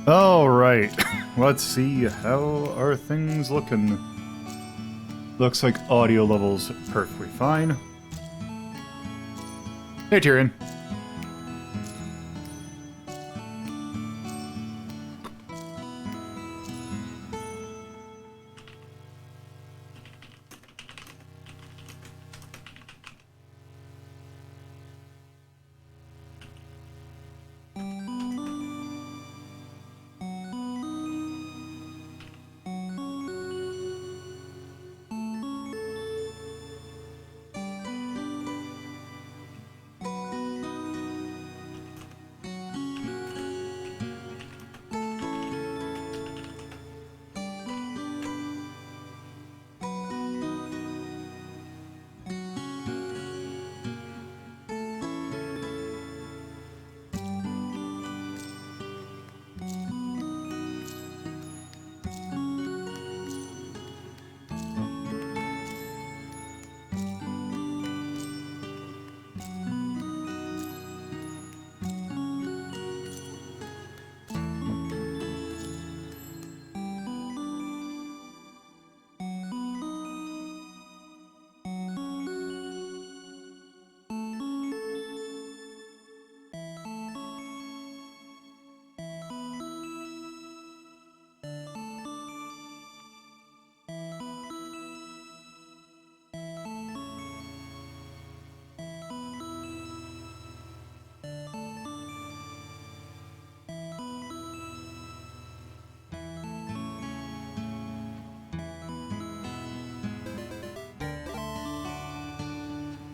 Alright, let's see, how are things looking? Looks like audio level's perfectly fine. Hey Tyrion.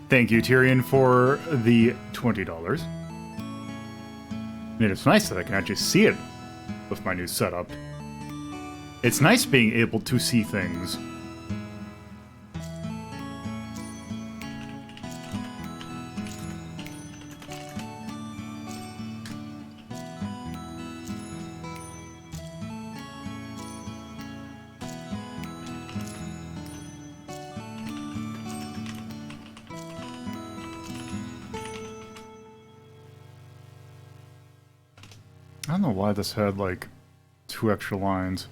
Thank you, Tyrion, for the $20. And it's nice that I can actually see it with my new setup. It's nice being able to see things. I don't know why this had, like, 2 extra lines.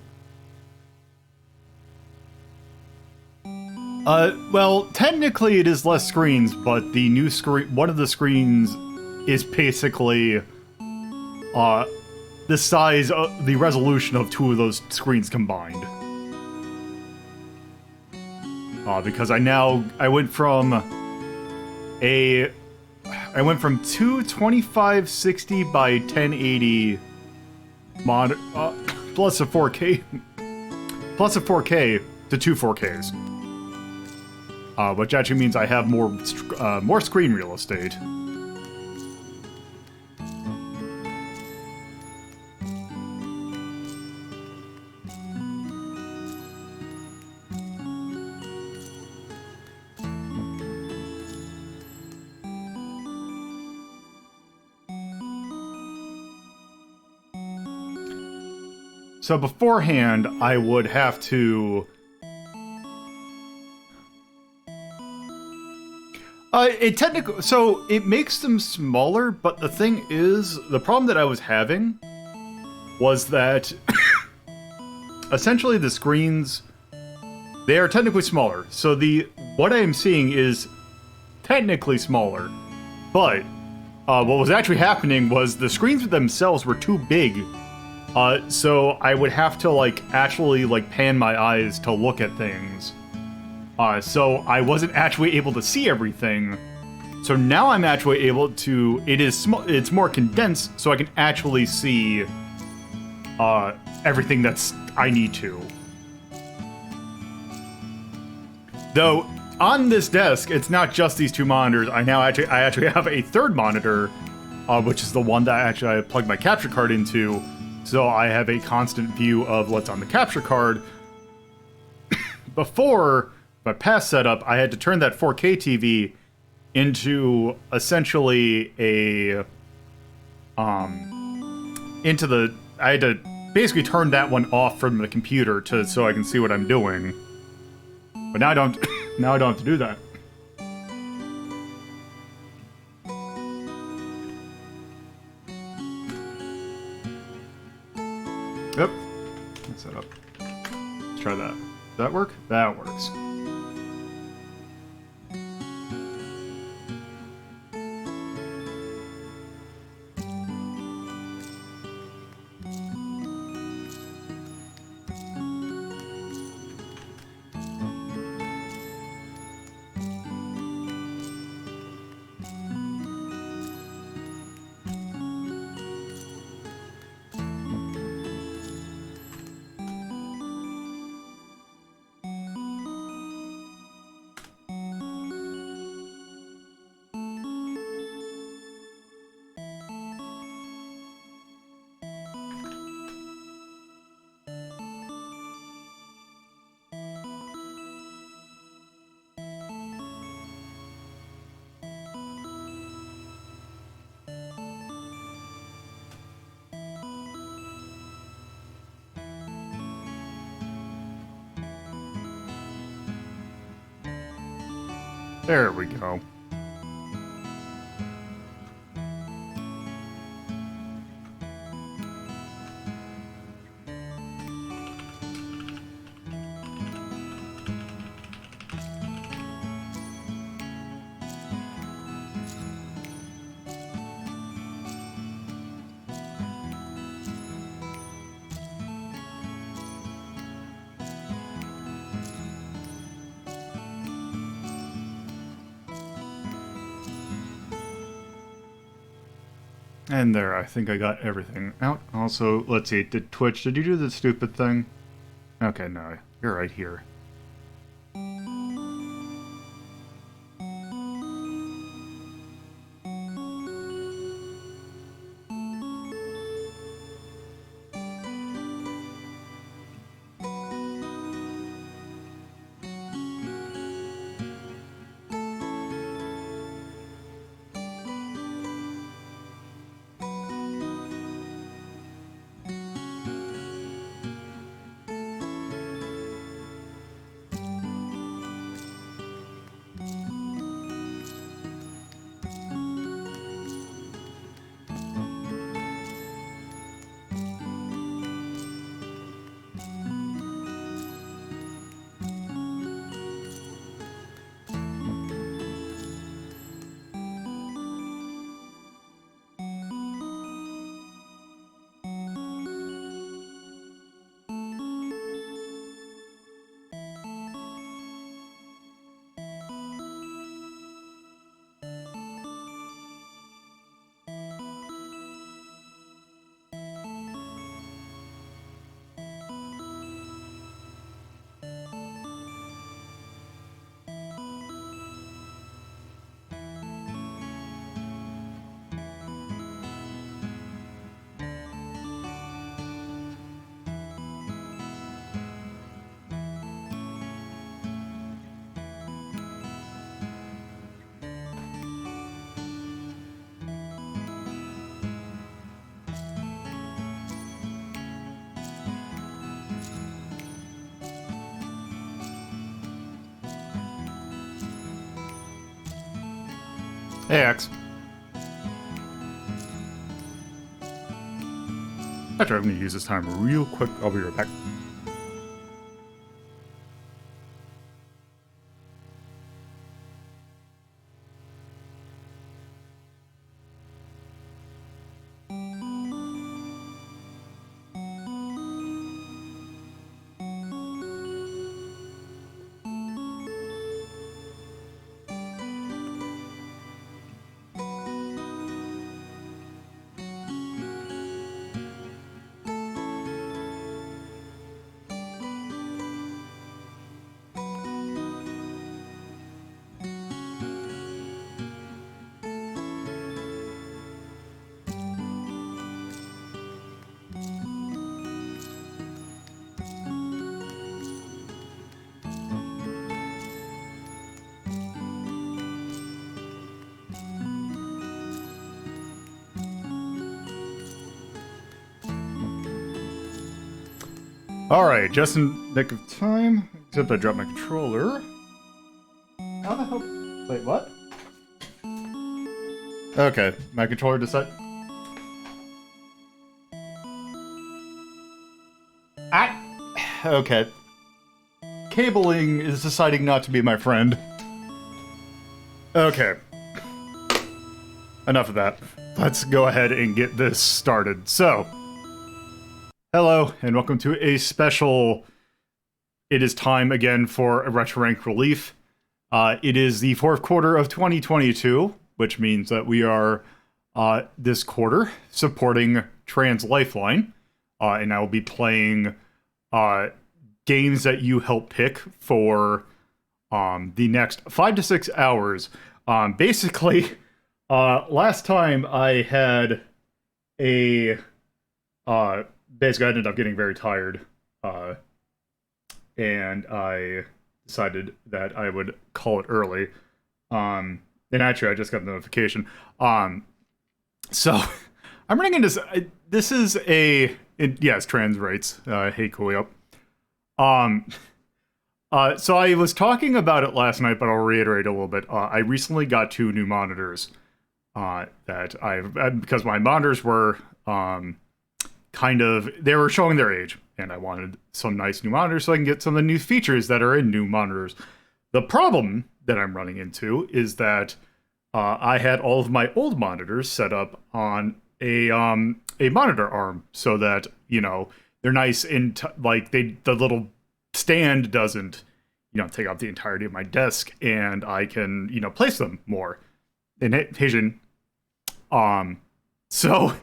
Well, technically it is less screens, but the new screen, one of the screens is basically, the size of, the resolution of 2 of those screens combined. Because I went from two 2560 by 1080 plus a 4K to 2 4Ks. Which actually means I have more screen real estate. So beforehand, I would have to... so it makes them smaller, but the thing is, the problem that I was having was that essentially the screens, they are technically smaller. So what I am seeing is technically smaller, but what was actually happening was the screens themselves were too big. So I would have to, like, actually, like, pan my eyes to look at things. So I wasn't actually able to see everything. So now I'm actually able to, it's more condensed, so I can actually see, everything I need to. Though, on this desk, it's not just these 2 monitors. I actually have a 3rd monitor, which is the one that I plugged my capture card into. So I have a constant view of what's on the capture card. Before my past setup, I had to turn that 4K TV into essentially I had to basically turn that one off from the computer so I can see what I'm doing. But now I don't have to do that. that set up. Let's try that. Does that work? That works. There we go. And there, I think I got everything out. Also, let's see, did you do the stupid thing? Okay, no, you're right here. Hey, X. After I'm gonna use this time real quick, I'll be right back. Alright, just in nick of time, except I dropped my controller. How the hell? Wait, what? Okay, my controller decided. Ah! Okay. Cabling is deciding not to be my friend. Okay. Enough of that. Let's go ahead and get this started. So, hello, and welcome to a special... It is time again for a Retro Rank relief. It is the fourth quarter of 2022, which means that we are, this quarter, supporting Trans Lifeline. And I will be playing games that you help pick for the next 5 to 6 hours. Basically, last time I had a... basically, I ended up getting very tired. And I decided that I would call it early. And actually, I just got a notification. So, I'm running into... This is a... yes, trans rights. Hey, Coolio. So I was talking about it last night, but I'll reiterate a little bit. I recently got 2 new monitors. Because my monitors were... kind of... They were showing their age. And I wanted some nice new monitors so I can get some of the new features that are in new monitors. The problem that I'm running into is that I had all of my old monitors set up on a monitor arm so that, you know, they're nice and like the little stand doesn't, you know, take up the entirety of my desk, and I can, you know, place them more in Heaping. So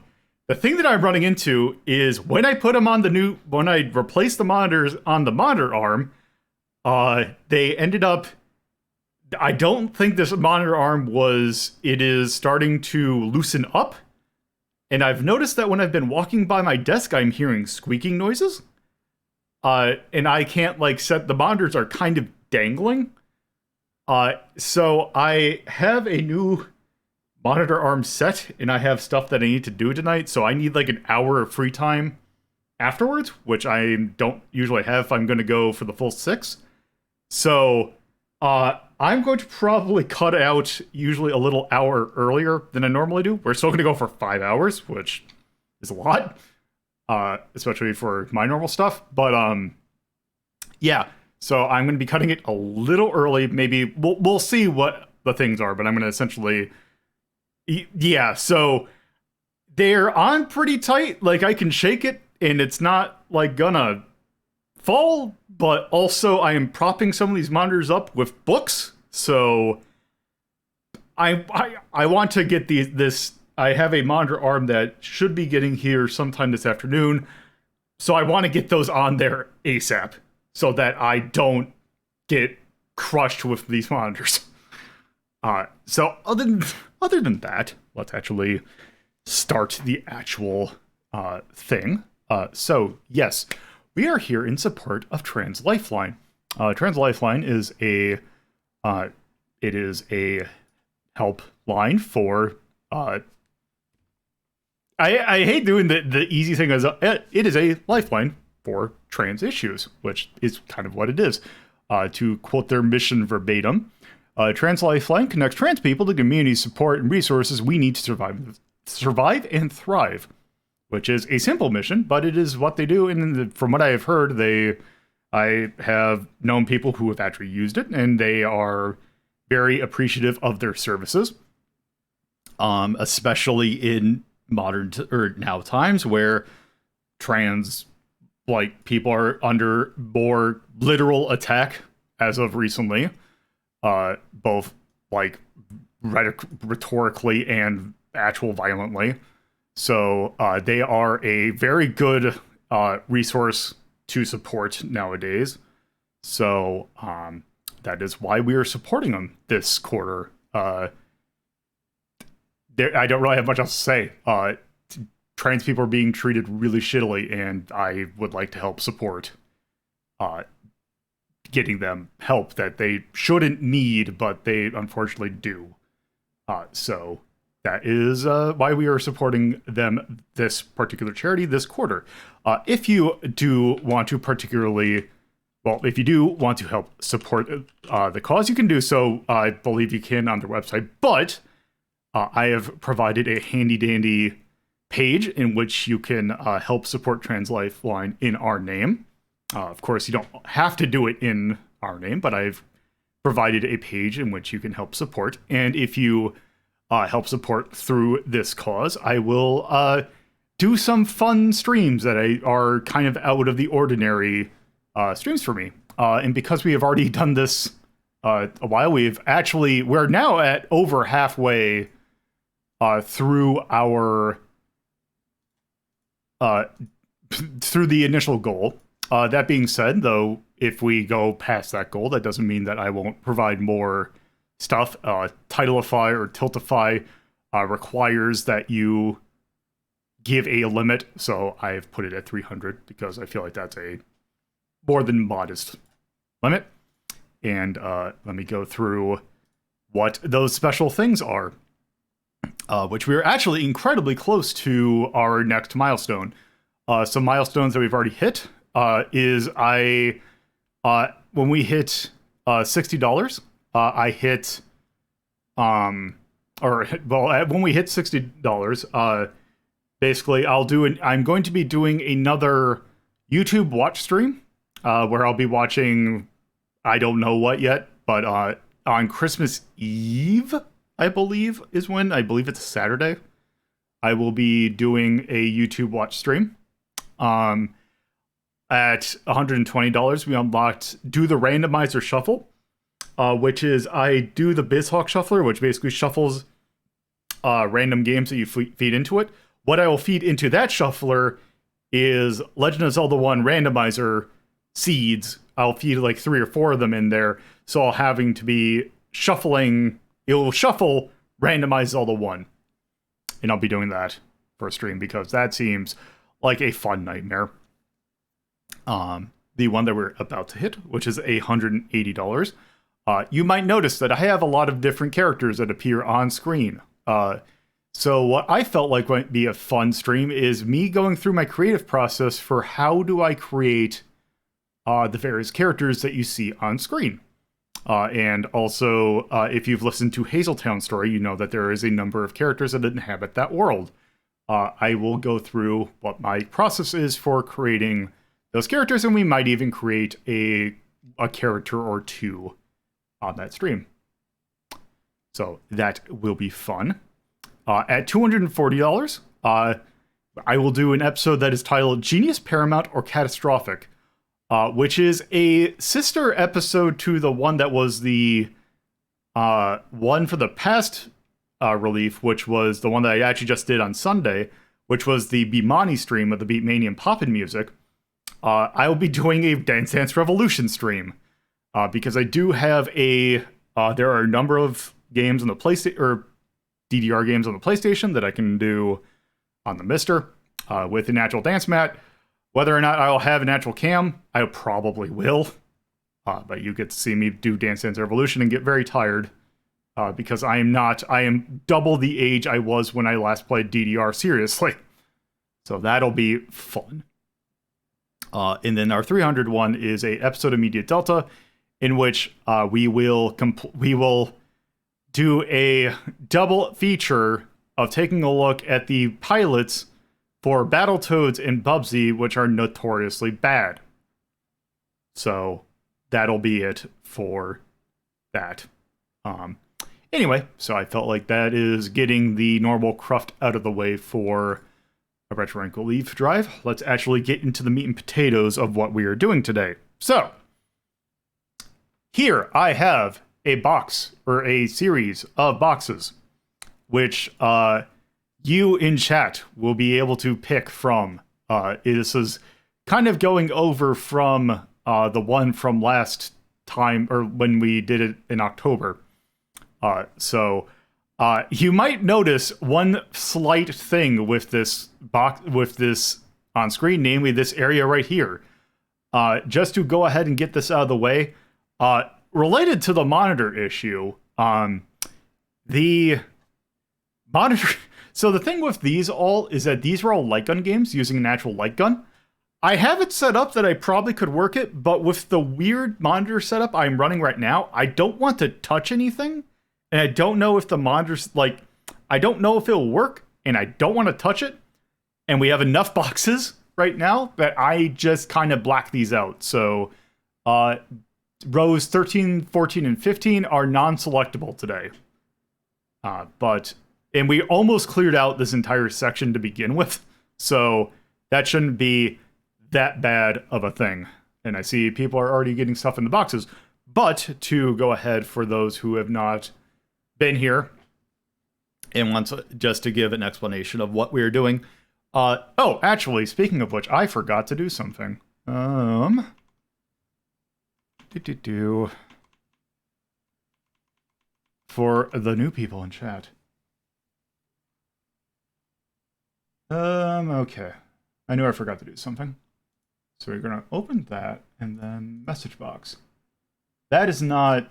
the thing that I'm running into is when I put them on when I replaced the monitors on the monitor arm, they ended up, I don't think this monitor arm it is starting to loosen up. And I've noticed that when I've been walking by my desk, I'm hearing squeaking noises. And I can't, like, the monitors are kind of dangling. So I have a new monitor arm set, and I have stuff that I need to do tonight, so I need like an hour of free time afterwards, which I don't usually have if I'm going to go for the full 6. So I'm going to probably cut out usually a little hour earlier than I normally do. We're still going to go for 5 hours, which is a lot, especially for my normal stuff. But yeah, so I'm going to be cutting it a little early. Maybe we'll see what the things are, but I'm going to essentially... Yeah, so they're on pretty tight. Like, I can shake it, and it's not, like, gonna fall, but also I am propping some of these monitors up with books, so I want to get this... I have a monitor arm that should be getting here sometime this afternoon, so I want to get those on there ASAP, so that I don't get crushed with these monitors. So other than that, let's actually start the actual thing. So yes, we are here in support of Trans Lifeline. Trans Lifeline is a helpline for I hate doing the easy thing as it is a lifeline for trans issues, which is kind of what it is. To quote their mission verbatim, Trans Lifeline connects trans people to community support and resources we need to survive and thrive, which is a simple mission, but it is what they do. And from what I have heard, I have known people who have actually used it, and they are very appreciative of their services, especially in modern or now times where trans people are under more literal attack as of recently. Both rhetorically and actual violently. So they are a very good resource to support nowadays. So that is why we are supporting them this quarter. I don't really have much else to say. Trans people are being treated really shittily, and I would like to help support getting them help that they shouldn't need, but they unfortunately do. So that is why we are supporting them, this particular charity, this quarter. If you do want to if you do want to help support the cause, you can do so. I believe you can on their website, but I have provided a handy-dandy page in which you can help support Trans Lifeline in our name. Of course, you don't have to do it in our name, but I've provided a page in which you can help support. And if you help support through this cause, I will do some fun streams that are kind of out of the ordinary streams for me. And because we have already done this a while, we're now at over halfway through our through the initial goal. That being said, though, if we go past that goal, that doesn't mean that I won't provide more stuff. Titleify or Tiltify requires that you give a limit, so I've put it at 300 because I feel like that's a more than modest limit. And let me go through what those special things are, which we're actually incredibly close to our next milestone. Some milestones that we've already hit is when we hit $60, I hit when we hit $60, basically I'm going to be doing another YouTube watch stream where I'll be watching, I don't know what yet, but on Christmas Eve, I believe it's a Saturday, I will be doing a YouTube watch stream. At $120, we unlocked Do the Randomizer Shuffle, which is I do the BizHawk Shuffler, which basically shuffles random games that you feed into it. What I will feed into that shuffler is Legend of Zelda 1 randomizer seeds. I'll feed like 3 or 4 of them in there, so I'll having to be shuffling. It will shuffle randomize Zelda 1, and I'll be doing that for a stream because that seems like a fun nightmare. The one that we're about to hit, which is $180. You might notice that I have a lot of different characters that appear on screen. So what I felt like might be a fun stream is me going through my creative process for how do I create the various characters that you see on screen. And also, if you've listened to Hazeltown Story, you know that there is a number of characters that inhabit that world. I will go through what my process is for creating those characters, and we might even create a character or two on that stream. So that will be fun. At $240, I will do an episode that is titled Genius, Paramount, or Catastrophic, which is a sister episode to the one that was the one for the past relief, which was the one that I actually just did on Sunday, which was the Beatmani stream of the Beatmania and Poppin' music. I will be doing a Dance Dance Revolution stream because I do have there are a number of games on the PlayStation, or DDR games on the PlayStation that I can do on the Mister with a natural dance mat. Whether or not I'll have a natural cam, I probably will. But you get to see me do Dance Dance Revolution and get very tired because I am double the age I was when I last played DDR seriously. So that'll be fun. And then our 300 one is a episode of Media Delta in which we will do a double feature of taking a look at the pilots for Battletoads and Bubsy, which are notoriously bad. So that'll be it for that. Anyway, so I felt like that is getting the normal cruft out of the way for a Retro Wrinkle Leaf Drive. Let's actually get into the meat and potatoes of what we are doing today. So, here I have a box, or a series of boxes, which you in chat will be able to pick from. This is kind of going over from the one from last time, or when we did it in October. So you might notice one slight thing with this box, with this on screen, namely this area right here. Just to go ahead and get this out of the way, related to the monitor issue, the monitor. So the thing with these all is that these were all light gun games using an actual light gun. I have it set up that I probably could work it, but with the weird monitor setup I'm running right now, I don't want to touch anything, and I don't know if the monitor's, I don't know if it'll work, and I don't want to touch it, and we have enough boxes right now, but I just kind of black these out. So rows 13, 14, and 15 are non-selectable today. And we almost cleared out this entire section to begin with, so that shouldn't be that bad of a thing. And I see people are already getting stuff in the boxes. But to go ahead for those who have not been here and want just to give an explanation of what we are doing. Oh, actually, speaking of which, I forgot to do something. For the new people in chat. Okay. I knew I forgot to do something. So we're gonna open that and then message box. That is not...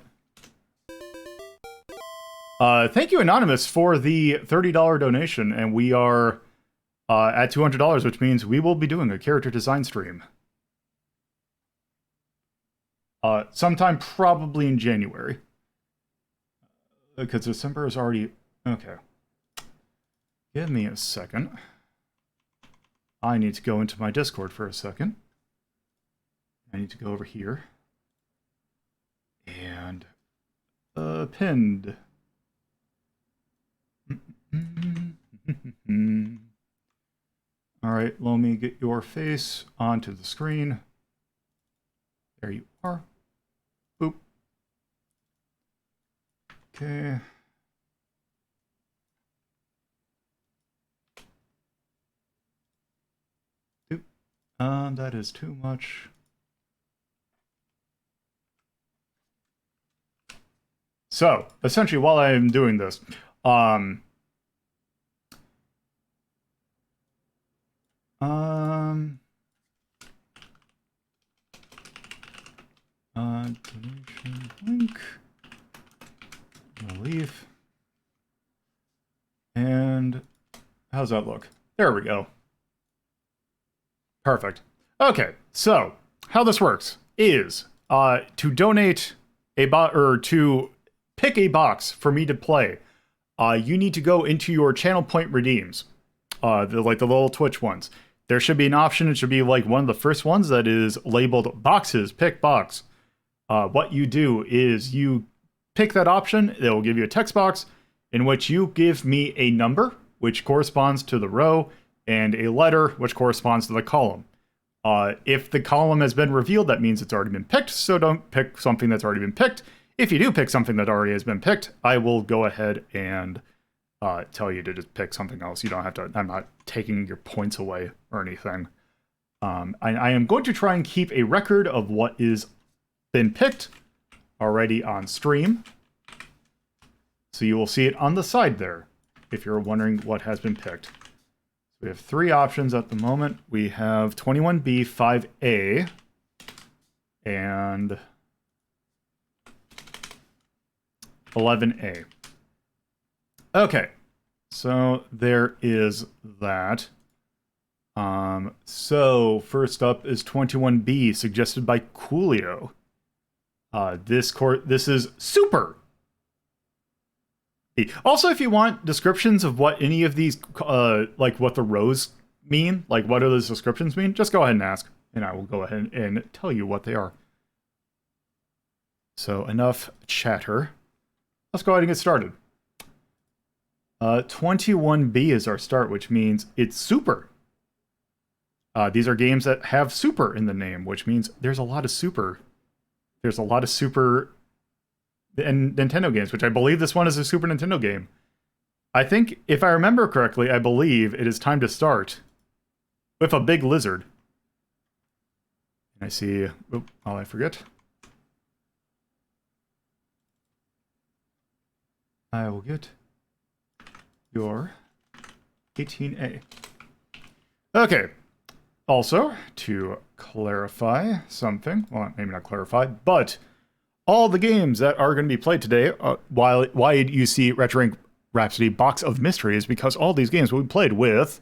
thank you, Anonymous, for the $30 donation, and we are at $200, which means we will be doing a character design stream. Sometime probably in January. Because December is already... Okay. Give me a second. I need to go into my Discord for a second. I need to go over here. And... pinned. Alright, let me get your face onto the screen. There you are. Boop. Okay. That is too much. So, essentially, while I am doing this, donation link, leave, and how's that look? There we go. Perfect. Okay, so how this works is to donate a or to pick a box for me to play. You need to go into your channel point redeems, like the little Twitch ones. There should be an option. It should be like one of the first ones that is labeled boxes, pick box. What you do is you pick that option. It will give you a text box in which you give me a number, which corresponds to the row, and a letter, which corresponds to the column. If the column has been revealed, that means it's already been picked, so don't pick something that's already been picked. If you do pick something that already has been picked, I will go ahead and tell you to just pick something else. You don't have to, I'm not taking your points away or anything. I am going to try and keep a record of what is been picked already on stream. So you will see it on the side there, if you're wondering what has been picked. We have three options at the moment. We have 21B, 5A, and 11A. Okay, so there is that. So first up is 21B, suggested by Coolio. This is super. Also, if you want descriptions of what any of these, like what the rows mean, like what do those descriptions mean, just go ahead and ask, and I will go ahead and tell you what they are. So enough chatter. Let's go ahead and get started. 21B is our start, which means it's super. These are games that have super in the name, which means there's a lot of super. There's a lot of super and Nintendo games, which I believe this one is a Super Nintendo game. I think, if I remember correctly, I believe it is time to start with a big lizard. I see... Oh, I forget. I will get your 18A. Okay. Also, to clarify something, well, maybe not clarify, but all the games that are going to be played today, why you see Retro Rhapsody Box of Mystery is because all these games will be played with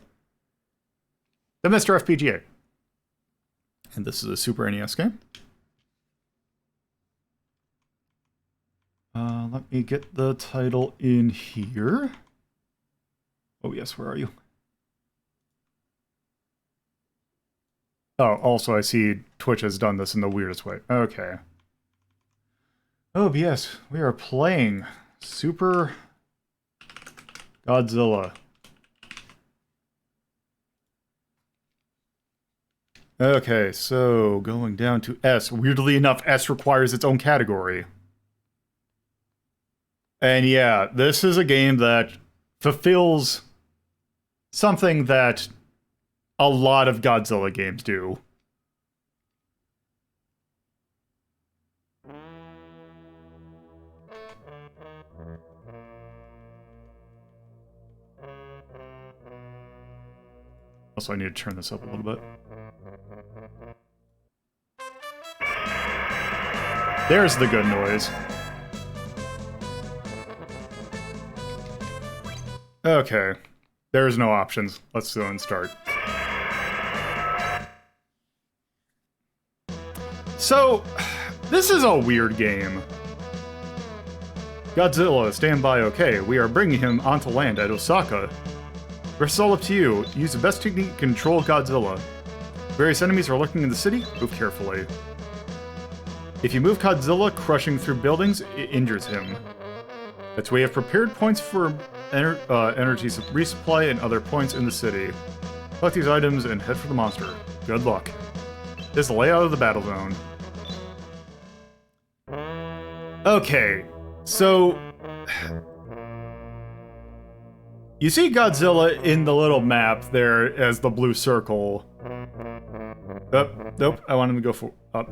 the Mr. FPGA. And this is a Super NES game. Let me get the title in here. Oh yes, where are you? Oh, also I see Twitch has done this in the weirdest way. Okay. Oh, yes, we are playing Super Godzilla. Okay, so going down to S. Weirdly enough, S requires its own category. And yeah, this is a game that fulfills something that a lot of Godzilla games do. Also, I need to turn this up a little bit. There's the good noise. Okay. There's no options. Let's go and start. So, this is a weird game. Godzilla, stand by, okay. We are bringing him onto land at Osaka. It's all up to you. Use the best technique to control Godzilla. Various enemies are lurking in the city. Move carefully. If you move Godzilla crushing through buildings, it injures him. That's why we have prepared points for energy resupply and other points in the city. Collect these items and head for the monster. Good luck. This is the layout of the battle zone. Okay, so you see Godzilla in the little map there as the blue circle. Oh, nope, I want him to go for up.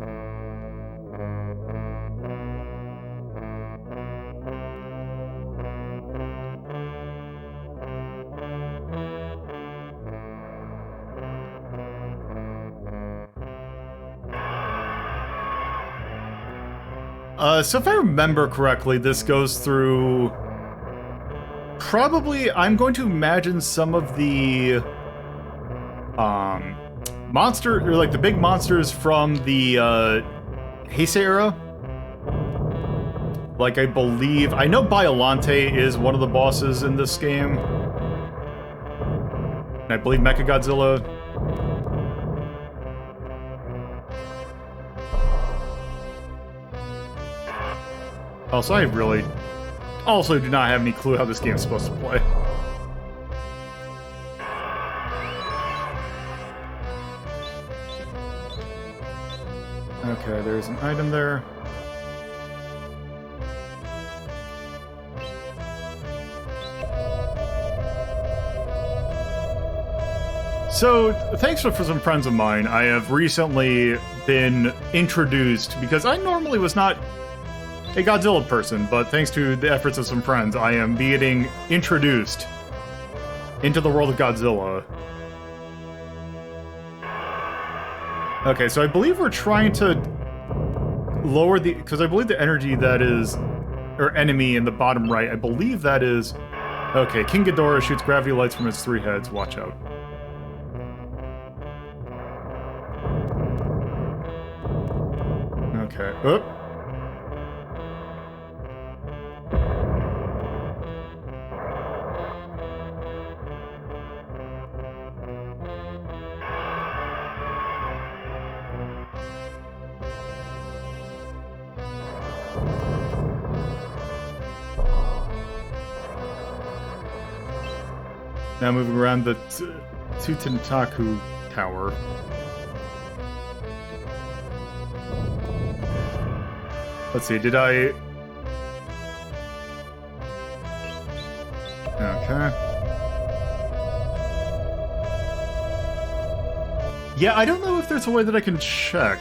So if I remember correctly, this goes through... Probably, I'm going to imagine some of the... monster, or like the big monsters from the, Heisei era. Like, I believe... I know Biollante is one of the bosses in this game. And I believe Mechagodzilla... Also, I really also do not have any clue how this game is supposed to play. Okay, there's an item there. So, thanks for some friends of mine, I have recently been introduced, because I normally was not a Godzilla person, but thanks to the efforts of some friends, I am being introduced into the world of Godzilla. Okay, so I believe we're trying to lower the... because I believe the energy that is... or enemy in the bottom right, I believe that is... Okay, King Ghidorah shoots gravity lights from his 3 heads, watch out. Okay, oop. Now moving around the Tsutenetaku Tower. Let's see, did I... Okay. Yeah, I don't know if there's a way that I can check.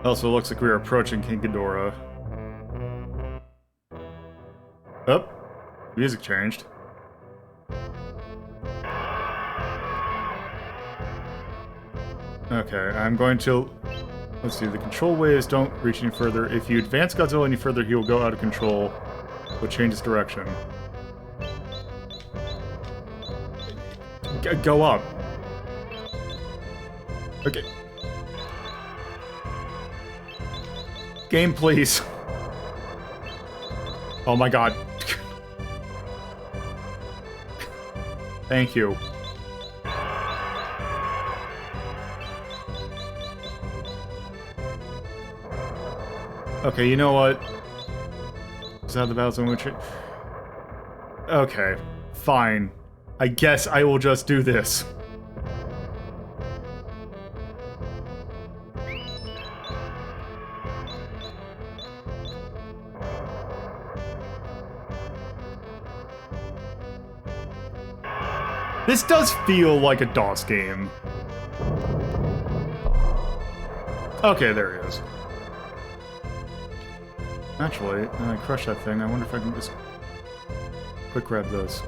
Also, looks like we are approaching King Ghidorah. Oh, music changed. Okay, I'm going to... Let's see, the control waves don't reach any further. If you advance Godzilla any further, he will go out of control, which changes direction. Go up. Okay. Game, please. Oh my god. Thank you. Okay, you know what? Is that the battle zone which... Okay, fine. I guess I will just do this. This does feel like a DOS game. Okay, there it is. Actually, I crushed that thing. I wonder if I can just quick grab this.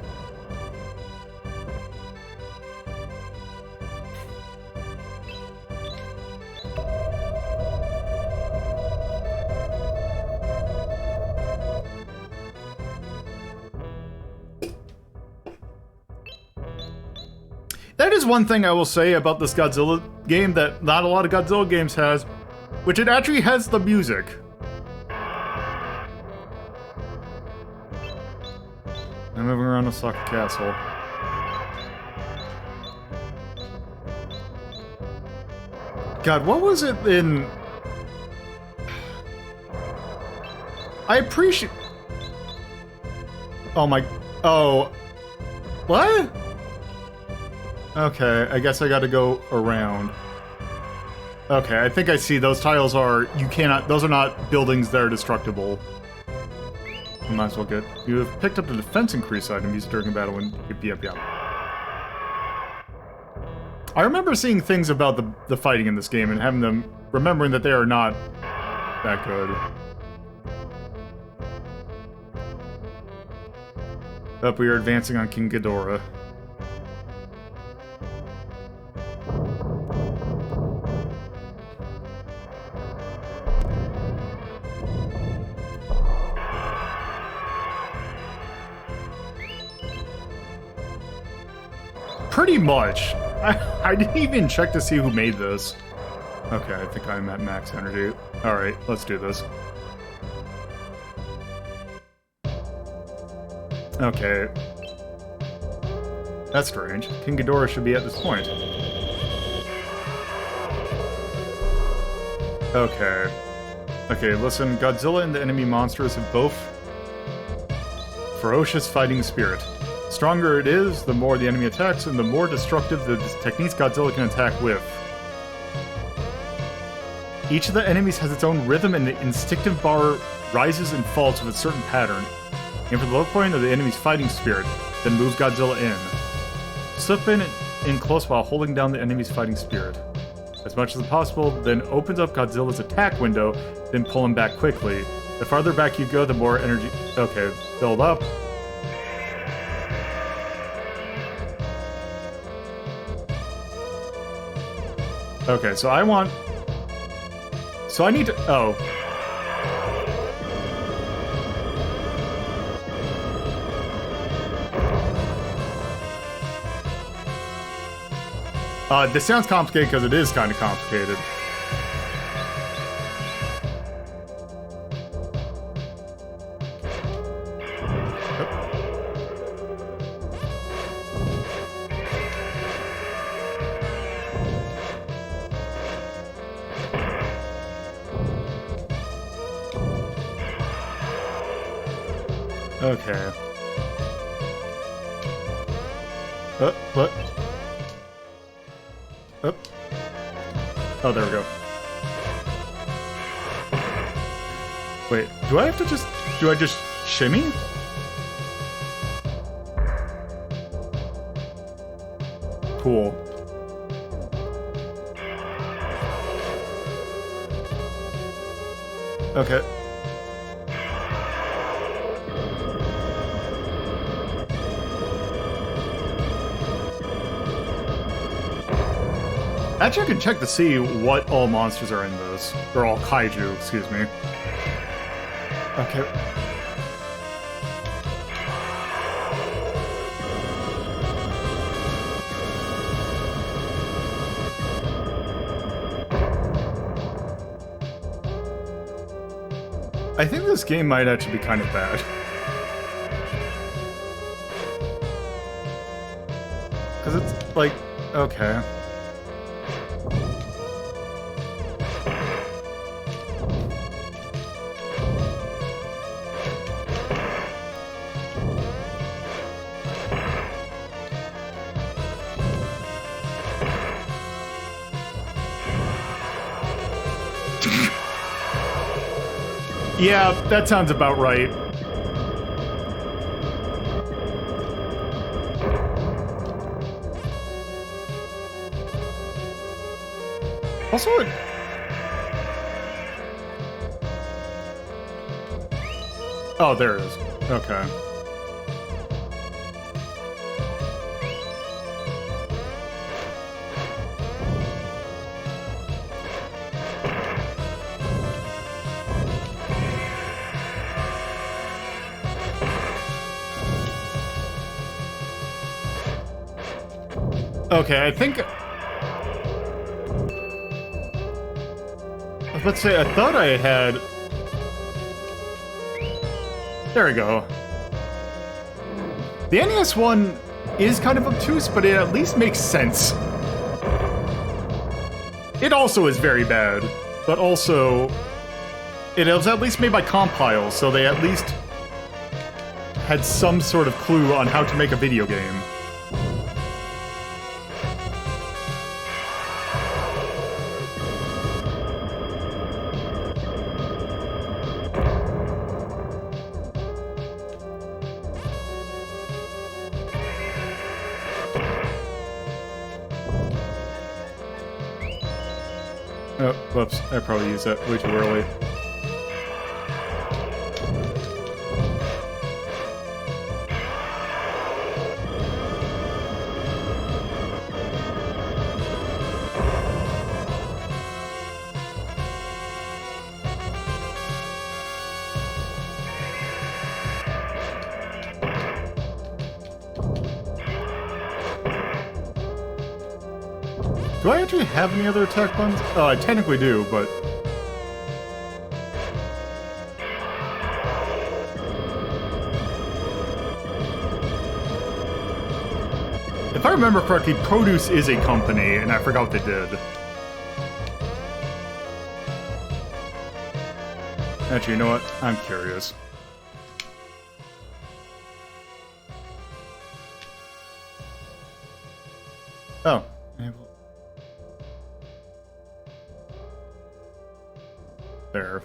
That is one thing I will say about this Godzilla game that not a lot of Godzilla games has, which it actually has the music. I'm moving around Osaka Castle. God, what was it in... I appreciate... Oh my... Oh... What? Okay, I guess I gotta go around. Okay, I think I see. Those tiles are... You cannot... Those are not buildings that are destructible. You might as well get... You have picked up the defense increase item used during a battle when... Yep. I remember seeing things about the fighting in this game and having them... Remembering that they are not that good. Up, we are advancing on King Ghidorah. Pretty much. I didn't even check to see who made this. Okay, I think I'm at max energy. Alright, let's do this. Okay. That's strange. King Ghidorah should be at this point. Okay. Okay, listen, Godzilla and the enemy monsters have both ferocious fighting spirit. The stronger it is, the more the enemy attacks, and the more destructive the techniques Godzilla can attack with. Each of the enemies has its own rhythm, and the instinctive bar rises and falls with a certain pattern. Aim for the low point of the enemy's fighting spirit, then move Godzilla in. Slip in close while holding down the enemy's fighting spirit. As much as possible, then opens up Godzilla's attack window, then pull him back quickly. The farther back you go, the more energy... Okay, build up. Okay, so I want... So I need to... Oh. This sounds complicated because it is kind of complicated. Okay. What? Up. Oh, there we go. Wait, do I have to just... Do I just shimmy? Cool. Okay. Actually, I can check to see what all monsters are in those. Or all kaiju, excuse me. Okay. I think this game might actually be kind of bad. Because it's like, okay. Yeah, that sounds about right. Also, oh, there it is. Okay. Okay, I think... Let's say, I thought I had... There we go. The NES one is kind of obtuse, but it at least makes sense. It also is very bad, but also... It was at least made by Compile, so they at least had some sort of clue on how to make a video game. Oh, whoops. I probably used that way too early. Do I actually have any other attack buttons? Oh, I technically do, but... If I remember correctly, Produce is a company, and I forgot what they did. Actually, you know what? I'm curious. Oh. There.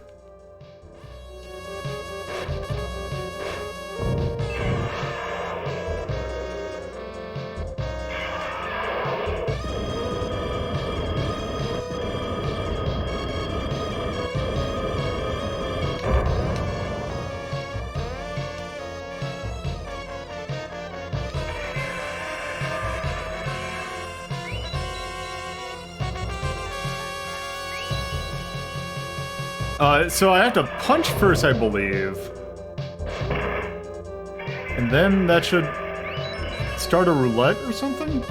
So I have to punch first, I believe. And then that should start a roulette or something?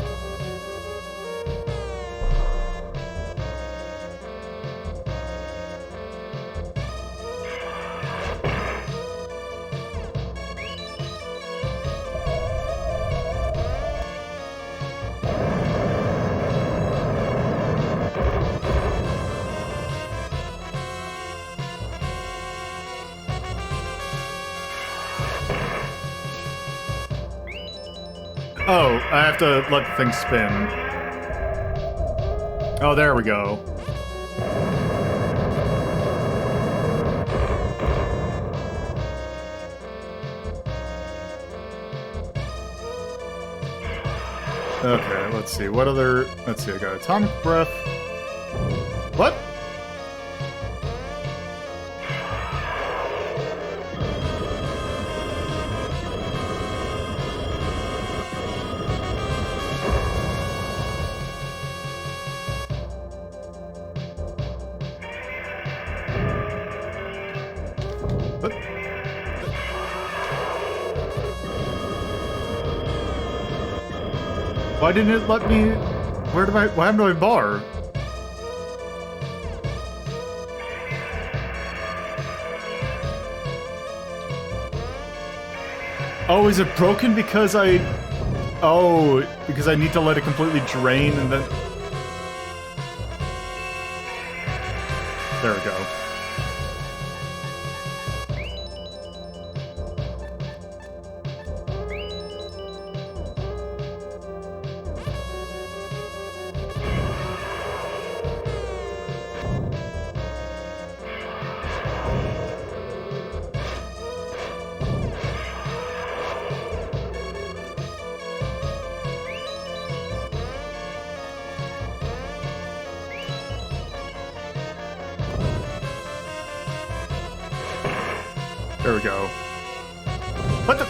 Oh, I have to let the thing spin. Oh, there we go. Okay, let's see. What other... Let's see, I got Atomic Breath. What? Why didn't it let me... Where do I... Why happened to my bar? Oh, is it broken because I... Oh, because I need to let it completely drain and then... There we go. There we go. What the?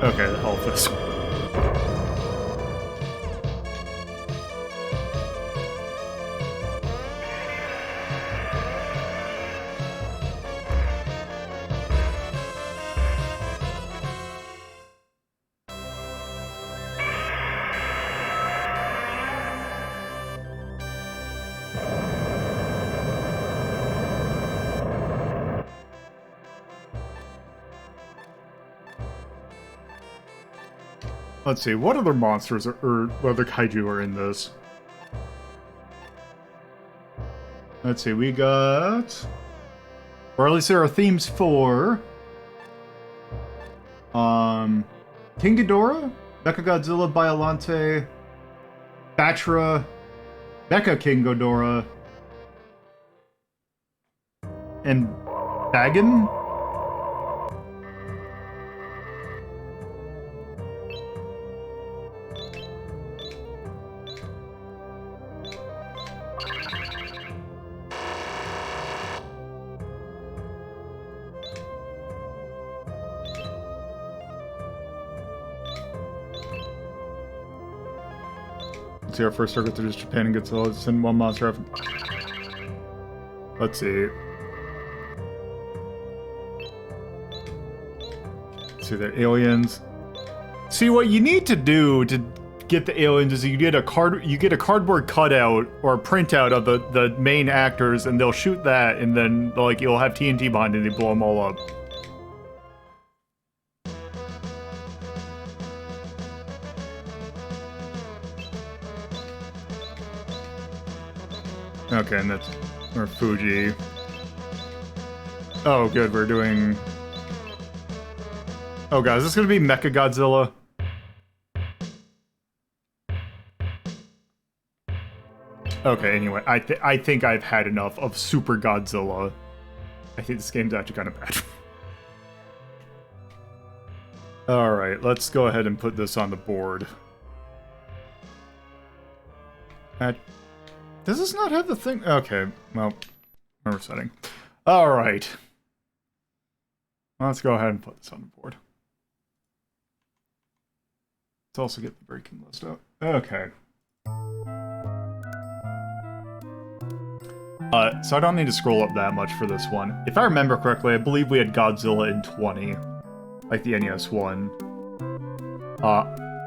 Okay, the hell with this. Let's see, what other monsters or other kaiju are in this? Let's see, we got... Or at least there are themes for... King Ghidorah, Mechagodzilla, Biollante, Batra, Mecha King Ghidorah, and Bagan? See our first circle through Japan and Godzilla. Send one monster after. Let's see. Let's see the aliens. See, what you need to do to get the aliens is you get a cardboard cutout or a printout of the main actors, and they'll shoot that, and then like you'll have TNT behind it, and they blow them all up. Okay, and that's... Or Fuji. Oh, good, we're doing... Oh god, is this gonna be Mechagodzilla? Okay, anyway, I think I've had enough of Super Godzilla. I think this game's actually kind of bad. Alright, let's go ahead and put this on the board. Does this not have the thing? Okay, well, we're setting. Alright. Let's go ahead and put this on the board. Let's also get the breaking list out. Okay. So I don't need to scroll up that much for this one. If I remember correctly, I believe we had Godzilla in 20. Like the NES one.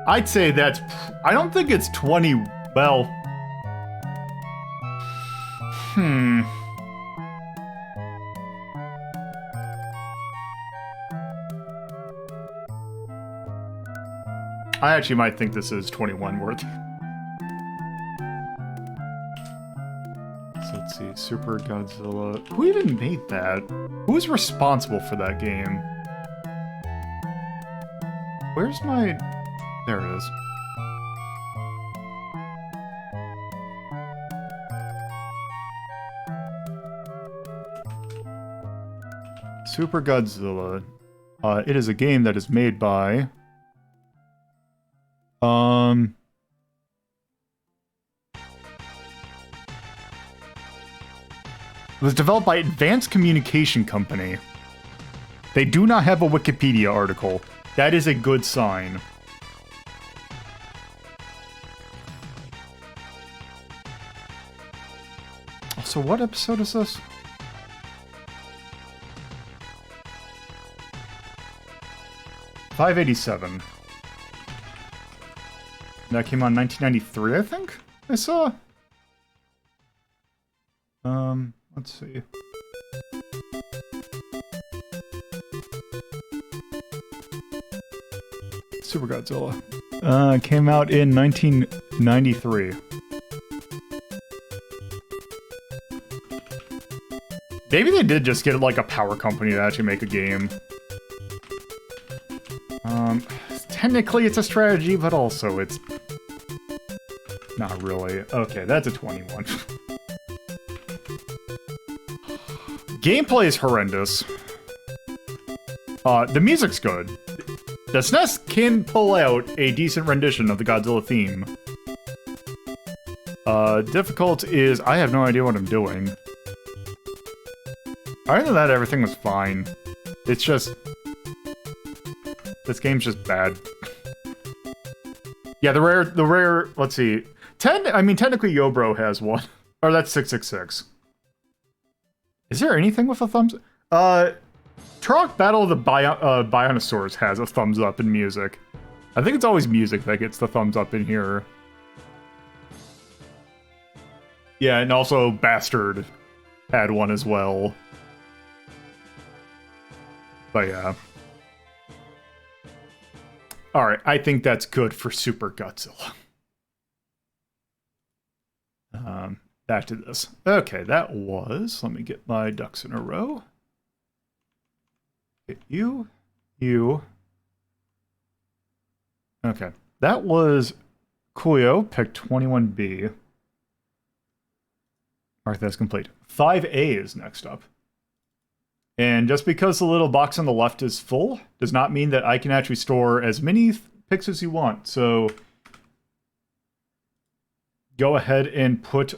I'd say that's... I don't think it's 20... Well... I actually might think this is 21 worth. So let's see, Super Godzilla. Who even made that? Who was responsible for that game? Where's my... There it is. Super Godzilla. It is a game that is made by... It was developed by Advanced Communication Company. They do not have a Wikipedia article. That is a good sign. So what episode is this? 587. That came out in 1993, I think? I saw. Let's see. Super Godzilla. Came out in 1993. Maybe they did just get like a power company to actually make a game. Technically it's a strategy, but also it's not really. Okay, that's a 21. Gameplay is horrendous. The music's good. The SNES can pull out a decent rendition of the Godzilla theme. Difficult is I have no idea what I'm doing. Other than that, everything was fine. It's just... this game's just bad. Yeah, the rare, let's see. Technically Yobro has one. Or that's 666. Is there anything with a thumbs... Turok Battle of the Bionosaurs has a thumbs up in music. I think it's always music that gets the thumbs up in here. Yeah, and also Bastard had one as well. But yeah. Alright, I think that's good for Super Godzilla. Back to this. Okay, that was... let me get my ducks in a row. Get you. Okay, that was Kuyo, pick 21B. Alright, that's complete. 5A is next up. And just because the little box on the left is full, does not mean that I can actually store as many picks as you want. So go ahead and put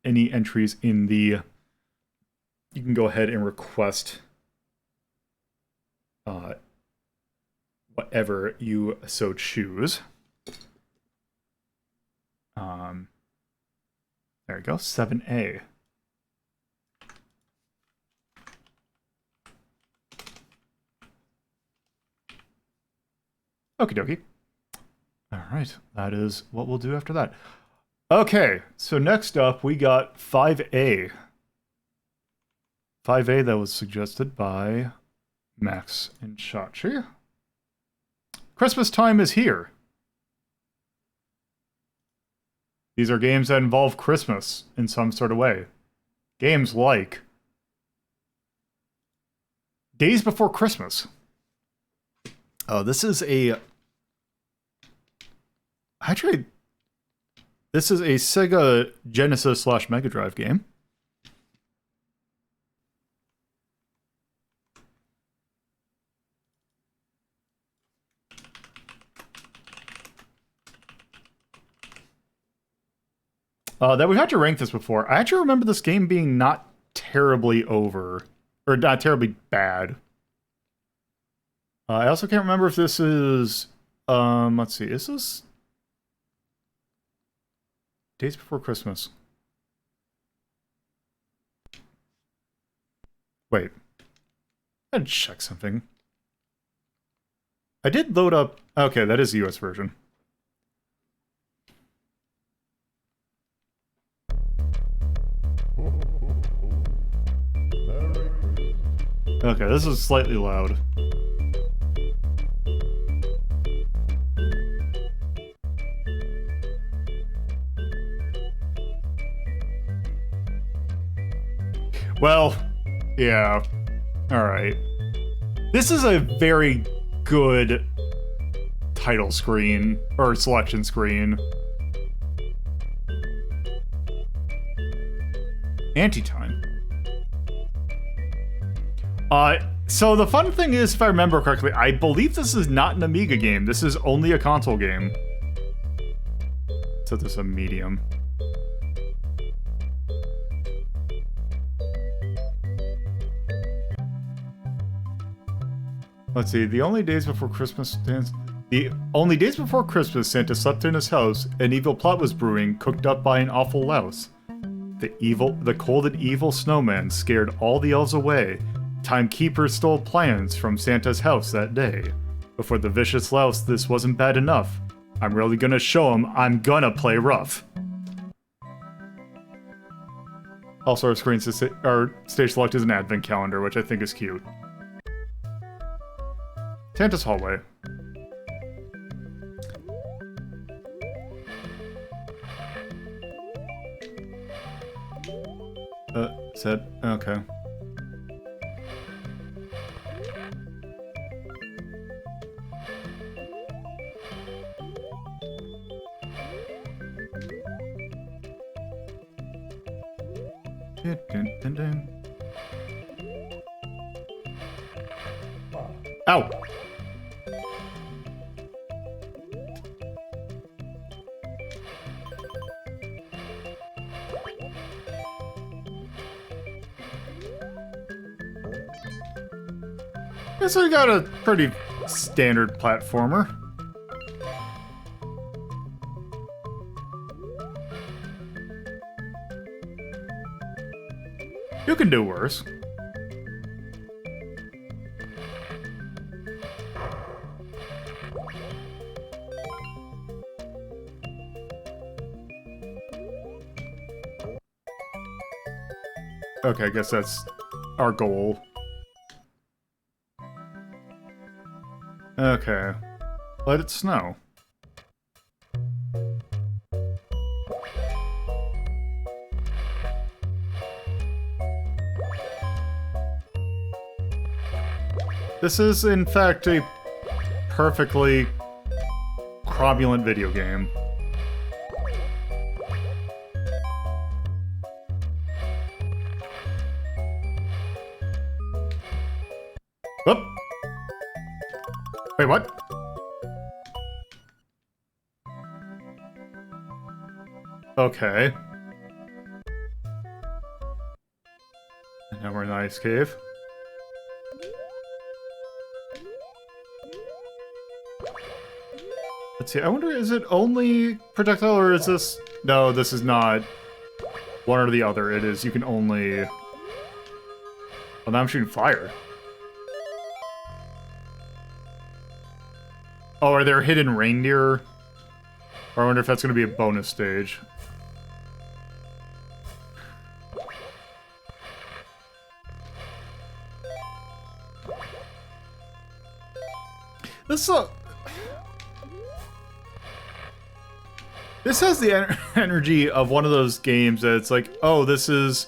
any entries in the... you can go ahead and request whatever you so choose. There we go, 7A. Okie dokie. Alright, that is what we'll do after that. Okay, so next up we got 5A. 5A that was suggested by Max and Chachi. Christmas time is here. These are games that involve Christmas in some sort of way. Games like Days Before Christmas. Oh, this is a... actually, this is a Sega Genesis / Mega Drive game. That we've had to rank this before. I actually remember this game being not terribly over, or not terribly bad. I also can't remember if this is, let's see, is this Days Before Christmas? Wait, I had to check something. I did load up, okay, that is the US version. Okay, this is slightly loud. Well, yeah. Alright. This is a very good title screen, or selection screen. Anti-time. So the fun thing is, if I remember correctly, I believe this is not an Amiga game. This is only a console game. So this is a medium. Let's see, the only days before Christmas Santa slept in his house, an evil plot was brewing, cooked up by an awful louse. The cold and evil snowman scared all the elves away. Timekeeper stole plans from Santa's house that day. Before the vicious louse, this wasn't bad enough. I'm really gonna show him I'm gonna play rough. Also, our stage select is an advent calendar, which I think is cute. Tantus Hallway. Is that... okay. Ow! Guess we got a pretty standard platformer. You can do worse. Okay, I guess that's our goal. Okay. Let it snow. This is, in fact, a perfectly cromulent video game. Whoop! Wait, what? Okay. And now we're in the ice cave. Let's see, I wonder, is it only projectile or is this... No, this is not one or the other. It is, you can only... Well, now I'm shooting fire. Oh, are there hidden reindeer? Or I wonder if that's going to be a bonus stage. This has the energy of one of those games that it's like, oh, this is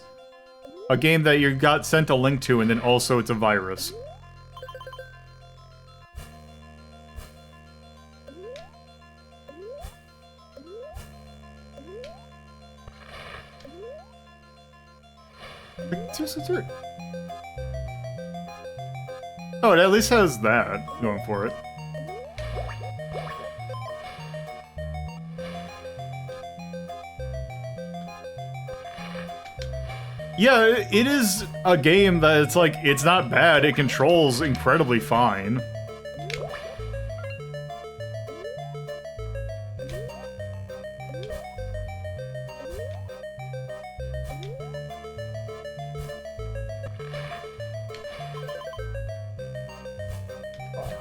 a game that you got sent a link to, and then also it's a virus. Oh, it at least has that going for it. Yeah, it is a game that it's like, it's not bad, it controls incredibly fine.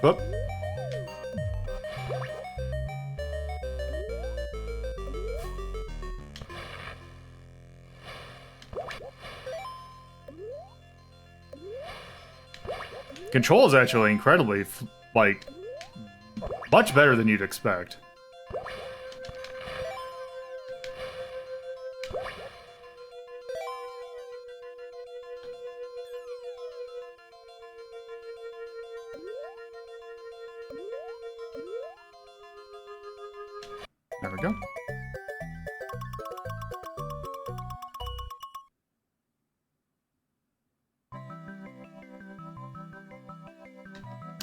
Whoop. Control is actually incredibly, like, much better than you'd expect. There we go.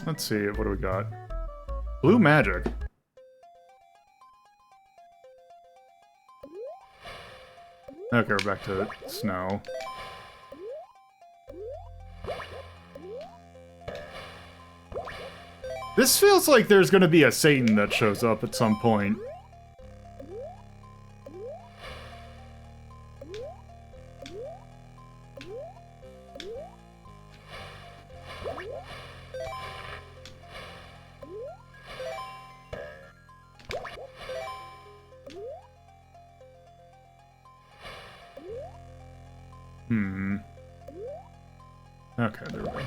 Let's see, what do we got? Blue magic. Okay, we're back to snow. This feels like there's gonna be a Satan that shows up at some point. Okay, there we go.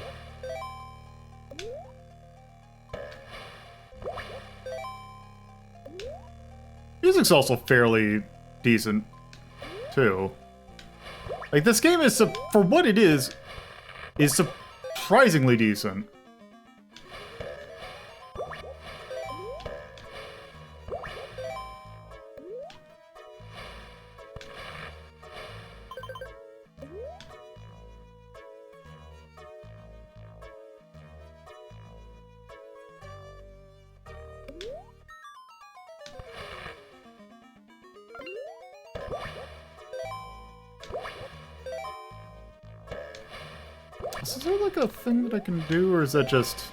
Music's also fairly decent, too. Like, this game is, for what it is surprisingly decent. Is there like a thing that I can do, or is that just...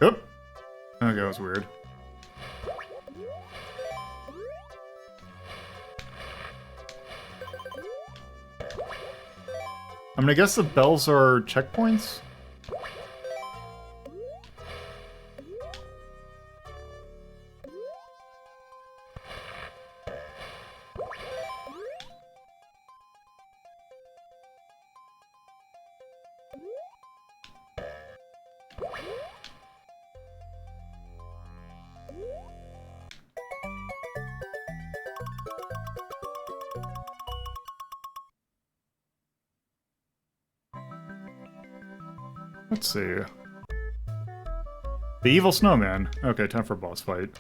Oop! Okay, that was weird. I mean, I guess the bells are checkpoints? Let's see. The evil snowman. Okay, time for a boss fight.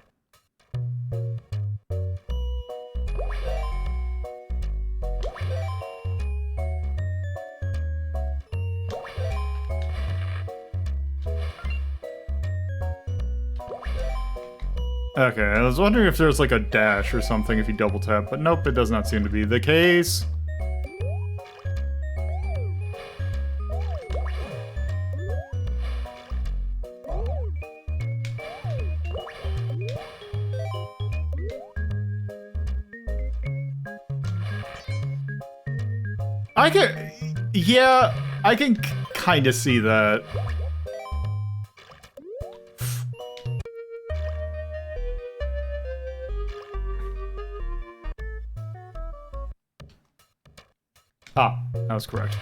Okay, I was wondering if there's like a dash or something if you double tap, but nope, it does not seem to be the case. Yeah, I can kind of see that. Ah, that was correct.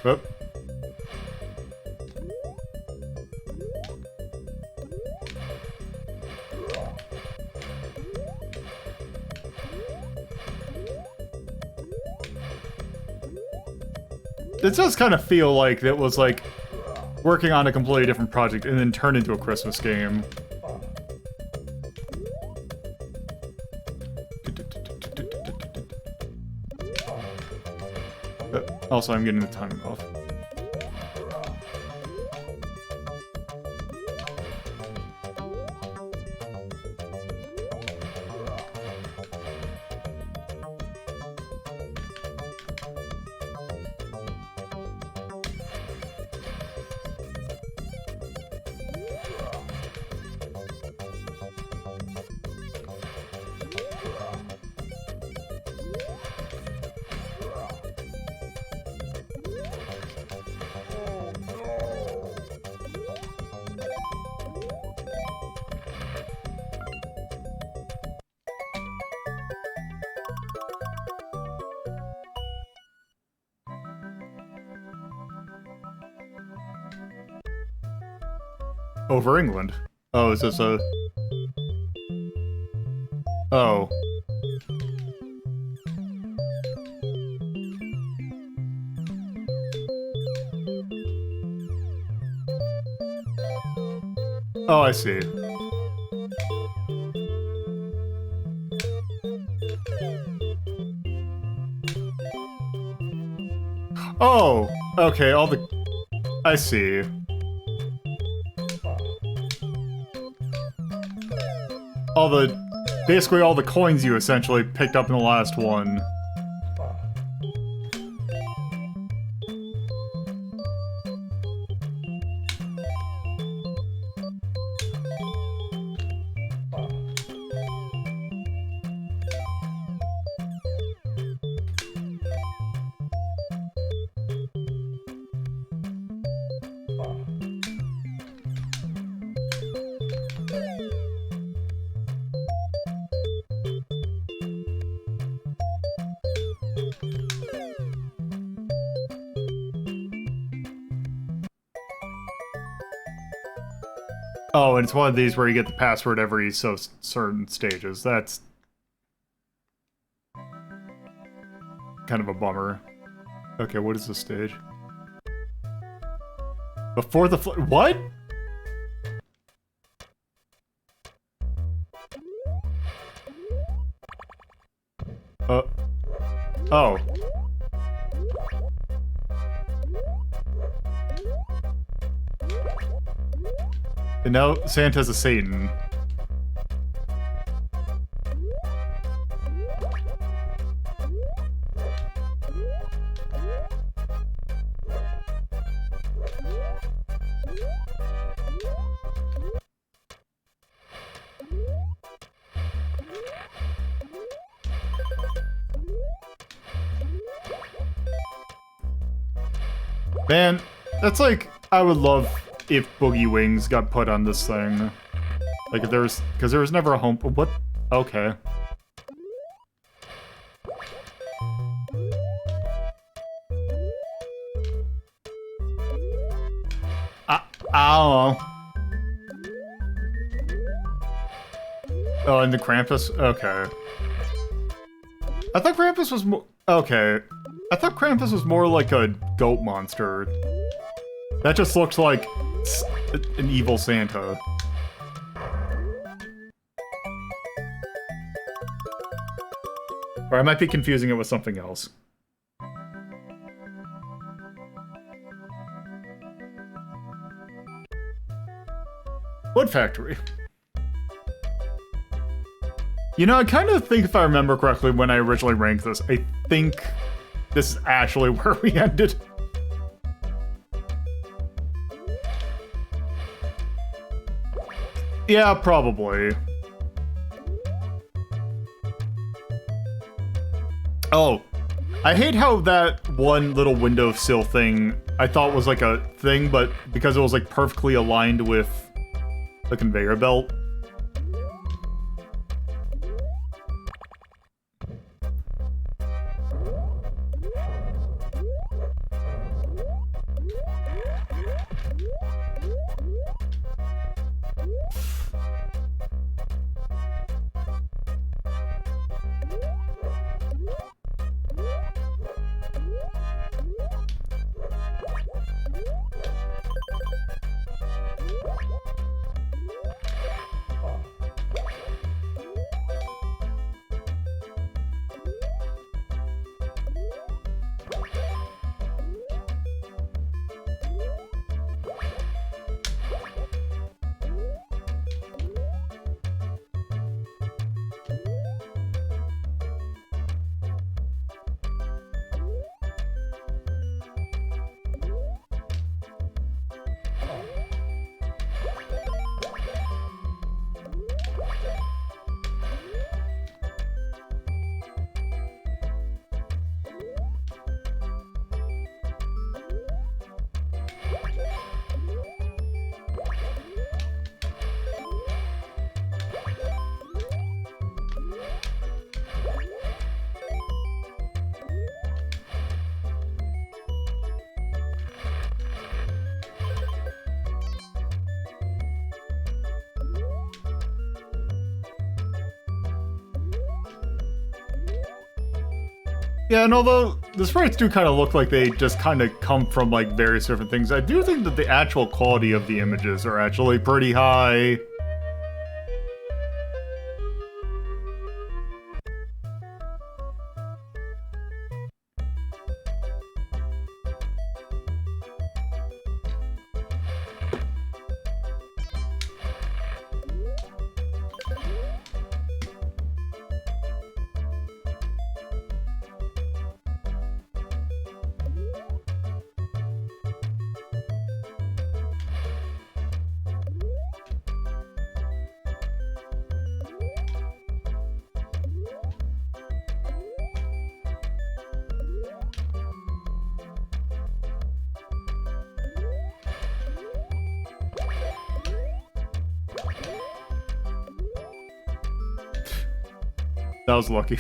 Oop. It does kind of feel like it was like working on a completely different project and then turned into a Christmas game. Also, I'm getting the timing off. Over England. Oh, is this a... Oh. Oh, I see. Oh, okay, all the... I see. All the... Basically all the coins you essentially picked up in the last one. Oh, and it's one of these where you get the password every so certain stages. That's kind of a bummer. Okay, what is this stage? Before the what? Oh. And now Santa's a Satan. Man, that's like, I would love if Boogie Wings got put on this thing. Like if there's, because there was never a home, what? Okay. I don't know. Oh, and the Krampus? Okay. I thought Krampus was more, okay. I thought Krampus was more like a goat monster. That just looks like an evil Santa. Or I might be confusing it with something else. Wood Factory. You know, I kind of think if I remember correctly when I originally ranked this, I think this is actually where we ended. Yeah, probably. Oh, I hate how that one little windowsill thing I thought was like a thing, but because it was like perfectly aligned with the conveyor belt. Yeah, and although the sprites do kind of look like they just kind of come from like various different things, I do think that the actual quality of the images are actually pretty high. That was lucky.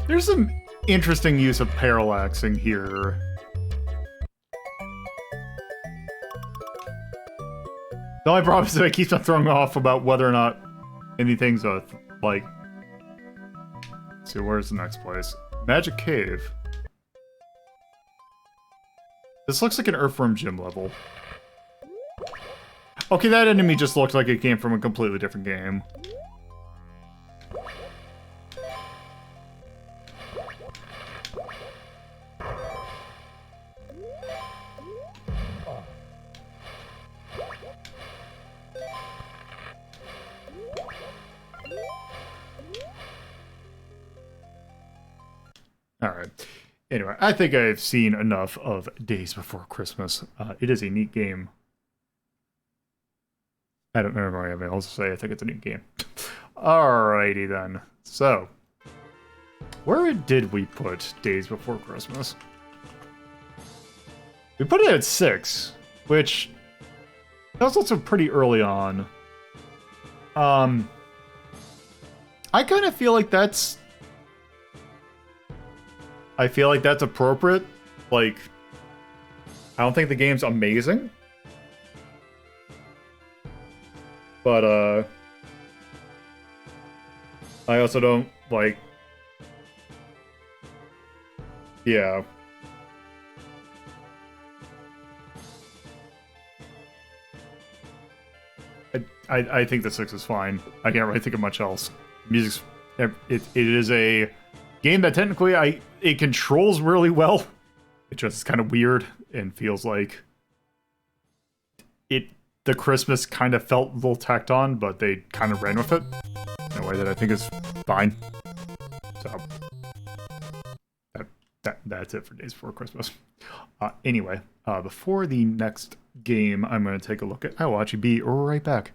There's some interesting use of parallaxing here. The only problem is that it keeps on throwing off about whether or not anything's like... Let's see, where's the next place? Magic Cave. This looks like an Earthworm Gym level. Okay, that enemy just looked like it came from a completely different game. Alright. Anyway, I think I've seen enough of Days Before Christmas. It is a neat game. I don't remember what I have else to say. I think it's a neat game. Alrighty then. So, where did we put Days Before Christmas? We put it at 6, which that was also pretty early on. I kind of feel like that's... I feel like that's appropriate. Like, I don't think the game's amazing. But, I also don't, like... Yeah. I think the 6 is fine. I can't really think of much else. Music's... It is a game that technically it controls really well. It just is kind of weird and feels like the Christmas kind of felt a little tacked on, but they kind of ran with it in a way that I think is fine. So that's it for Days Before Christmas. Anyway, before the next game, I'm going to take a look at. I will actually be right back.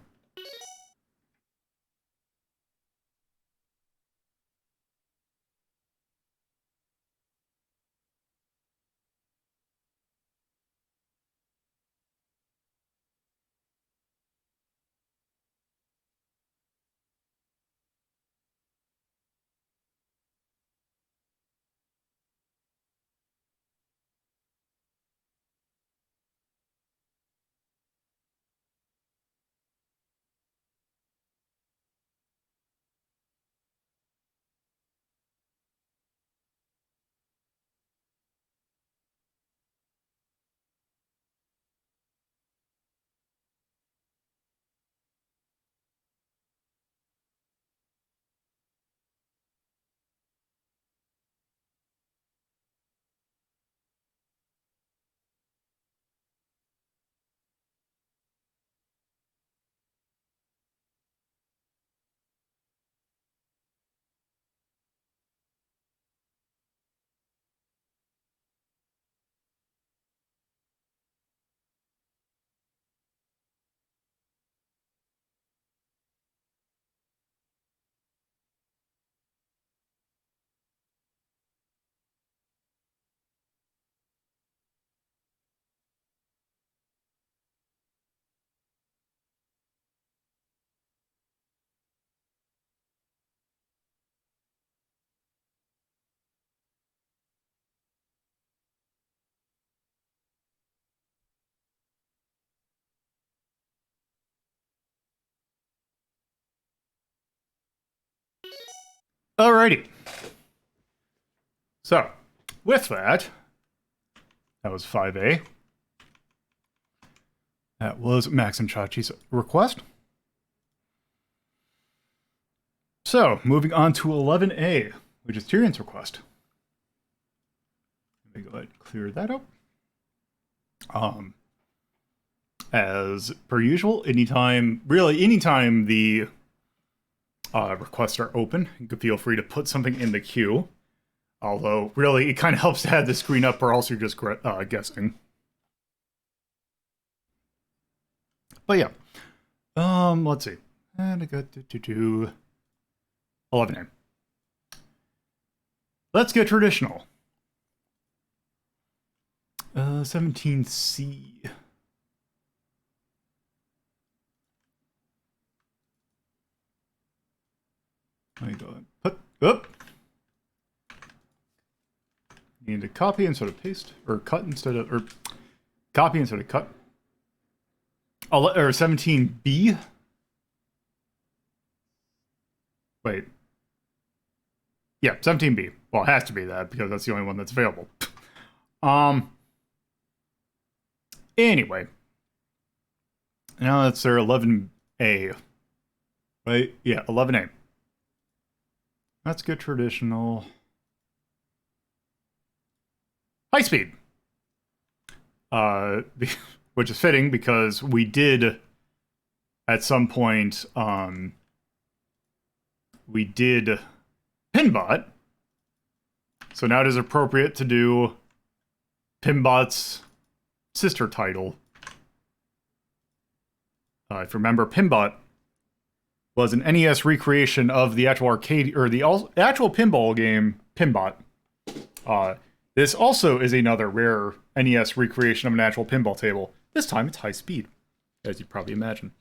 Alrighty. So, with that was 5A. That was Max and Chachi's request. So, moving on to 11A, which is Tyrion's request. Let me go ahead and clear that up. As per usual, anytime the requests are open, you can feel free to put something in the queue. Although, really, it kind of helps to have the screen up, or else you're just guessing. But yeah, let's see. And I got to 11A. Let's get traditional. 17C. Let me go and put up. need to copy instead of paste, or cut instead of, or copy instead of cut. Or 17B. Wait. Yeah, 17B. Well, it has to be that because that's the only one that's available. Anyway. Now that's their 11A. Right? Yeah, 11A. Let's get traditional. High speed. Which is fitting because we did at some point we did Pinbot. So now it is appropriate to do Pinbot's sister title. If you remember, Pinbot was an NES recreation of the actual arcade, or the actual pinball game, Pinbot. This also is another rare NES recreation of an actual pinball table. This time it's high speed, as you'd probably imagine.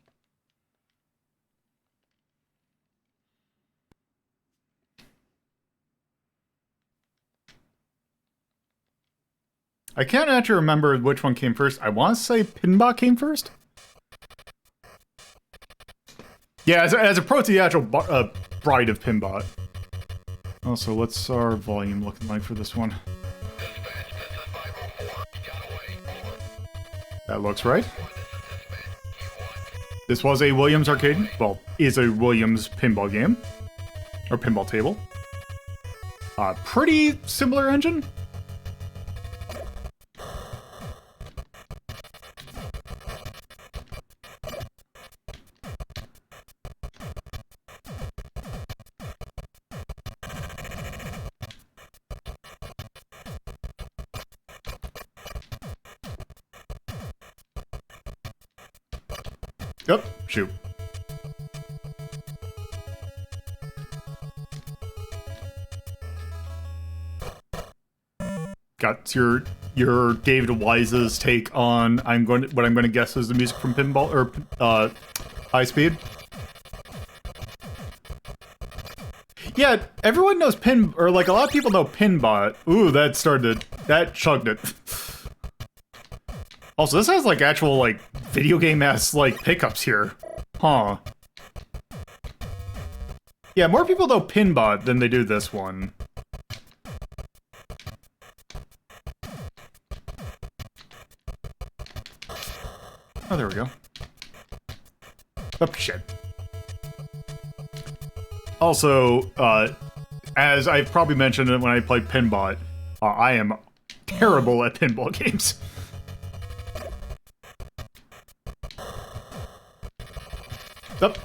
I can't actually remember which one came first. I want to say Pinbot came first. Yeah, as opposed to the actual bride of Pinbot. Also, what's our volume looking like for this one? That looks right. This was a Williams arcade. Well, is a Williams pinball game. Or pinball table. Pretty similar engine. Yep, shoot. Got your David Wise's take on what I'm going to guess is the music from Pinball or High Speed. Yeah, everyone knows or like a lot of people know Pinbot. Ooh, that chugged it. Also, this has like actual like video game ass like pickups here. Huh. Yeah, more people know Pinbot than they do this one. Oh, there we go. Oh, shit. Also, as I've probably mentioned when I played Pinbot, I am terrible at pinball games. Up.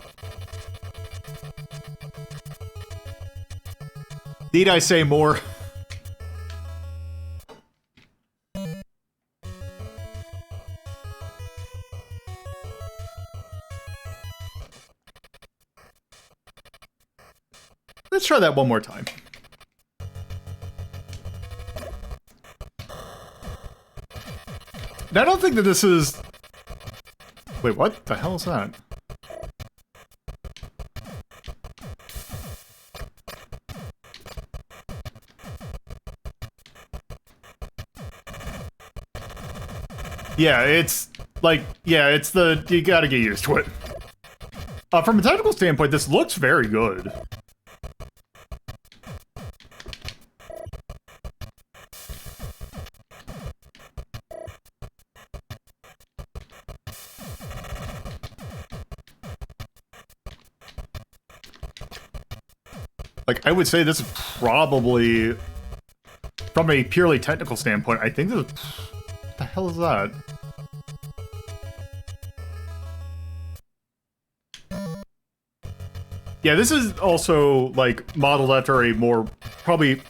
Need I say more? Let's try that one more time. Now, I don't think that this is... Wait, what the hell is that? Yeah, it's like, yeah, it's the, you gotta get used to it. From a technical standpoint, this looks very good. Like, I would say this is probably, from a purely technical standpoint, I think this is, what the hell is that? Yeah, this is also, like, modeled after a more, probably...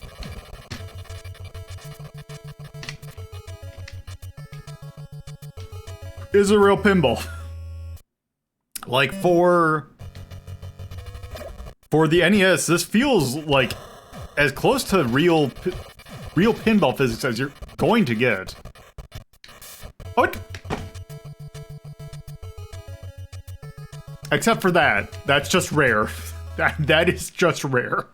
is a real pinball. Like, for the NES, this feels like as close to real pinball physics as you're going to get. What? Except for that. That's just rare. That is just rare.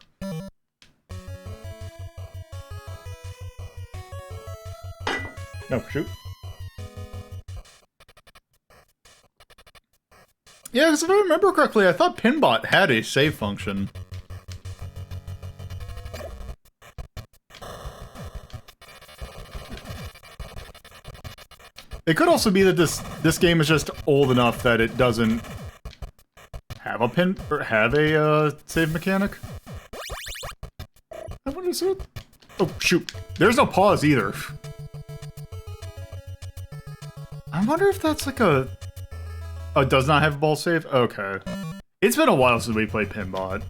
No, shoot. Yeah, because if I remember correctly, I thought Pinbot had a save function. It could also be that this game is just old enough that it doesn't have a save mechanic. I wonder is it. Oh shoot! There's no pause either. I wonder if that's like a. Oh, it does not have a ball save. Okay, it's been a while since we played Pinbot.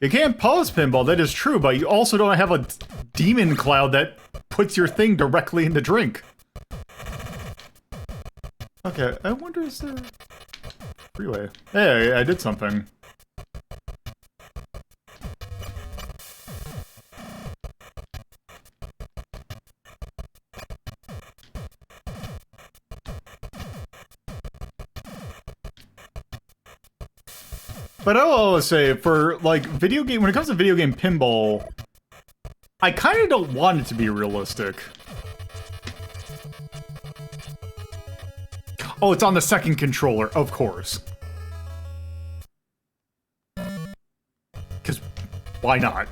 You can't pause pinball, that is true, but you also don't have a demon cloud that puts your thing directly in the drink. Okay, I wonder is there... Freeway. Hey, I did something. But I'll always say, for, like, video game... When it comes to video game pinball, I kind of don't want it to be realistic. Oh, it's on the second controller, of course. Because, why not?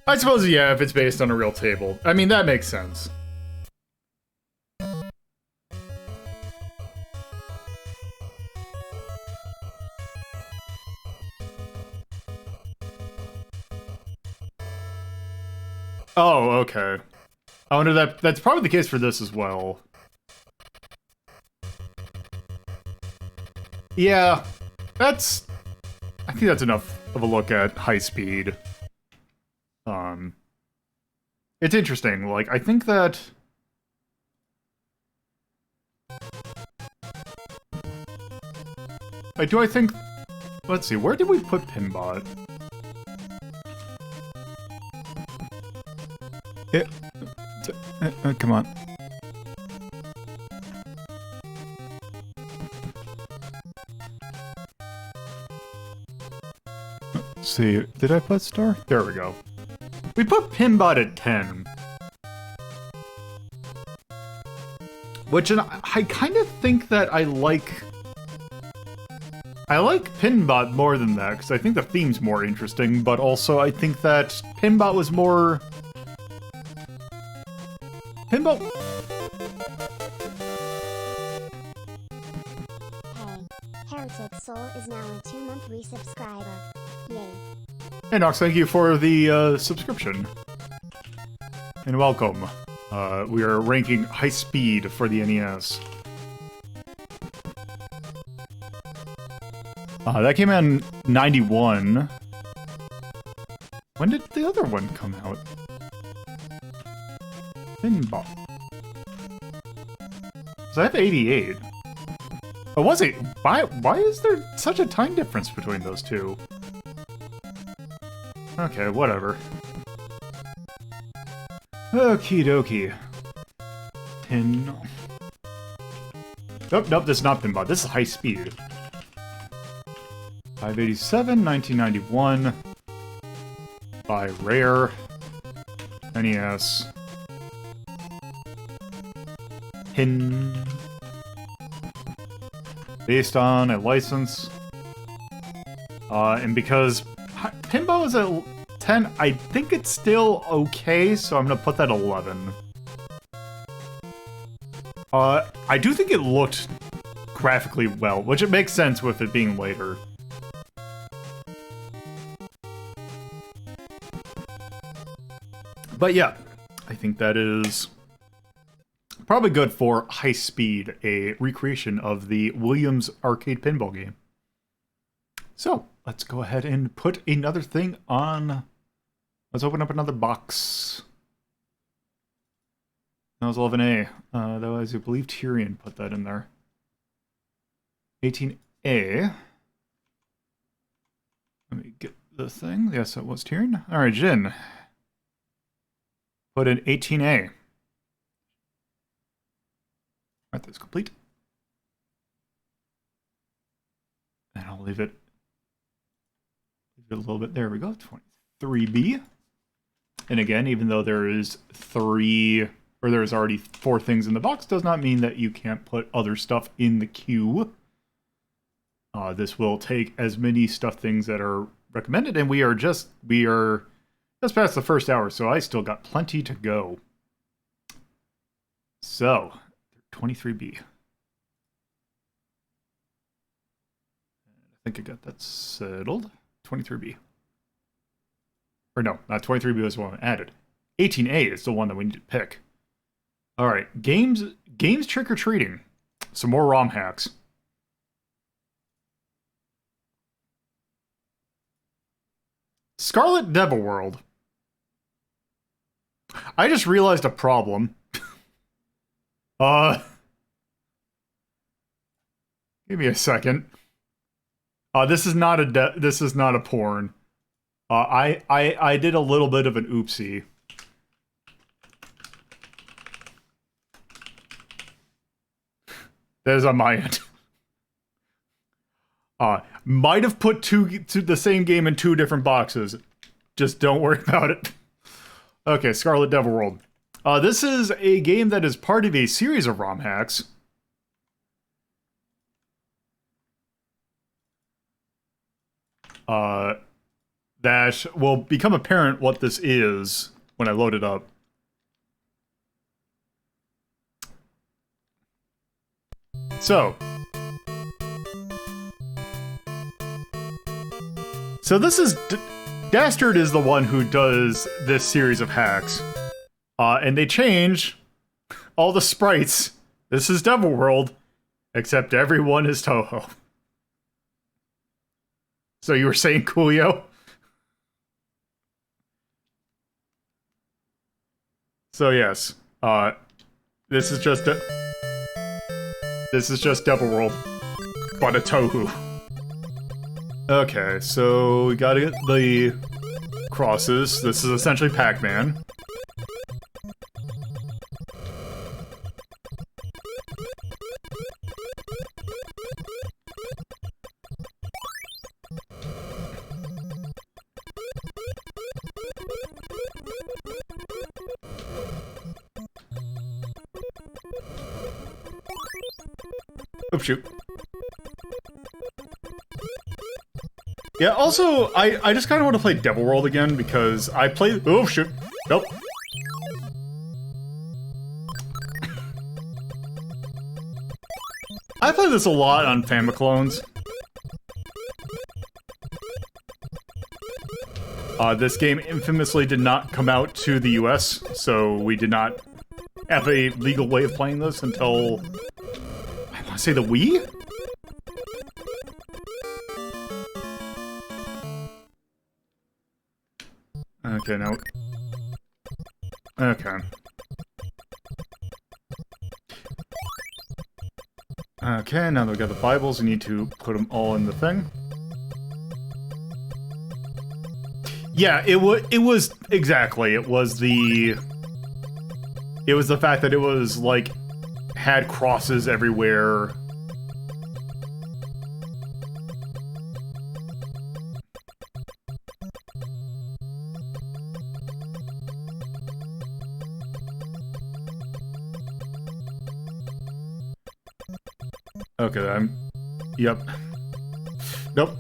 I suppose, yeah, if it's based on a real table. I mean, that makes sense. Oh, okay. I wonder that's probably the case for this as well. Yeah, I think that's enough of a look at high speed. It's interesting. Like, I think that... do I think... Let's see, where did we put Pinbot? Come on. Let's see, did I put star? There we go. We put Pinbot at 10. Which, and I kind of think that I like Pinbot more than that, because I think the theme's more interesting, but also I think that Pinbot was more... Pinbot... Hey, Heretic Soul is now a 2-month resubscriber. Yay. Hey Nox, thank you for the subscription. And welcome. We are ranking high speed for the NES. That came out in 91. When did the other one come out? Pinball. So I have 88. Oh, was it? Why is there such a time difference between those two? Okay, whatever. Okie dokie. Pin. Nope, this is not Pinbot. This is high speed. 587, 1991. By Rare. NES. Pin. Based on a license. And because Pinball is at 10, I think it's still okay, so I'm gonna put that 11. I do think it looked graphically well, which it makes sense with it being later. But yeah, I think that is probably good for High Speed, a recreation of the Williams arcade pinball game. So, let's go ahead and put another thing on. Let's open up another box. That was 11A. That was, I believe, Tyrion put that in there. 18A. Let me get the thing. Yes, that was Tyrion. All right, Jin. Put in 18A. All right, that's complete. And I'll leave it a little bit. There we go. 23B. And again, even though there is there's already 4 things in the box, does not mean that you can't put other stuff in the queue. This will take as many stuff things that are recommended, and we are just past the first hour, so I still got plenty to go. So, 23B. I think I got that settled. 23B. Or no, not 23B was the one I added. 18A is the one that we need to pick. Alright, games trick-or-treating. Some more ROM hacks. Scarlet Devil World. I just realized a problem. Give me a second. This is not a porn. I did a little bit of an oopsie. That is on my end. Might have put the same game in 2 different boxes. Just don't worry about it. Okay, Scarlet Devil World. This is a game that is part of a series of ROM hacks. That will become apparent what this is when I load it up. So this is... Dastard is the one who does this series of hacks. And they change all the sprites. This is Devil World, except everyone is Toho. So you were saying Coolio? So yes, this is just Devil World, but a Tohu. Okay, so we gotta get the crosses. This is essentially Pac-Man. Oh, shoot. Yeah, also, I just kind of want to play Devil World again, because I played... Oh, shoot. Nope. I played this a lot on Famiclones. This game infamously did not come out to the US, so we did not have a legal way of playing this until... I want to say the Wii? Okay, now... Okay. Okay, now that we got the Bibles, we need to put them all in the thing. Yeah, it was exactly. It was the fact that it was like had crosses everywhere. Okay, yep. Nope.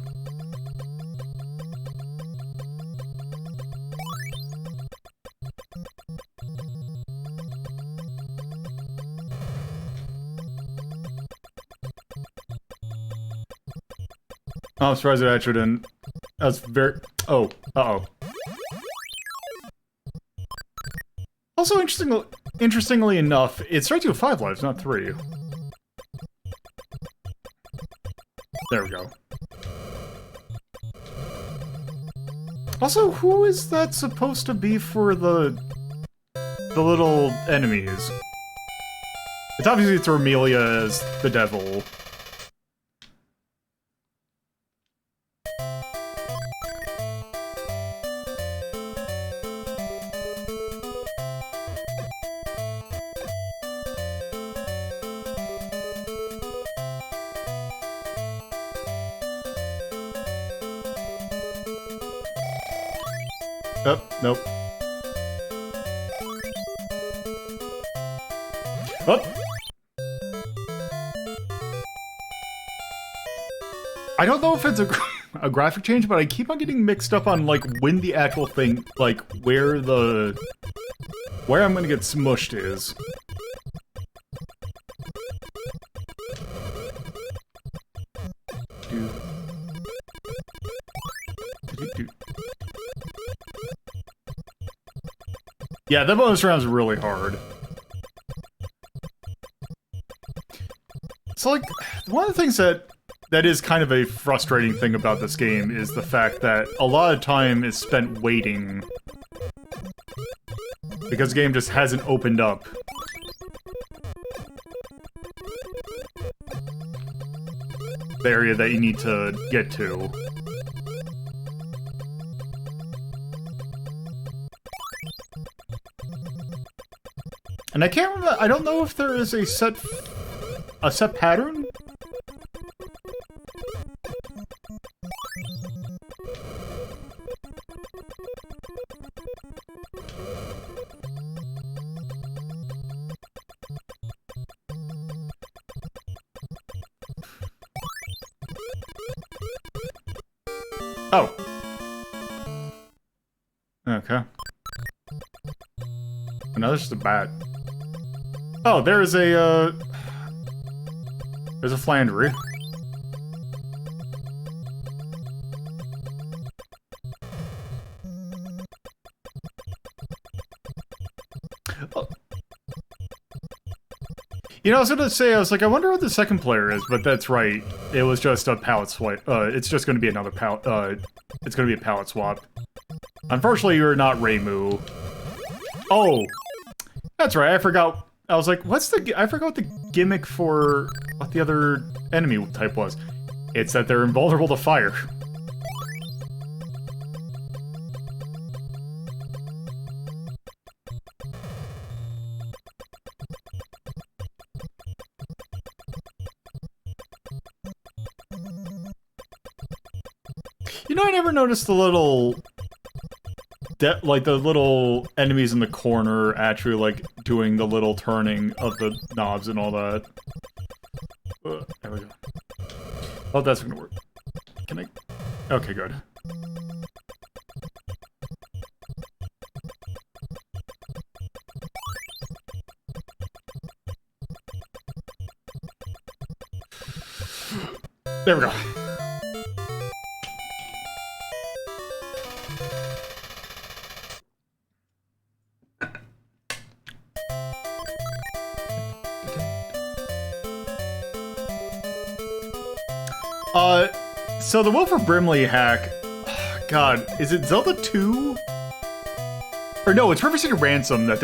Oh, I'm surprised it actually didn't. That's very... Oh. Uh-oh. Also, interestingly enough, it starts you with 5 lives, not 3. There we go. Also, who is that supposed to be for the little enemies? It's obviously it's Romelia as the devil. Oh, nope. Oh! I don't know if it's a graphic change, but I keep on getting mixed up on, like, when the actual thing, like, where I'm gonna get smushed is. Yeah, that bonus round's really hard. So, like, one of the things that is kind of a frustrating thing about this game is the fact that a lot of time is spent waiting. Because the game just hasn't opened up. The area that you need to get to. And I can't remember, I don't know if there is a set pattern? Oh. Okay. Another just a bat. Oh, there's a Flandry. Oh. You know, I was gonna say, I was like, I wonder what the second player is, but that's right. It was just a palette swipe. It's just gonna be another palette, it's gonna be a palette swap. Unfortunately, you're not Reimu. Oh! That's right, I forgot. I was like, I forgot what the gimmick for what the other enemy type was. It's that they're invulnerable to fire. You know, I never noticed the little... like, the little enemies in the corner actually, like, doing the little turning of the knobs and all that. There we go. Oh, that's gonna work. Can I... Okay, good. There we go. So the Wilford Brimley hack, God, is it Zelda 2? Or no, it's River City Ransom that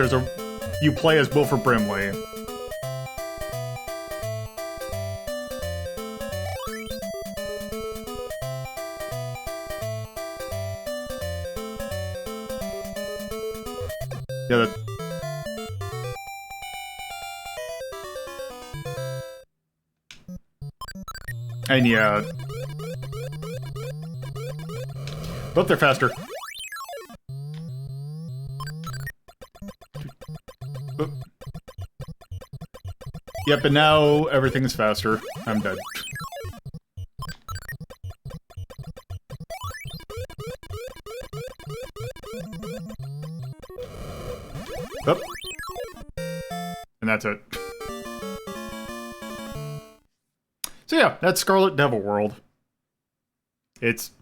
you play as Wilford Brimley. Yeah, and yeah. But they're faster. Oop. Yep, and now everything is faster. I'm dead. Oop. And that's it. So yeah, that's Scarlet Devil World. It's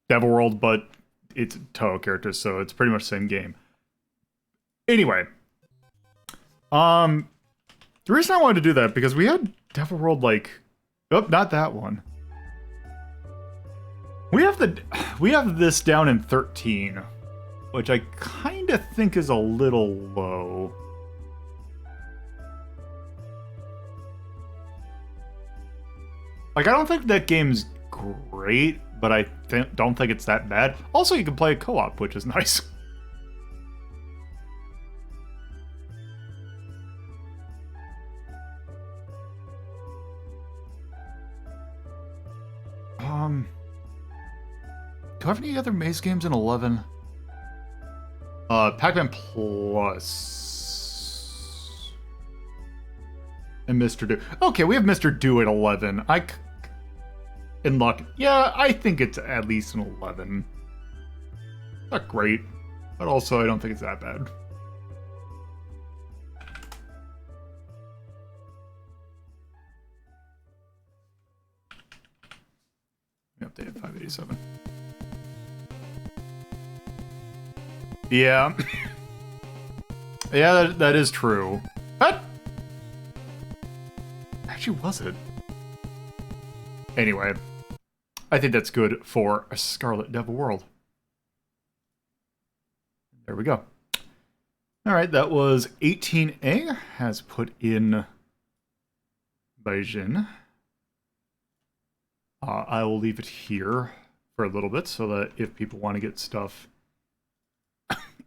Devil World, but it's Toho characters, so it's pretty much the same game. Anyway. The reason I wanted to do that, because we had Devil World, like... Oh, not that one. We have this down in 13, which I kind of think is a little low. Like, I don't think that game's great, but I don't think it's that bad. Also, you can play co-op, which is nice. Do I have any other maze games in 11? Pac-Man Plus. And Mr. Do. Okay, we have Mr. Do at 11. In luck, yeah, I think it's at least an 11. Not great, but also I don't think it's that bad. Updated 587. Yeah. Yeah, that is true. What? Actually, was it? Anyway, I think that's good for a Scarlet Devil world. There we go. Alright, that was 18A, as put in by Jin. I will leave it here for a little bit so that if people want to get stuff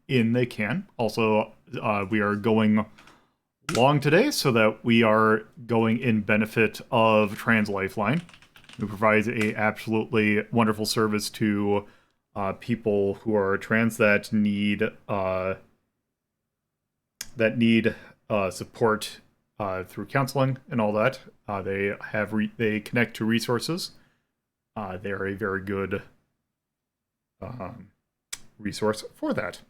in, they can. Also, we are going long today so that we are going in benefit of Trans Lifeline, who provides a absolutely wonderful service to people who are trans that need support through counseling and all that. They connect to resources. They're a very good resource for that.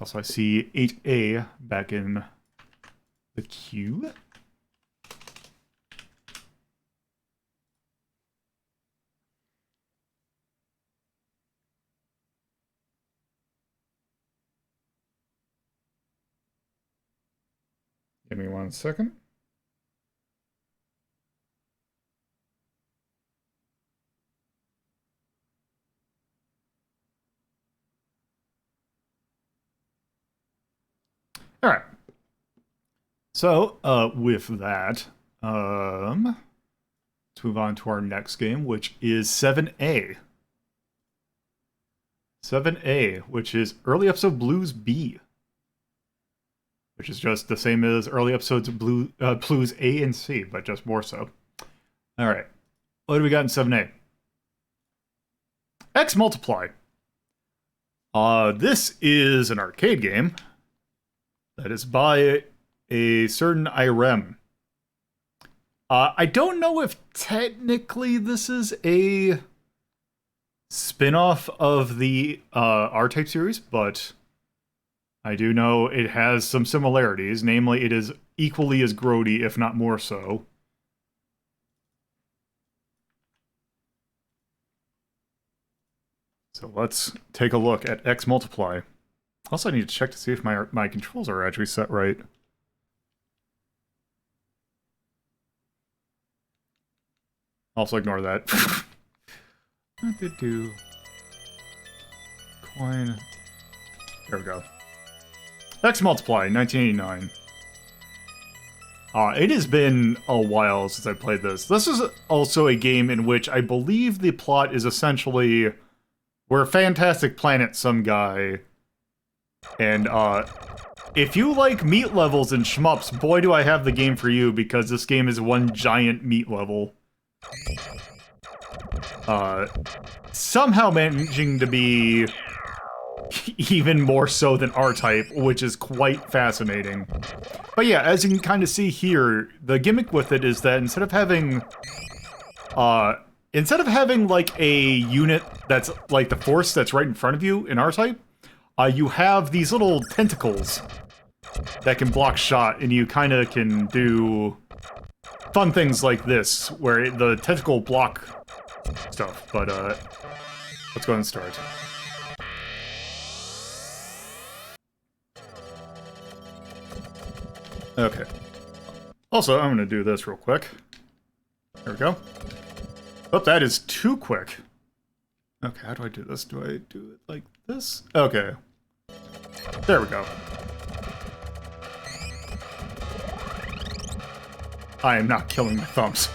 Also, I see 8A back in the queue. Give me 1 second. All right. So, with that, let's move on to our next game, which is 7A. 7A, which is Early Episode Blues B. Which is just the same as early episodes of Blues A and C, but just more so. All right. What do we got in 7A? X Multiply. This is an arcade game that is by a certain Irem. I don't know if technically this is a spin-off of the R-Type series, but I do know it has some similarities. Namely, it is equally as grody, if not more so. So let's take a look at X Multiply. Also, I need to check to see if my controls are actually set right. Also ignore that. Coin. There we go. X Multiply, 1989. It has been a while since I played this. This is also a game in which I believe the plot is essentially we're Fantastic Planet some guy. And, if you like meat levels and shmups, boy do I have the game for you, because this game is one giant meat level. Somehow managing to be even more so than R-Type, which is quite fascinating. But yeah, as you can kind of see here, the gimmick with it is that instead of having like a unit that's like the force that's right in front of you in R-Type, you have these little tentacles that can block shot, and you kind of can do fun things like this, where the tentacle block stuff. But, let's go ahead and start. Okay. Also, I'm gonna do this real quick. There we go. Oh, that is too quick. Okay, how do I do this? Do I do it like this? Okay. There we go. I am not killing my thumbs.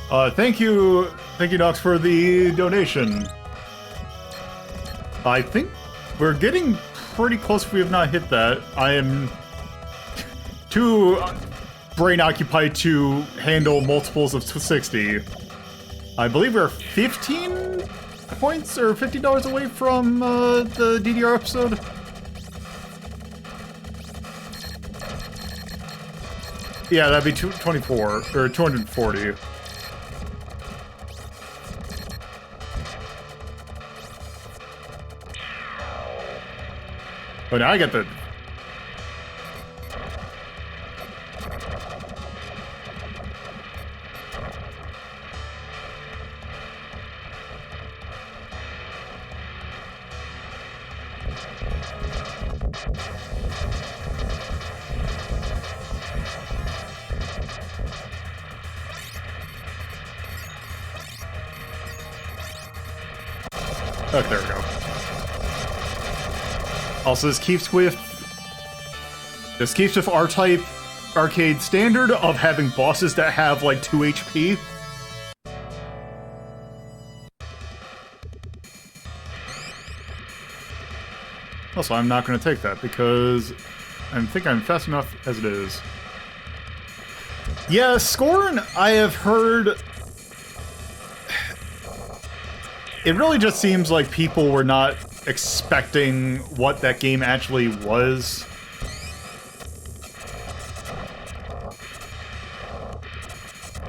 Thank you, Nox, for the donation. I think we're getting pretty close if we have not hit that. I am too brain occupied to handle multiples of 60. I believe we're 15 points or $50 away from the DDR episode. Yeah, that'd be 24 or 240. Oh, now I get the... Okay, there we go. Also, this keeps with R-Type arcade standard of having bosses that have like 2 HP. Also, I'm not going to take that because I think I'm fast enough as it is. Yeah, Scorn, I have heard... It really just seems like people were not expecting what that game actually was.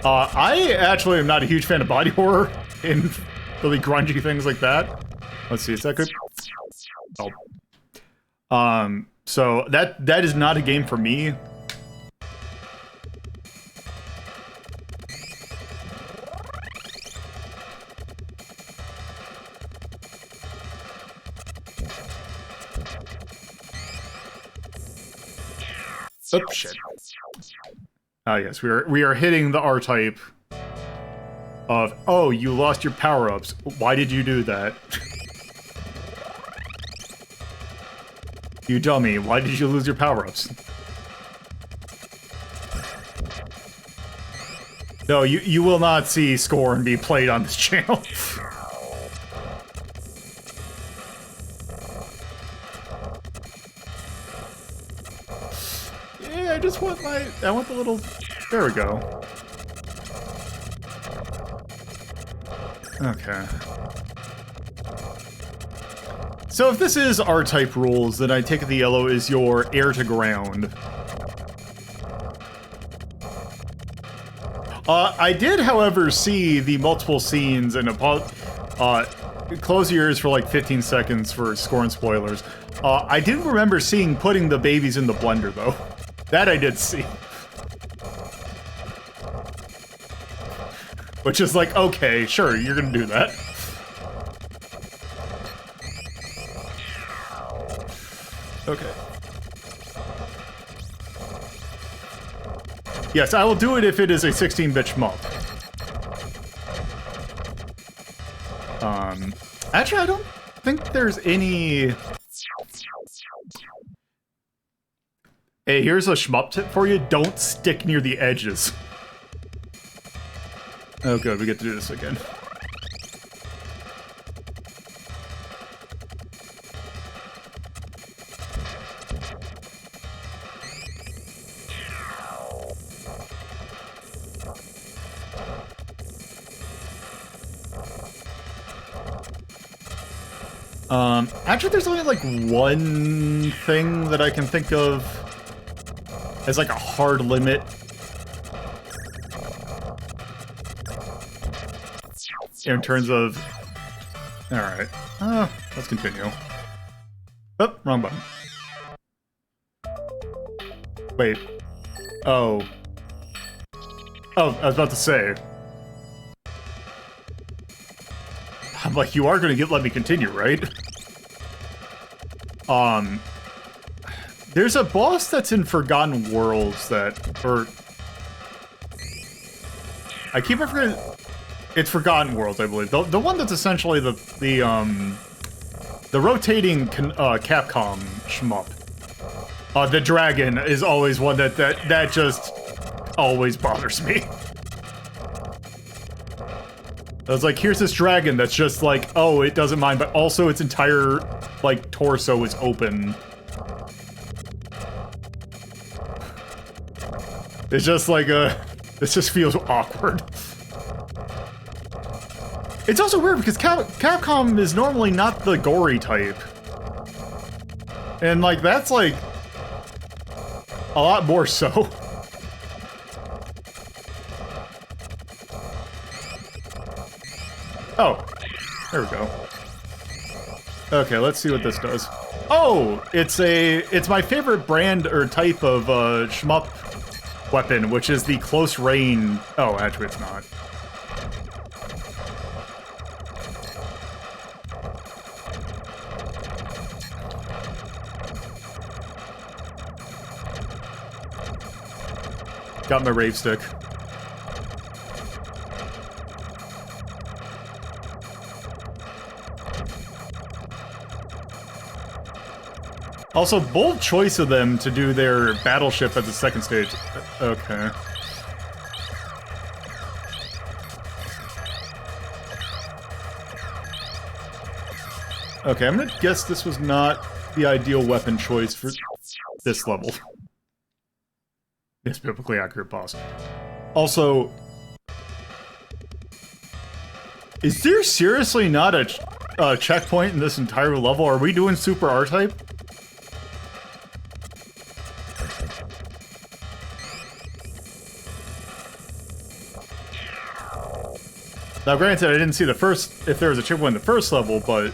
I actually am not a huge fan of body horror in really grungy things like that. Let's see, is that good? Oh. So that is not a game for me. Oh, shit. Ah, yes, we are hitting the R-type of, oh, you lost your power-ups. Why did you do that? You dummy, why did you lose your power-ups? No, you will not see Scorn be played on this channel. I just want I want the little, there we go. Okay. So if this is R-type rules, then I take it the yellow is your air to ground. I did, however, see the multiple scenes and close your ears for like 15 seconds for Scorn spoilers. I did remember seeing putting the babies in the blender, though. That I did see. Which is like, okay, sure, you're gonna do that. Okay. Yes, I will do it if it is a 16-bit shmup. Actually, I don't think there's any... Hey, here's a shmup tip for you. Don't stick near the edges. Oh, good. We get to do this again. Actually, there's only like one thing that I can think of as like a hard limit. In terms of... Alright. Let's continue. Oh, wrong button. Wait. Oh. Oh, I was about to say. I'm like, you are gonna let me continue, right? There's a boss that's in Forgotten Worlds that, or... I keep forgetting... It's Forgotten Worlds, I believe. The one that's essentially the rotating Capcom shmup. The dragon is always one that just always bothers me. I was like, here's this dragon that's just like, oh, it doesn't mind, but also its entire, like, torso is open. It's just like this just feels awkward. It's also weird because Capcom is normally not the gory type. And, like, that's, like, a lot more so. Oh, there we go. Okay, let's see what this does. Oh, it's my favorite brand or type of shmup weapon, which is the close range. Oh, actually, it's not. Got my rave stick. Also, bold choice of them to do their battleship at the second stage. Okay. Okay, I'm gonna guess this was not the ideal weapon choice for this level. It's biblically accurate boss. Also, is there seriously not a checkpoint in this entire level? Are we doing Super R-Type? Now, granted, I didn't see if there was a checkpoint in the first level, but...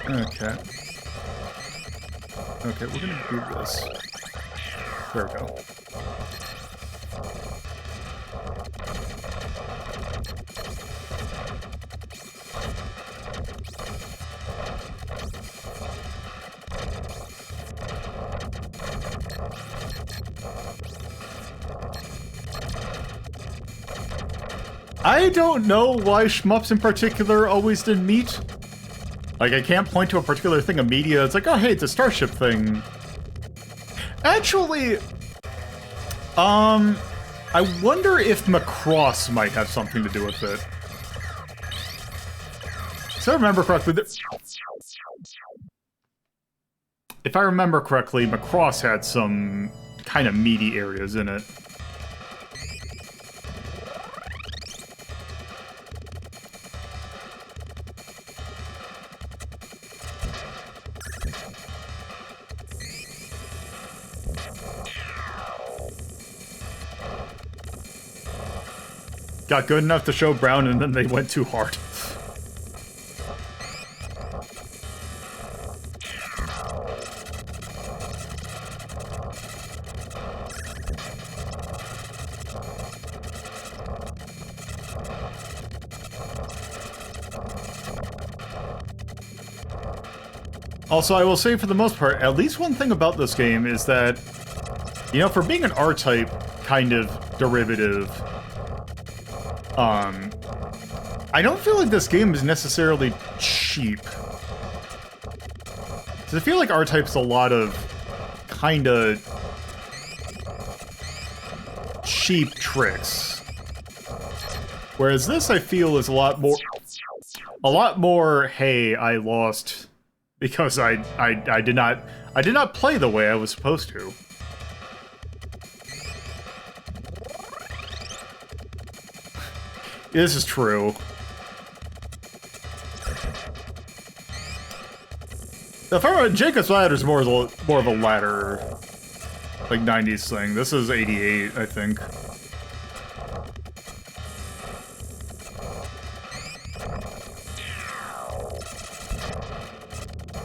Okay. Okay, we're gonna do this. There we go. I don't know why shmups in particular always did meat. Like, I can't point to a particular thing of media. It's like, oh, hey, it's a Starship thing. Actually, I wonder if Macross might have something to do with it. So I remember correctly, if I remember correctly, Macross had some kind of meaty areas in it. Got good enough to show Brown, and then they went too hard. Also, I will say for the most part, at least one thing about this game is that, you know, for being an R-type kind of derivative, I don't feel like this game is necessarily cheap. So I feel like R-Type's a lot of kinda cheap tricks. Whereas this, I feel, is a lot more, hey, I lost because I did not play the way I was supposed to. This is true. If I remember, Jacob's Ladder is more of a ladder, like 90s thing. This is 88, I think.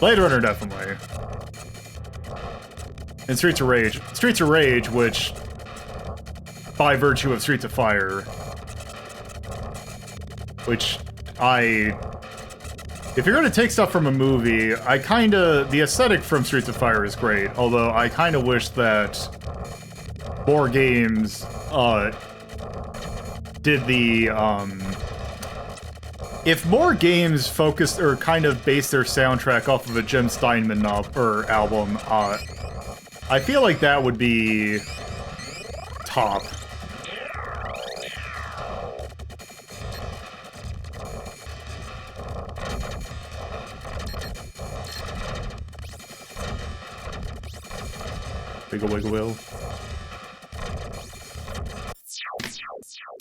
Blade Runner, definitely. And Streets of Rage. Streets of Rage, which, by virtue of Streets of Fire, which if you're gonna take stuff from a movie, the aesthetic from Streets of Fire is great, although I kinda wish that more games, did the, if more games focused or kind of based their soundtrack off of a Jim Steinman album, I feel like that would be top. Wiggle, wiggle, wiggle.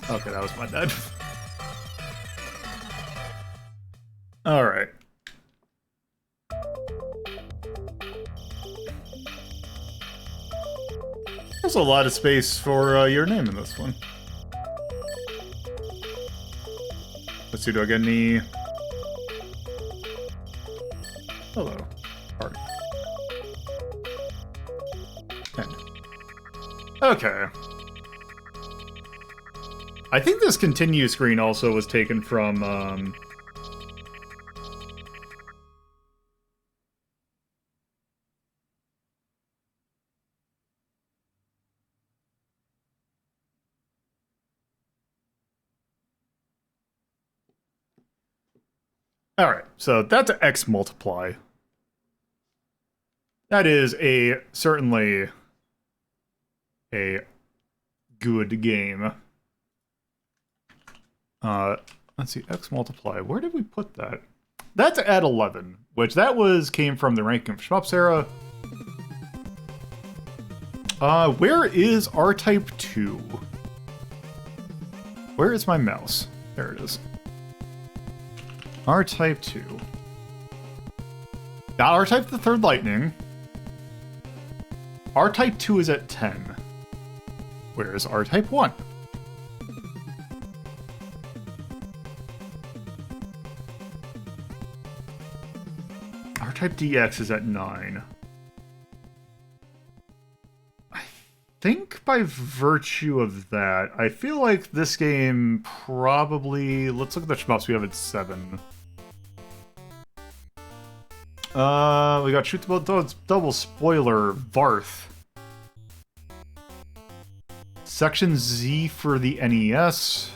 Okay, that was my bad. Alright. There's a lot of space for your name in this one. Let's see, do I get any... Hello. Heart. End. Okay. I think this continue screen also was taken from, Alright, so that's an X multiply. That is certainly a good game. Let's see, X multiply. Where did we put that? That's at 11, which came from the Ranking of Shmups era. Where is R-Type 2? Where is my mouse? There it is. R-Type 2. Not R-Type the Third Lightning. R-Type 2 is at 10. Where is R-Type 1? R-Type DX is at 9. I think by virtue of that, I feel like this game probably... Let's look at the shmups we have at 7. We got Shoot the Double Spoiler, Varth. Section Z for the NES.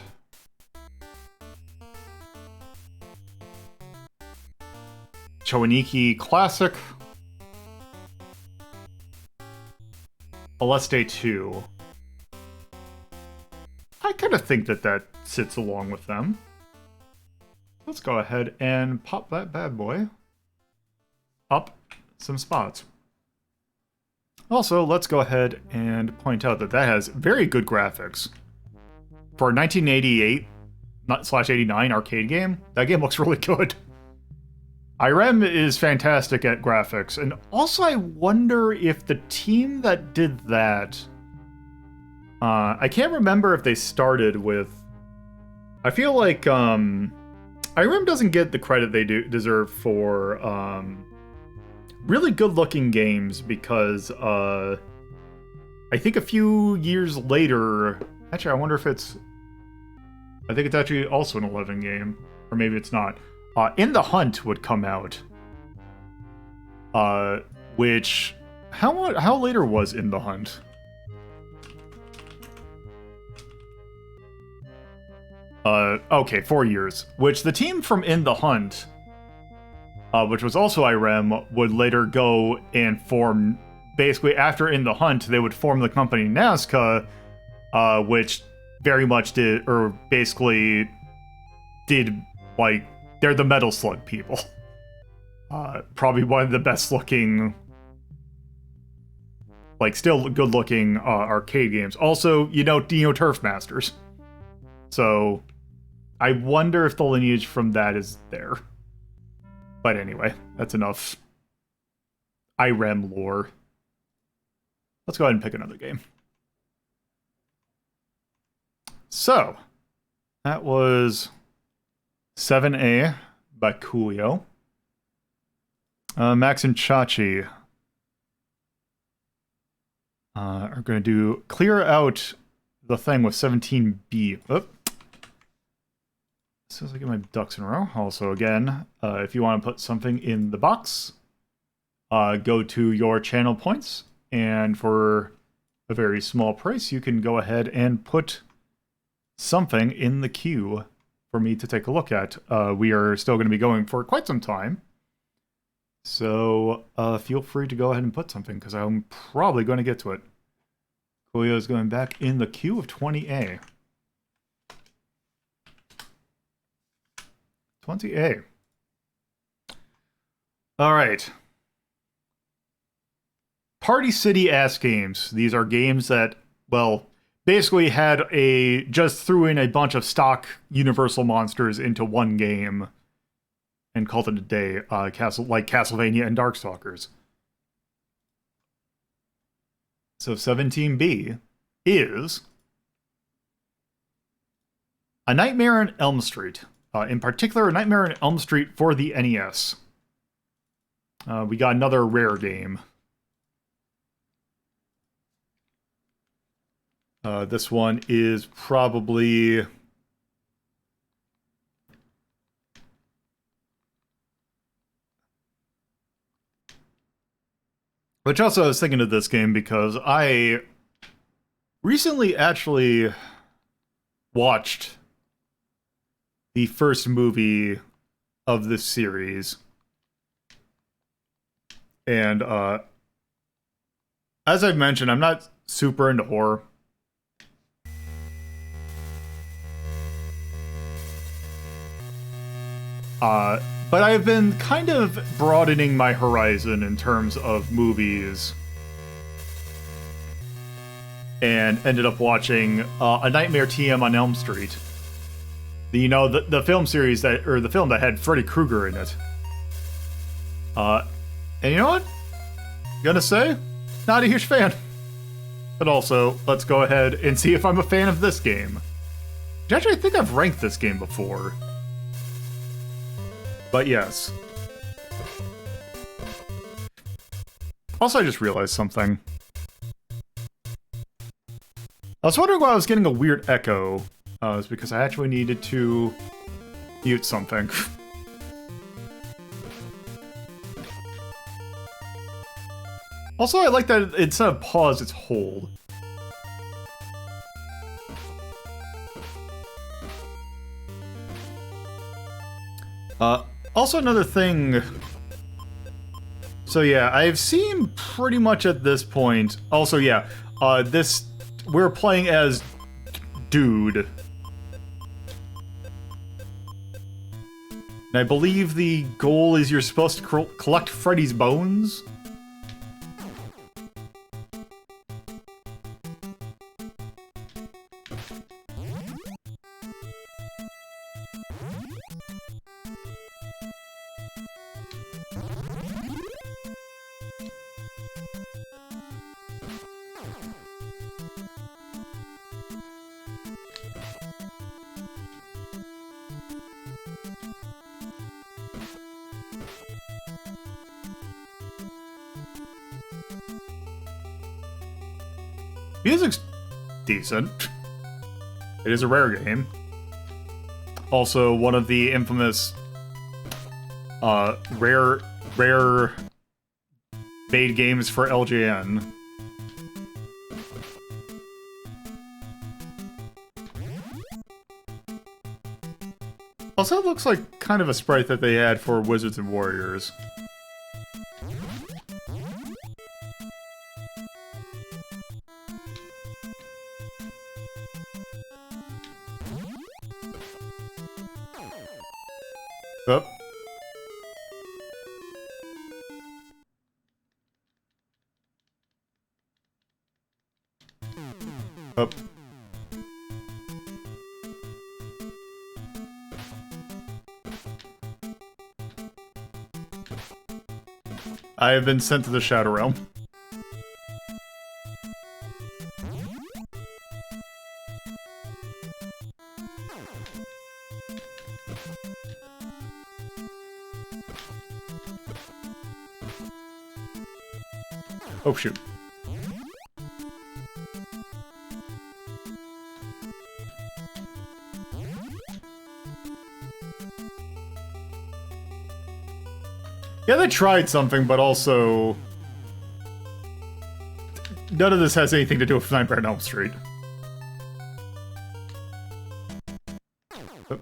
Chowaniki Classic. Aleste 2. I kind of think that sits along with them. Let's go ahead and pop that bad boy up some spots. Also, let's go ahead and point out that has very good graphics. For a 1988/89 arcade game, that game looks really good. IREM is fantastic at graphics, and also I wonder if the team that did that... I can't remember if they started with... I feel like IREM doesn't get the credit they deserve for really good-looking games, because I think a few years later... Actually, I wonder if it's... I think it's actually also an 11 game, or maybe it's not. In the Hunt would come out. Which... How later was In the Hunt? Okay, 4 years. Which the team from In the Hunt, which was also IREM, would later go and form... Basically, after In the Hunt, they would form the company Nazca, which very much did, or basically did, like... They're the Metal Slug people. Probably one of the best looking, like still good looking arcade games. Also, Turf Masters. So, I wonder if the lineage from that is there. But anyway, that's enough IREM lore. Let's go ahead and pick another game. So, that was 7A by Coolio. Max and Chachi are going to do clear out the thing with 17B. Oh. As soon as I get my ducks in a row. Also, again, if you want to put something in the box, go to your channel points, and for a very small price, you can go ahead and put something in the queue for me to take a look at. We are still going to be going for quite some time, so feel free to go ahead and put something, because I'm probably going to get to it. Koyo is going back in the queue of 20A. 20A. Alright. Party City ass games. These are games that, well, basically just threw in a bunch of stock Universal monsters into one game and called it a day, like Castlevania and Darkstalkers. So 17B is A Nightmare on Elm Street. In particular, A Nightmare on Elm Street for the NES. We got another rare game. This one is probably... Which also I was thinking of this game because I recently actually watched the first movie of this series. And as I've mentioned, I'm not super into horror. But I've been kind of broadening my horizon in terms of movies. And ended up watching A Nightmare TM on Elm Street. The film series the film that had Freddy Krueger in it. And you know what? Gonna say, not a huge fan. But also, let's go ahead and see if I'm a fan of this game. Actually, I think I've ranked this game before. But yes. Also, I just realized something. I was wondering why I was getting a weird echo. It's because I actually needed to mute something. Also, I like that instead of pause, it's hold. Also another thing... So yeah, I've seen pretty much at this point... Also, yeah, we're playing as Dude. And I believe the goal is you're supposed to collect Freddy's bones? Music's decent. It is a rare game. Also, one of the infamous rare made games for LJN. Also, it looks like kind of a sprite that they had for Wizards and Warriors. Up. Up. I have been sent to the Shadow Realm. Oh, shoot. Yeah, they tried something, but also... none of this has anything to do with Nightmare on Elm Street. Oh.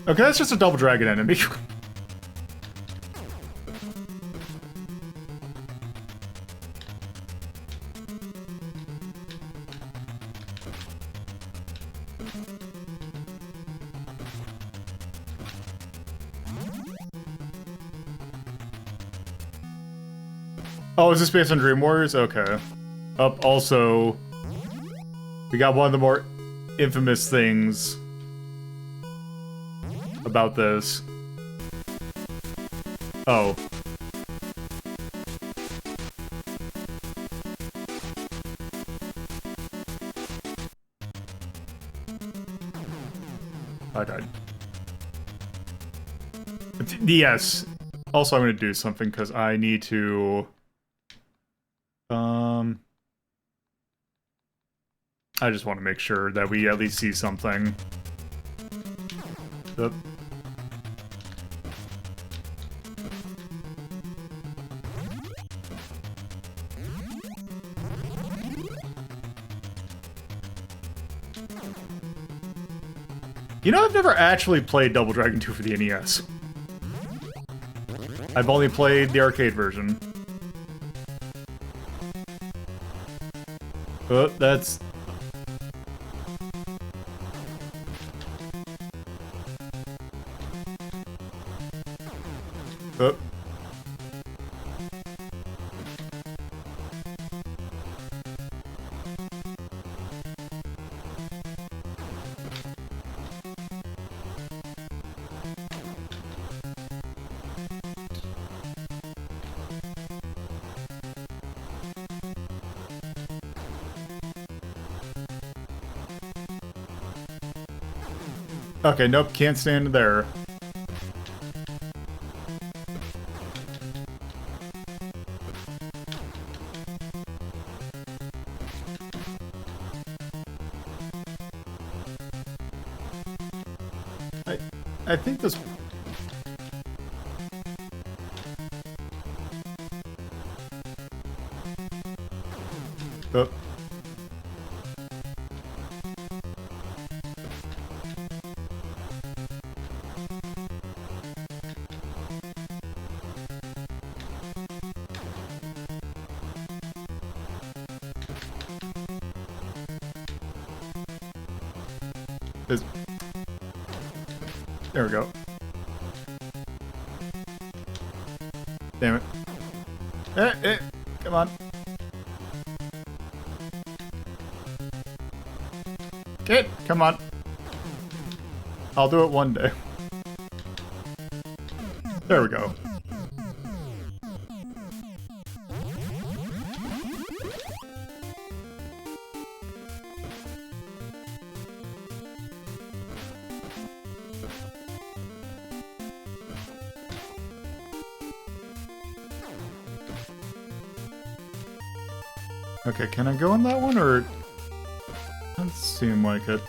Okay, that's just a double dragon enemy. Oh, is this based on Dream Warriors? Okay. Up, also... we got one of the more infamous things about this. Oh. I died. Yes. Also, I'm going to do something because I need to... I just want to make sure that we at least see something. Oop. You know, I've never actually played Double Dragon 2 for the NES. I've only played the arcade version. Oh, that's... oh. Okay, nope, can't stand there. I think this... oh. Is... there we go. Damn it. Come on. Get, come on. I'll do it one day. There we go. Okay, can I go on that one, or... doesn't seem like it.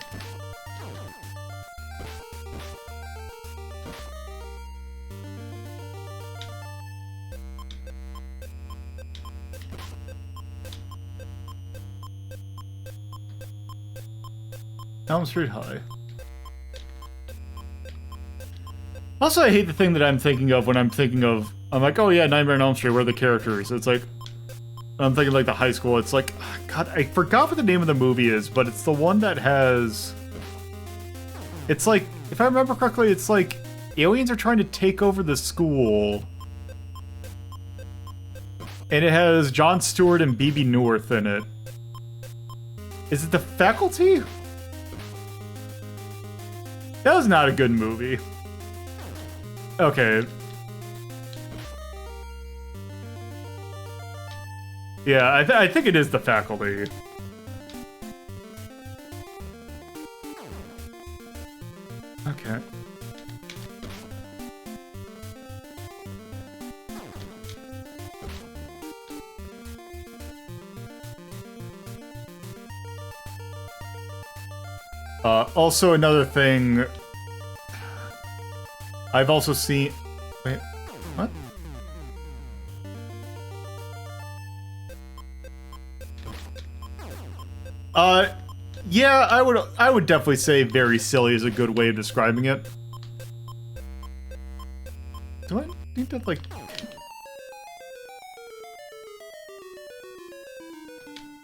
Elm Street High. Also, I hate the thing that I'm thinking of when I'm thinking of... I'm like, oh yeah, Nightmare on Elm Street, where are the characters? It's like... I'm thinking like the high school, it's like... God, I forgot what the name of the movie is, but it's the one that has... it's like, if I remember correctly, it's like aliens are trying to take over the school. And it has Jon Stewart and Bebe Neuwirth in it. Is it The Faculty? That was not a good movie. Okay. Yeah, I think it is The Faculty. Okay. Also another thing, I've also seen... Wait, what? Yeah, I would definitely say very silly is a good way of describing it. Do I need to, like...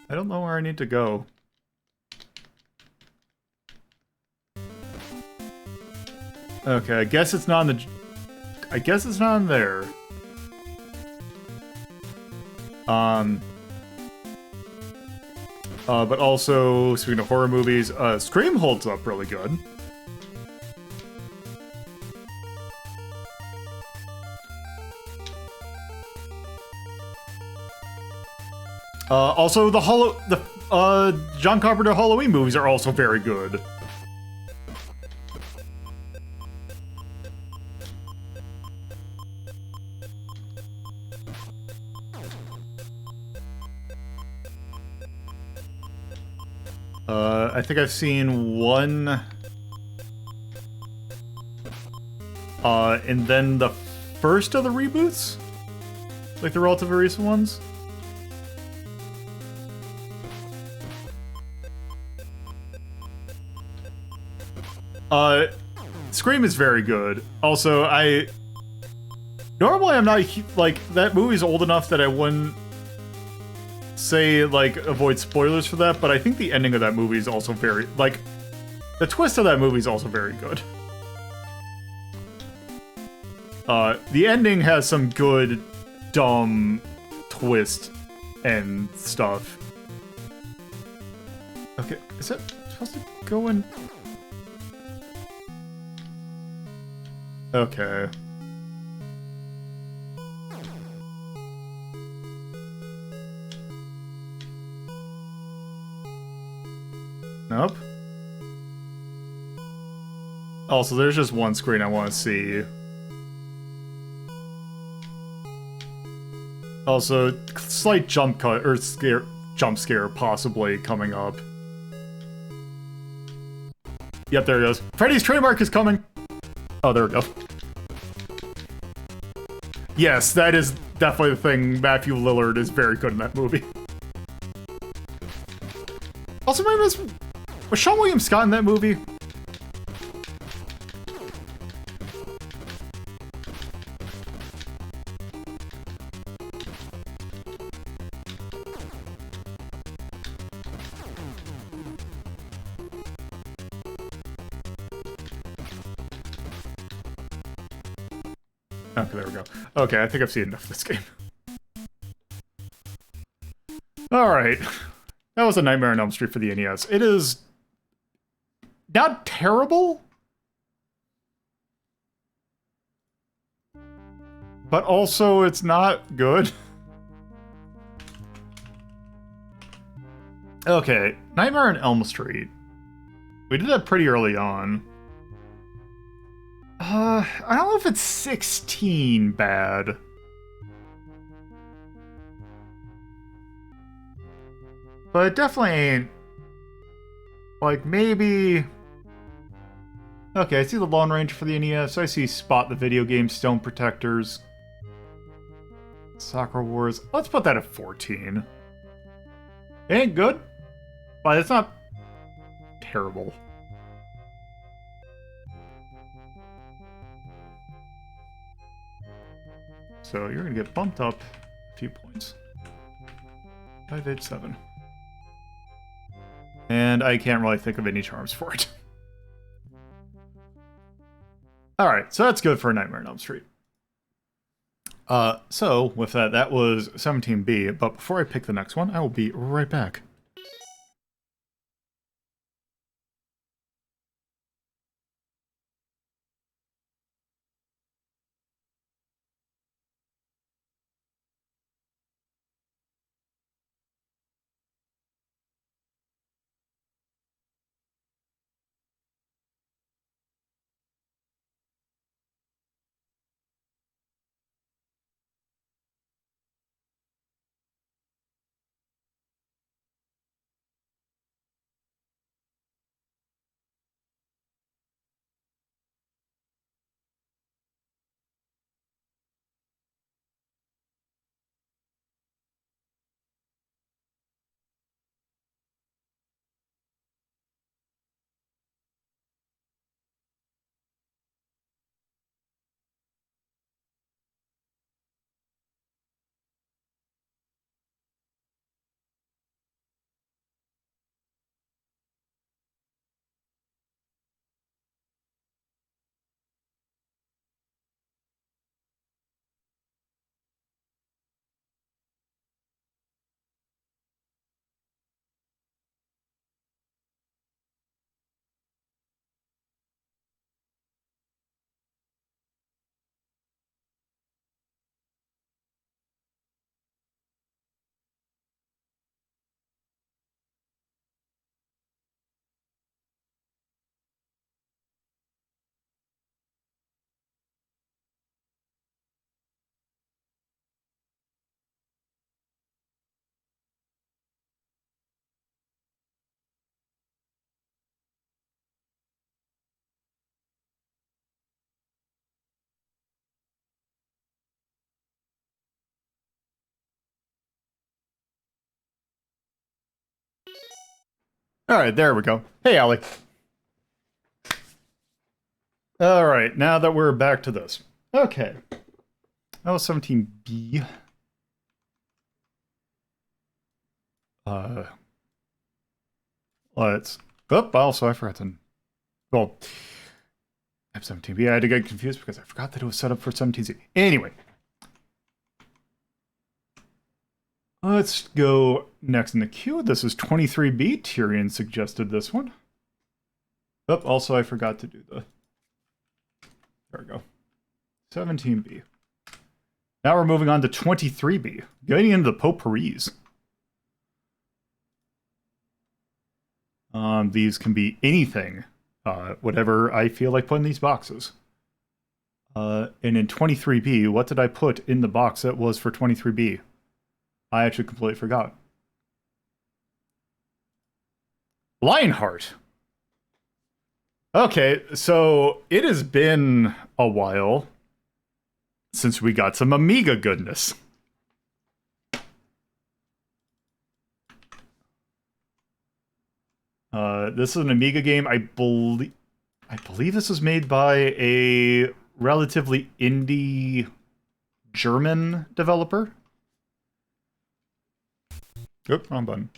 I don't know where I need to go. Okay, I guess it's not in the... I guess it's not in there. But also, speaking of horror movies, Scream holds up really good. Also, the John Carpenter Halloween movies are also very good. I think I've seen one, and then the first of the reboots? Like the relatively recent ones? Scream is very good. Also, normally I'm not, like, that movie's old enough that I wouldn't say, like, avoid spoilers for that, but I think the ending of that movie is also very, like, the twist of that movie is also very good. The ending has some good, dumb twist and stuff. Okay, is it supposed to go in? Okay. Nope. Also, there's just one screen I want to see. Also, slight jump cut or jump scare possibly coming up. Yep, there it goes. Freddy's trademark is coming. Oh, there we go. Yes, that is definitely the thing. Matthew Lillard is very good in that movie. Also, was Sean William Scott in that movie? Okay, there we go. Okay, I think I've seen enough of this game. Alright. That was a Nightmare on Elm Street for the NES. It is not terrible, but also it's not good. Okay, Nightmare on Elm Street. We did that pretty early on. I don't know if it's 16 bad. But it definitely ain't. Like, maybe... Okay, I see the Lone Ranger for the NES. I see Spot the Video Game, Stone Protectors. Soccer Wars. Let's put that at 14. It ain't good, but it's not terrible. So you're gonna get bumped up a few points. 587. And I can't really think of any charms for it. Alright, so that's good for Nightmare on Elm Street. So with that, that was 17B, but before I pick the next one, I will be right back. All right, there we go. Hey, Allie. All right, now that we're back to this. Okay. That was 17B. Let's... Oh, also, I forgot to... Well, I have 17B. I had to get confused because I forgot that it was set up for 17C. Anyway. Let's go next in the queue. This is 23B. Tyrion suggested this one. Oh, also, I forgot to do the... There we go. 17B. Now we're moving on to 23B. Getting into the potpourris. These can be anything. Whatever I feel like putting these boxes. And in 23B, what did I put in the box that was for 23B? I actually completely forgot. Lionheart. Okay, so it has been a while since we got some Amiga goodness. This is an Amiga game. I believe this was made by a relatively indie German developer. Oop, wrong button.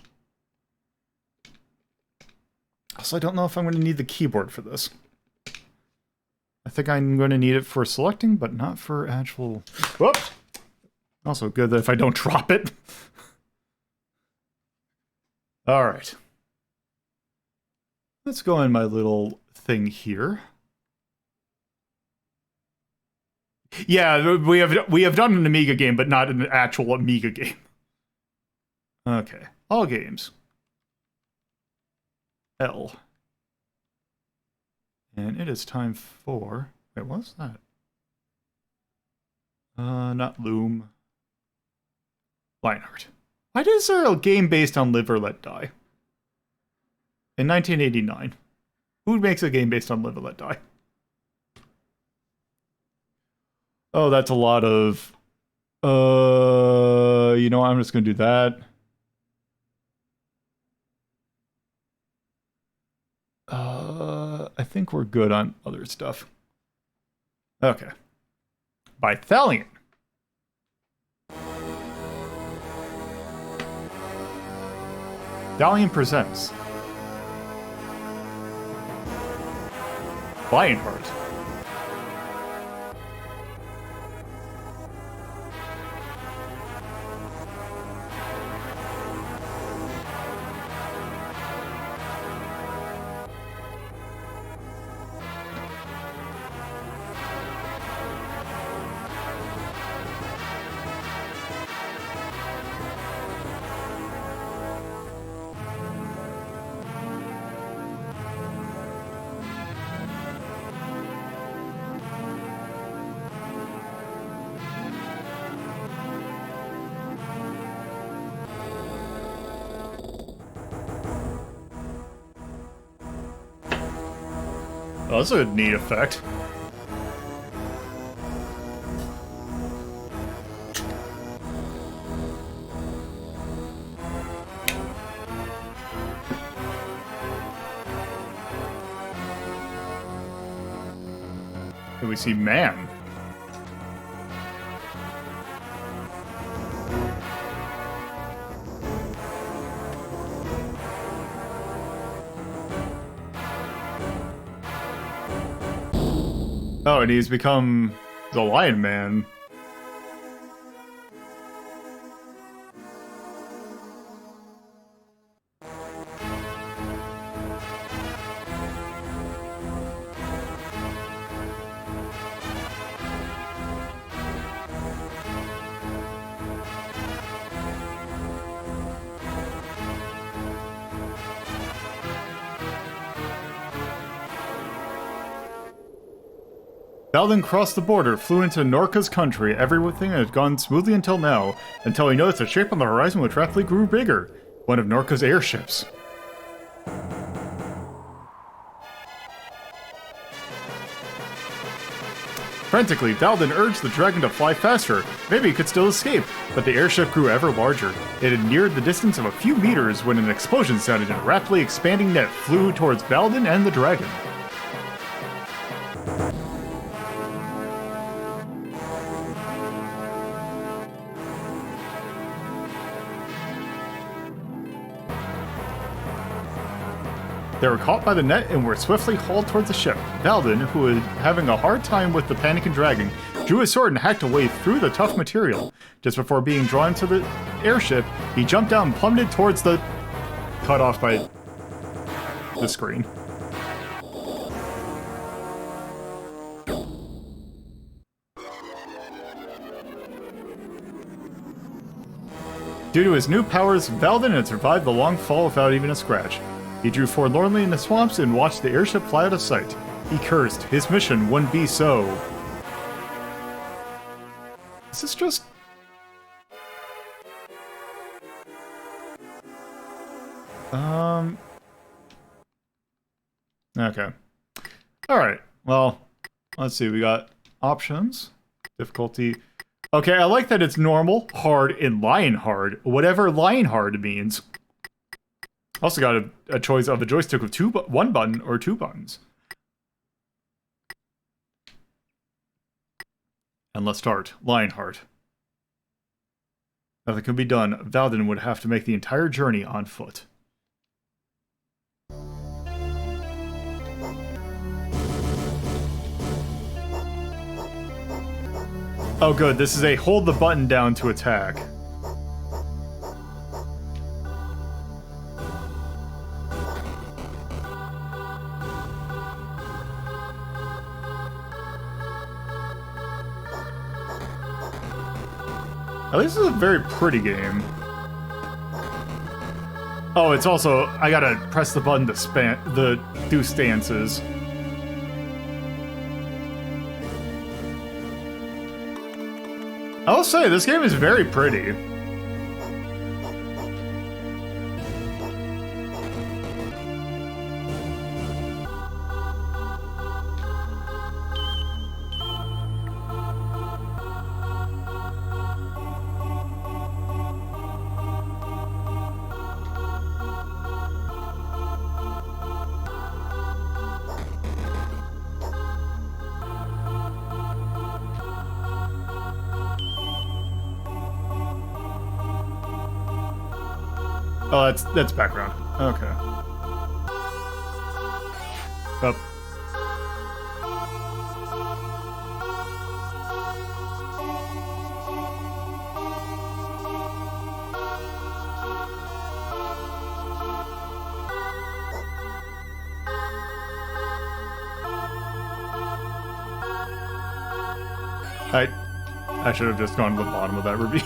Also, I don't know if I'm going to need the keyboard for this. I think I'm going to need it for selecting, but not for actual... Whoops! Also good that if I don't drop it. Alright. Let's go in my little thing here. Yeah, we have done an Amiga game, but not an actual Amiga game. Okay. All games. L. And it is time for... Wait, what was that? Not Loom. Lionheart. Why is there a game based on Live or Let Die? In 1989. Who makes a game based on Live or Let Die? Oh, that's a lot of... you know what? I'm just gonna do that. I think we're good on other stuff. Okay. By Thalion. Thalion presents Lionheart. Oh, that's a neat effect. And we see man. Oh, and he's become the Lion Man. Balden crossed the border, flew into Norka's country. Everything had gone smoothly until now, until he noticed a shape on the horizon which rapidly grew bigger. One of Norka's airships. Frantically, Valden urged the dragon to fly faster. Maybe it could still escape, but the airship grew ever larger. It had neared the distance of a few meters when an explosion sounded and a rapidly expanding net flew towards Valden and the dragon. They were caught by the net and were swiftly hauled towards the ship. Valden, who was having a hard time with the panicking dragon, drew his sword and hacked away through the tough material. Just before being drawn to the airship, he jumped down and plummeted towards the... cut off by the screen. Due to his new powers, Valden had survived the long fall without even a scratch. He drew forlornly in the swamps and watched the airship fly out of sight. He cursed. His mission wouldn't be so. Is this just... Okay. Alright, well, let's see, we got options, difficulty... Okay, I like that it's normal, hard, and lion hard, whatever lion hard means. Also got a choice of a joystick with one button or two buttons. And let's start. Lionheart. Nothing could be done. Valden would have to make the entire journey on foot. Oh good, this is a hold the button down to attack. At least this is a very pretty game. Oh, it's also, I gotta press the button to do stances. I'll say, this game is very pretty. Oh, that's background. Okay. Up. I should have just gone to the bottom of that review.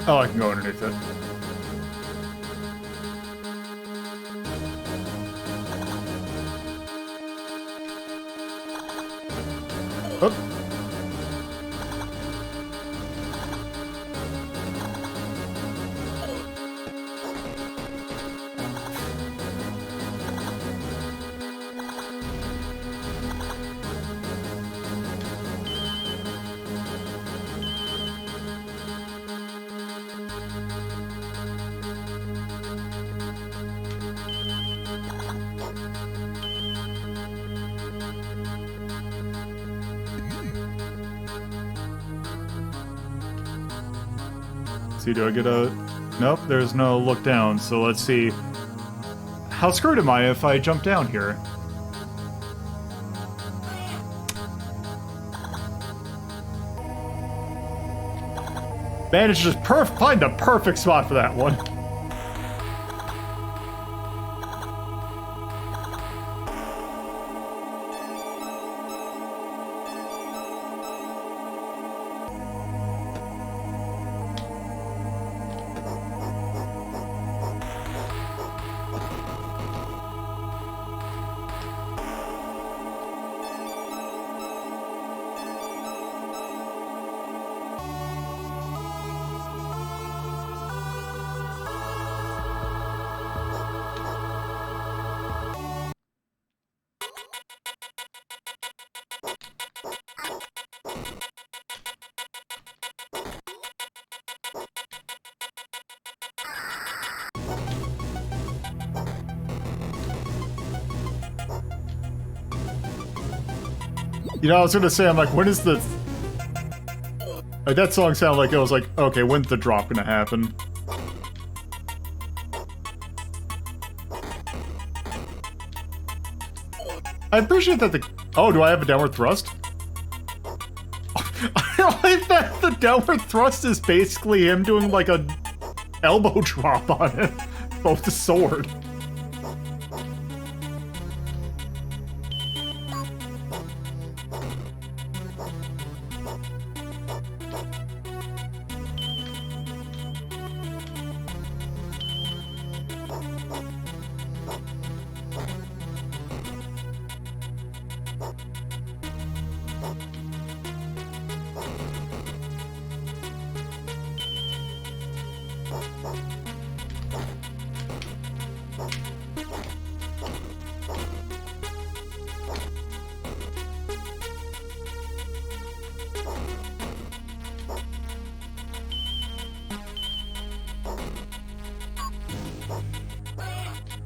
Oh, I can go underneath it. Oh. see, do I get a... Nope, there's no look down, so let's see. How screwed am I if I jump down here? Managed to just find the perfect spot for that one. You know, I was gonna say, I'm like, when is the... Like, that song sounded like it was like, okay, when's the drop gonna happen? I appreciate that the... Oh, do I have a downward thrust? I like that the downward thrust is basically him doing like a elbow drop on it. Both the sword.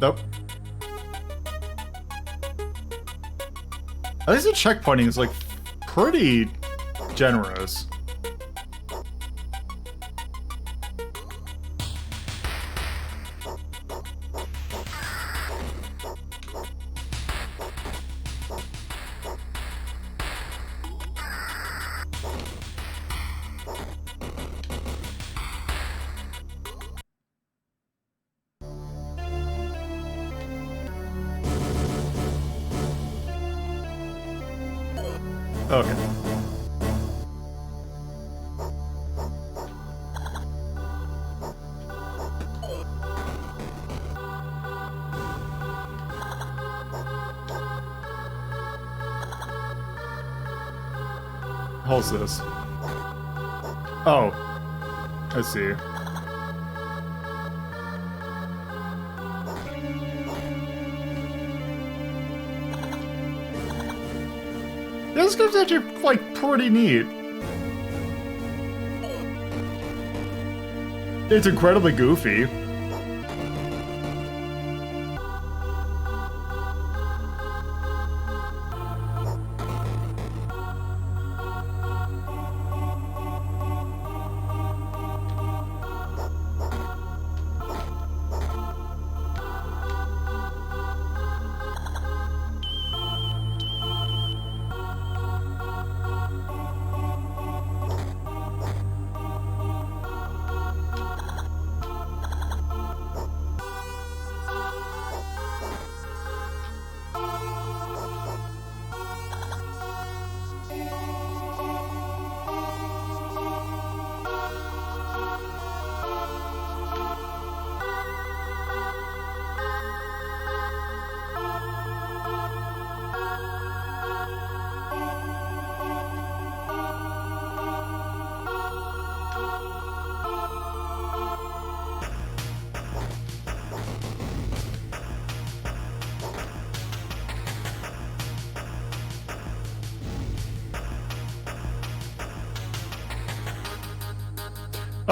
Nope. At least the checkpointing is, like, pretty generous. Okay. How's this? Oh. I see. This game's actually, like, pretty neat. It's incredibly goofy.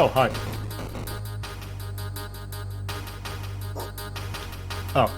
Oh, hi. Oh.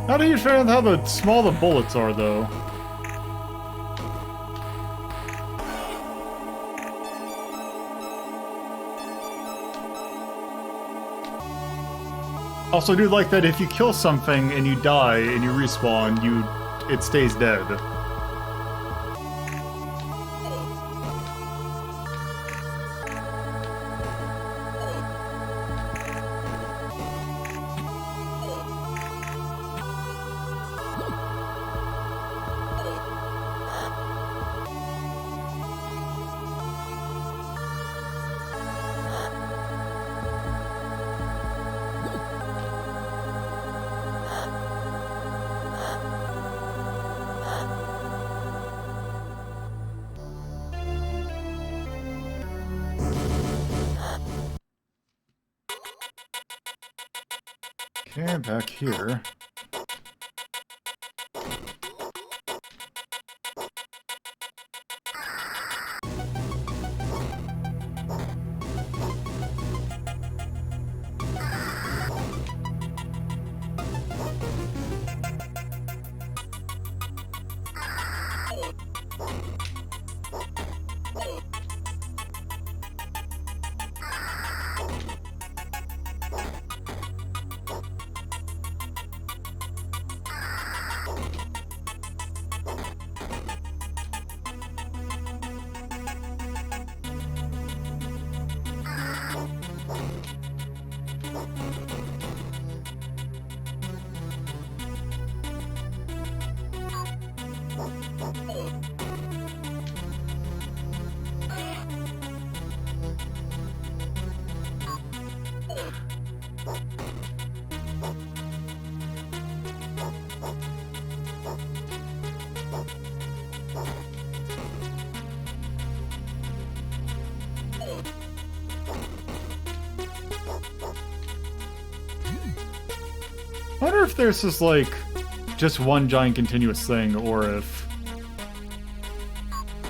Not a huge fan of how small the bullets are, though. Also, I do like that if you kill something and you die and you respawn, it stays dead. Okay, back here. I wonder if there's just like just one giant continuous thing, or if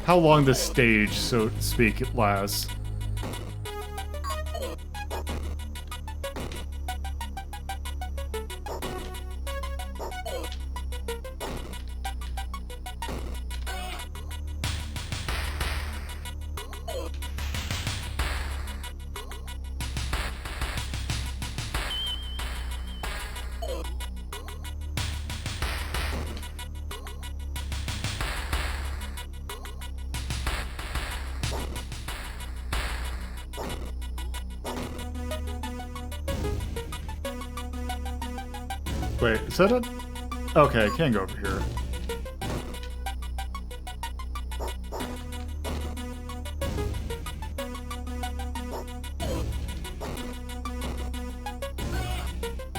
how long this stage, so to speak, lasts. Wait, is that it? Okay, I can't go over here.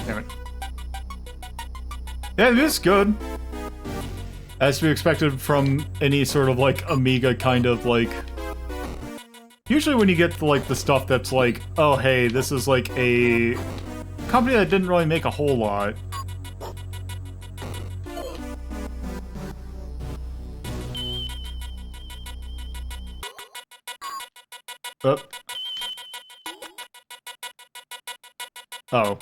Damn it. Yeah, it is good. As to be expected from any sort of, like, Amiga kind of, like... Usually when you get, like, the stuff that's like, oh, hey, this is, like, a company that didn't really make a whole lot. Oh.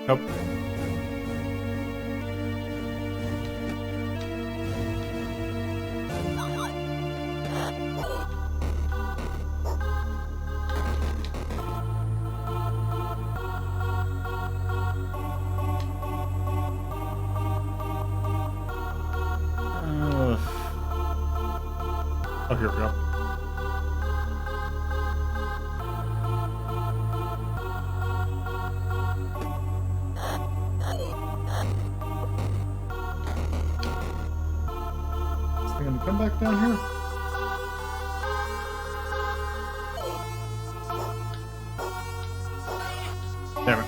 Nope. here we go. Is it gonna come back down here? Damn it.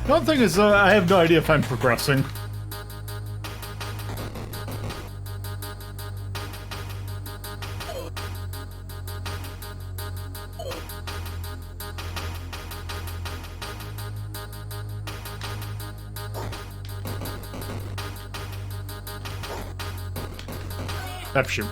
The one thing is, I have no idea if I'm progressing. F shoot.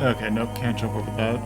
Okay, nope, can't jump over that.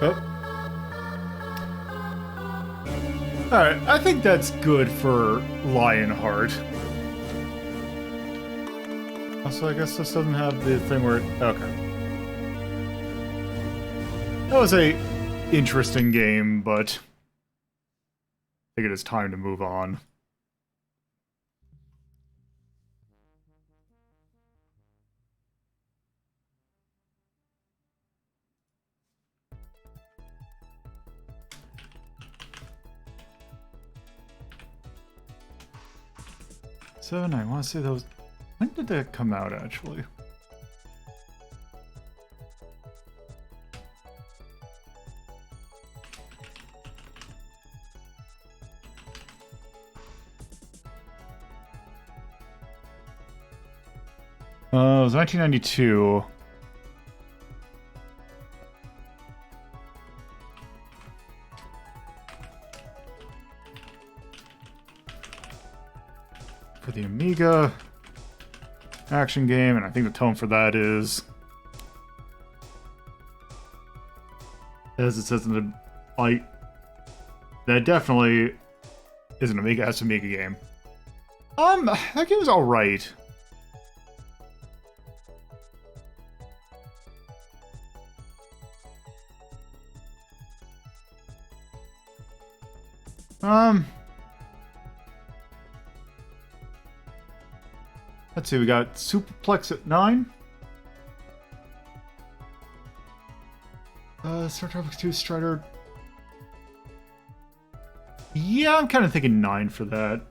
Oh. Alright, I think that's good for Lionheart. Also, I guess this doesn't have the thing where it... Okay. That was a interesting game, but I think it is time to move on. Seven, I want to say those... When did that come out, actually? It was 1992. For the Amiga action game, and I think the tone for that is, as it says in the like, that definitely is an Amiga game. That game was all right. Let's see, we got Superplex at 9. Star Tropics 2 Strider. Yeah, I'm kind of thinking 9 for that.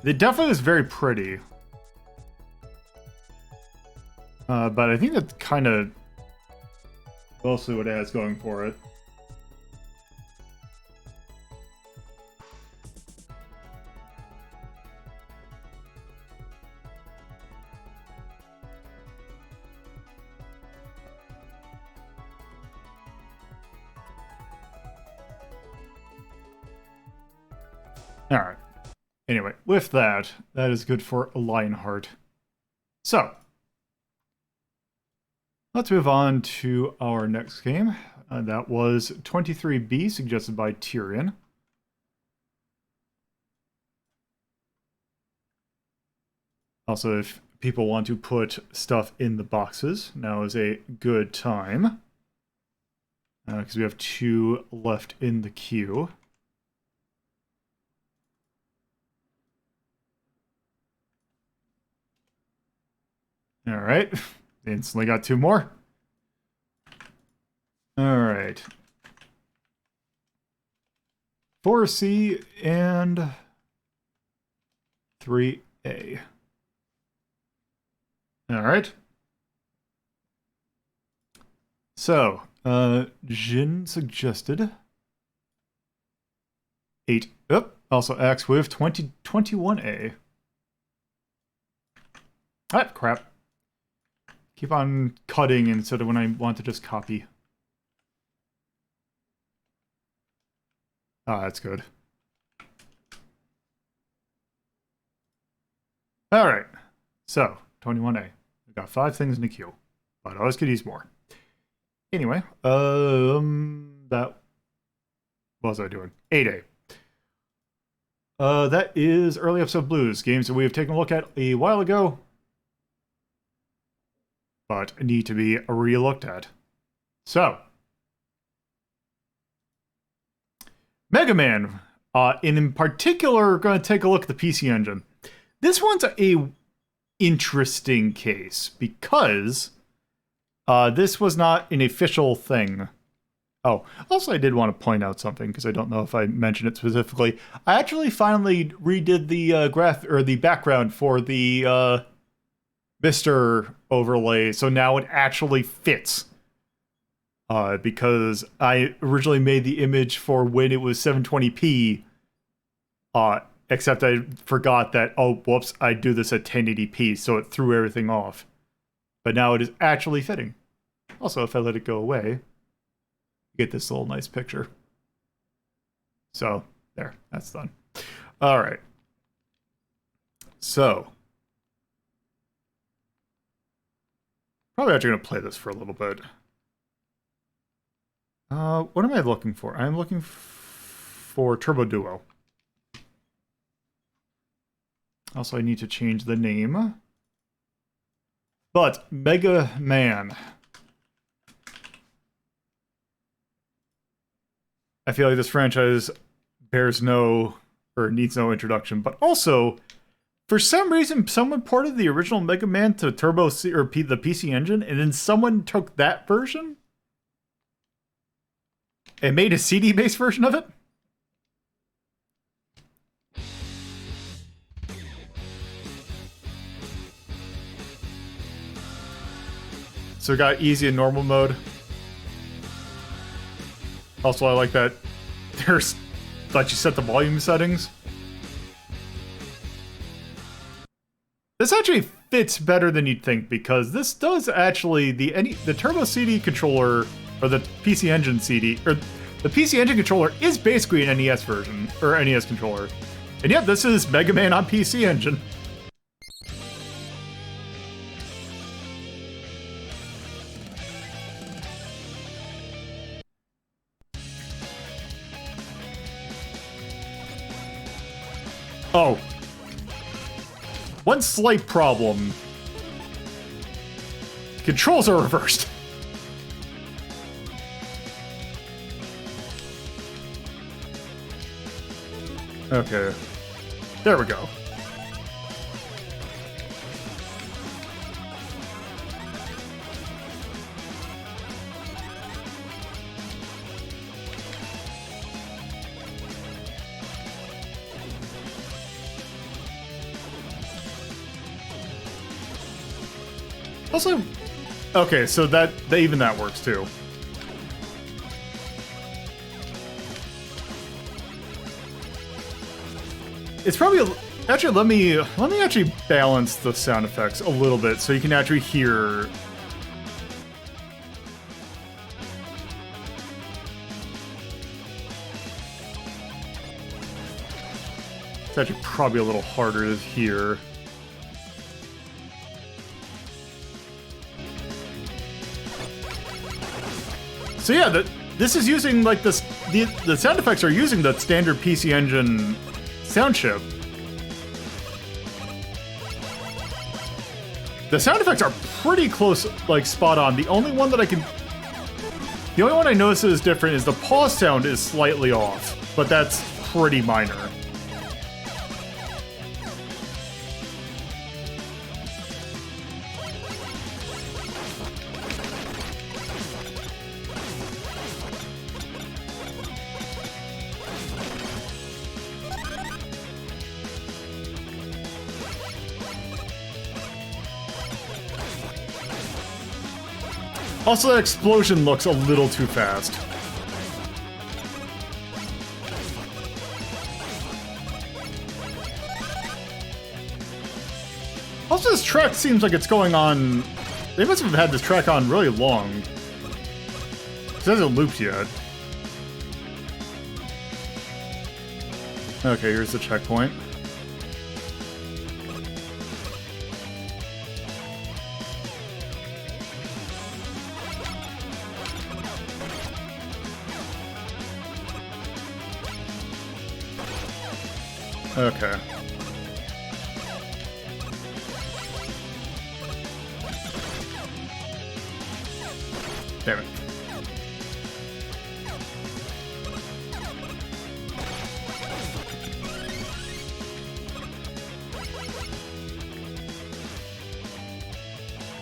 It definitely is very pretty. But I think that's kind of mostly what it has going for it. Alright. Anyway, with that is good for Lionheart. So, let's move on to our next game. That was 23B, suggested by Tyrion. Also, if people want to put stuff in the boxes, now is a good time. Because we have 2 left in the queue. Alright. Instantly got 2 more. Alright. 4C and 3A. Alright. So, Jin suggested 8. Oh, also acts with 21A. Ah, crap. Keep on cutting instead of when I want to just copy. Ah, that's good. Alright. So, 21A. We've got 5 things in the queue. But I always could use more. Anyway, that... What was I doing? 8A. That is Early Episode Blues, games that we have taken a look at a while ago, but need to be re-looked at. So, Mega Man. In particular, we're going to take a look at the PC Engine. This one's a interesting case because this was not an official thing. Oh, also I did want to point out something because I don't know if I mentioned it specifically. I actually finally redid the the background for the Mr. overlay, so now it actually fits. Because I originally made the image for when it was 720p, except I forgot that, oh, whoops, I do this at 1080p, so it threw everything off. But now it is actually fitting. Also, if I let it go away, you get this little nice picture. So, there, that's done. Alright. So, probably actually going to play this for a little bit. What am I looking for? I'm looking for Turbo Duo. Also, I need to change the name. But, Mega Man. I feel like this franchise bears no, or needs no introduction, but also, for some reason, someone ported the original Mega Man to Turbo C, or the PC Engine, and then someone took that version and made a CD-based version of it? So we got easy and normal mode. Also, I like that there's that you set the volume settings. This actually fits better than you'd think because this does actually the Turbo CD controller or the PC Engine CD or the PC Engine controller is basically an NES version or NES controller. And yeah, this is Mega Man on PC Engine. Oh. One slight problem. Controls are reversed. Okay. There we go. Also, okay, so even that works too. It's probably actually let me actually balance the sound effects a little bit so you can actually hear. It's actually probably a little harder to hear. So yeah, this is using like the sound effects are using the standard PC Engine sound chip. The sound effects are pretty close, like spot on. The only one I notice is different is the pause sound is slightly off, but that's pretty minor. Also, that explosion looks a little too fast. Also, this track seems like it's going on... They must have had this track on really long. It hasn't looped yet. Okay, here's the checkpoint. Okay. Damn it.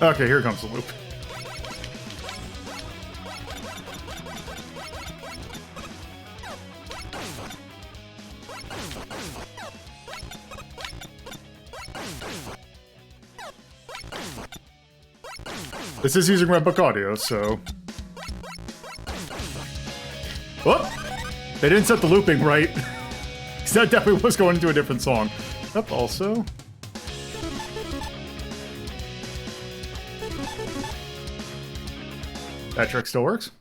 Okay, here comes the loop. This is using Redbook audio, so... Oh! They didn't set the looping right. Because that definitely was going into a different song. Up also. That trick still works.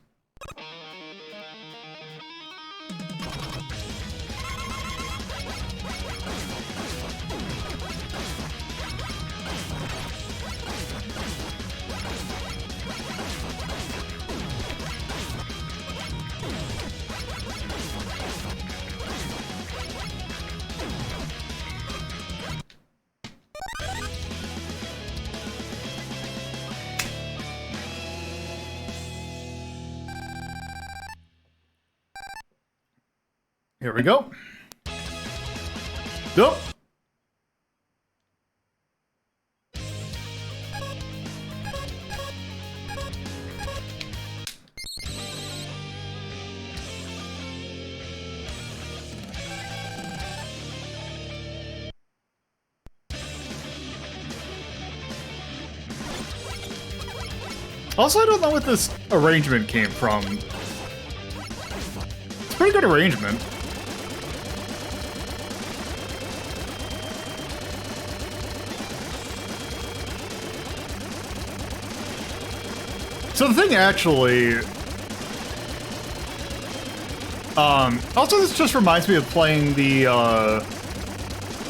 Here we go. Nope. Also, I don't know what this arrangement came from. pretty good arrangement. So the thing actually, also this just reminds me of playing the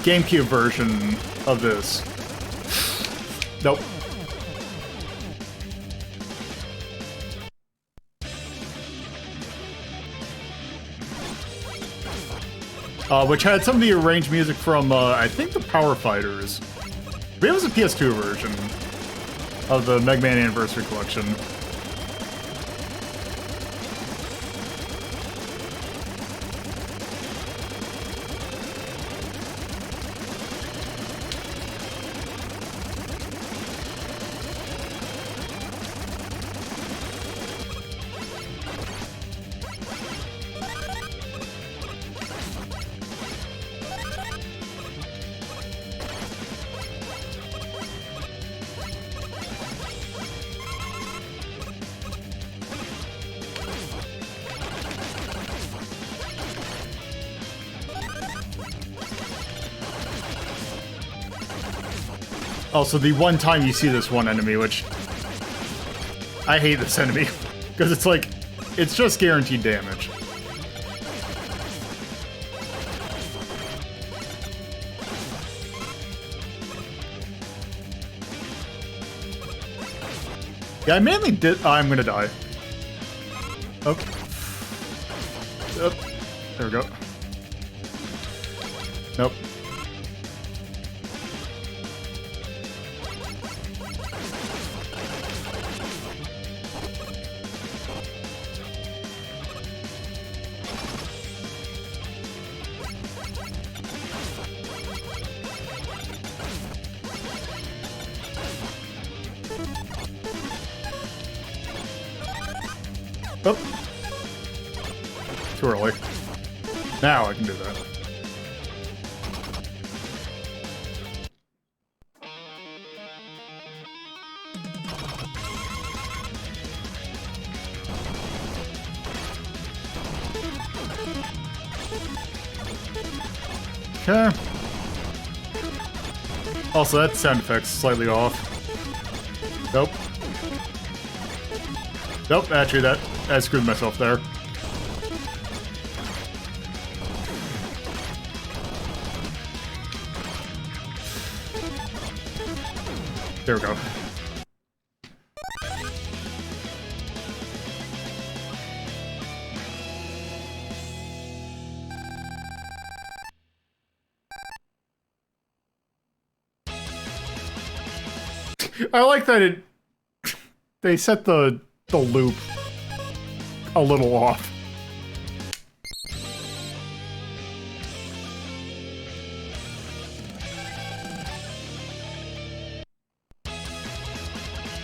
GameCube version of this. Nope. Which had some of the arranged music from, I think, the Power Fighters. Maybe it was a PS2 version of the Mega Man Anniversary Collection. Also, the one time you see this one enemy, which I hate this enemy, because it's like, it's just guaranteed damage. Yeah, I mainly did. I'm gonna die. Okay. Oh, there we go. Nope. Oh. Too early. Now I can do that. Okay. Also, that sound effect's slightly off. Nope. Nope, actually that I screwed myself there. There we go. I like that they set the loop a little off.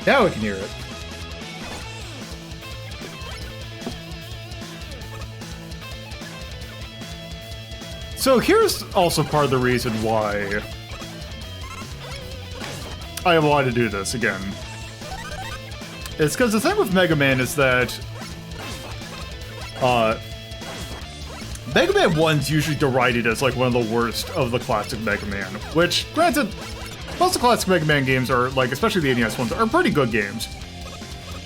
Now we can hear it. So here's also part of the reason why I wanted to do this again. It's because the thing with Mega Man is that Mega Man 1's usually derided as like one of the worst of the classic Mega Man, which, granted, most of the classic Mega Man games are, like, especially the NES ones, are pretty good games.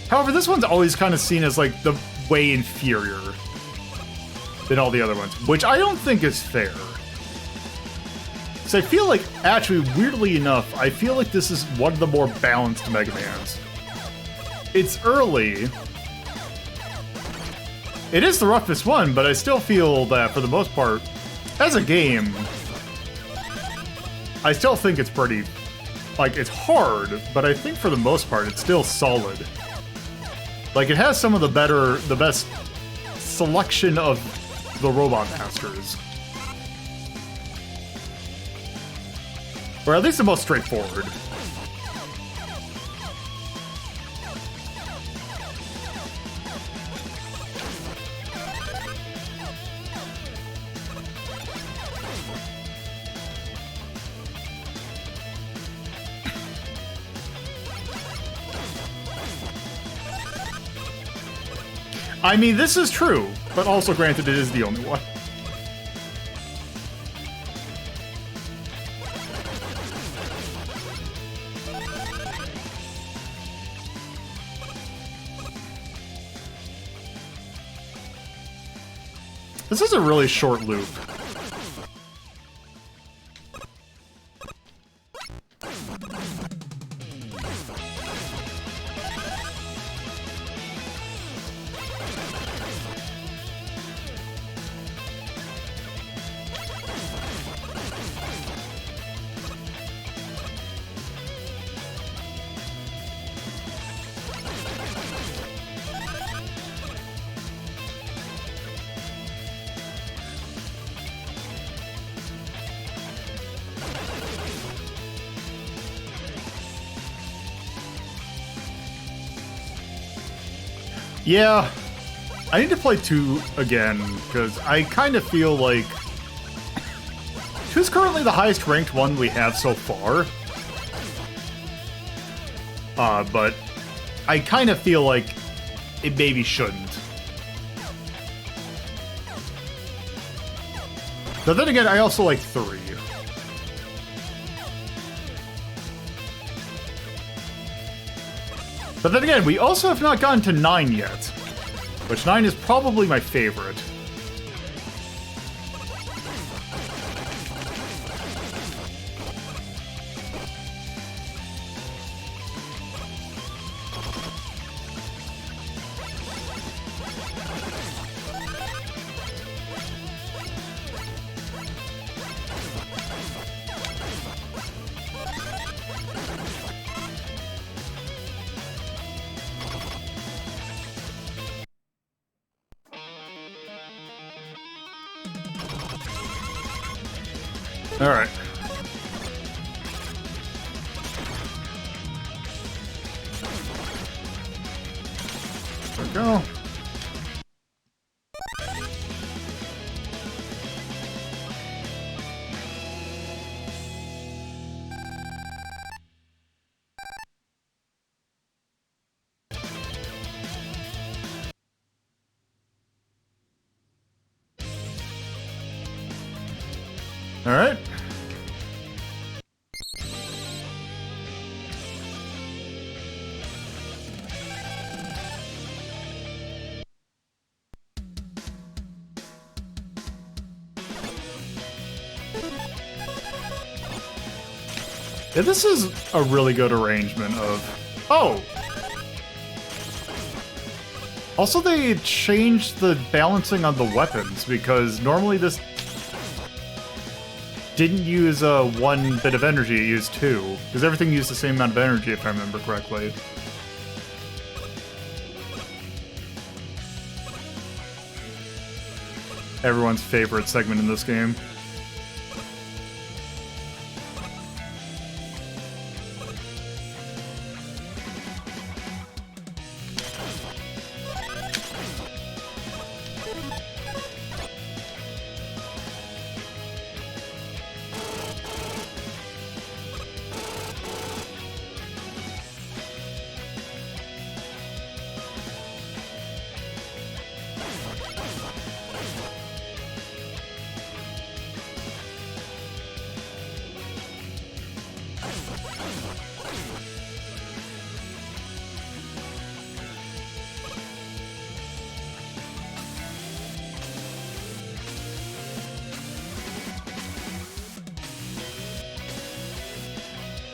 However, this one's always kind of seen as like the way inferior than all the other ones, which I don't think is fair. So I feel like, actually, weirdly enough, I feel like this is one of the more balanced Mega Mans. It's early. It is the roughest one, but I still feel that, for the most part, as a game, I still think it's pretty... Like, it's hard, but I think for the most part, it's still solid. Like, it has some of the best selection of the Robot Masters. Or at least the most straightforward. I mean, this is true. but also granted it is the only one. This is a really short loop. Yeah, I need to play 2 again, because I kind of feel like 2 is currently the highest ranked one we have so far. But I kind of feel like it maybe shouldn't. But then again, I also like 3. But then again, we also have not gotten to 9 yet, which 9 is probably my favorite. All right. There we go. All right. Yeah, this is a really good arrangement of... Oh! Also, they changed the balancing on the weapons, because normally this didn't use 1 bit of energy, it used 2. Because everything used the same amount of energy, if I remember correctly. Everyone's favorite segment in this game.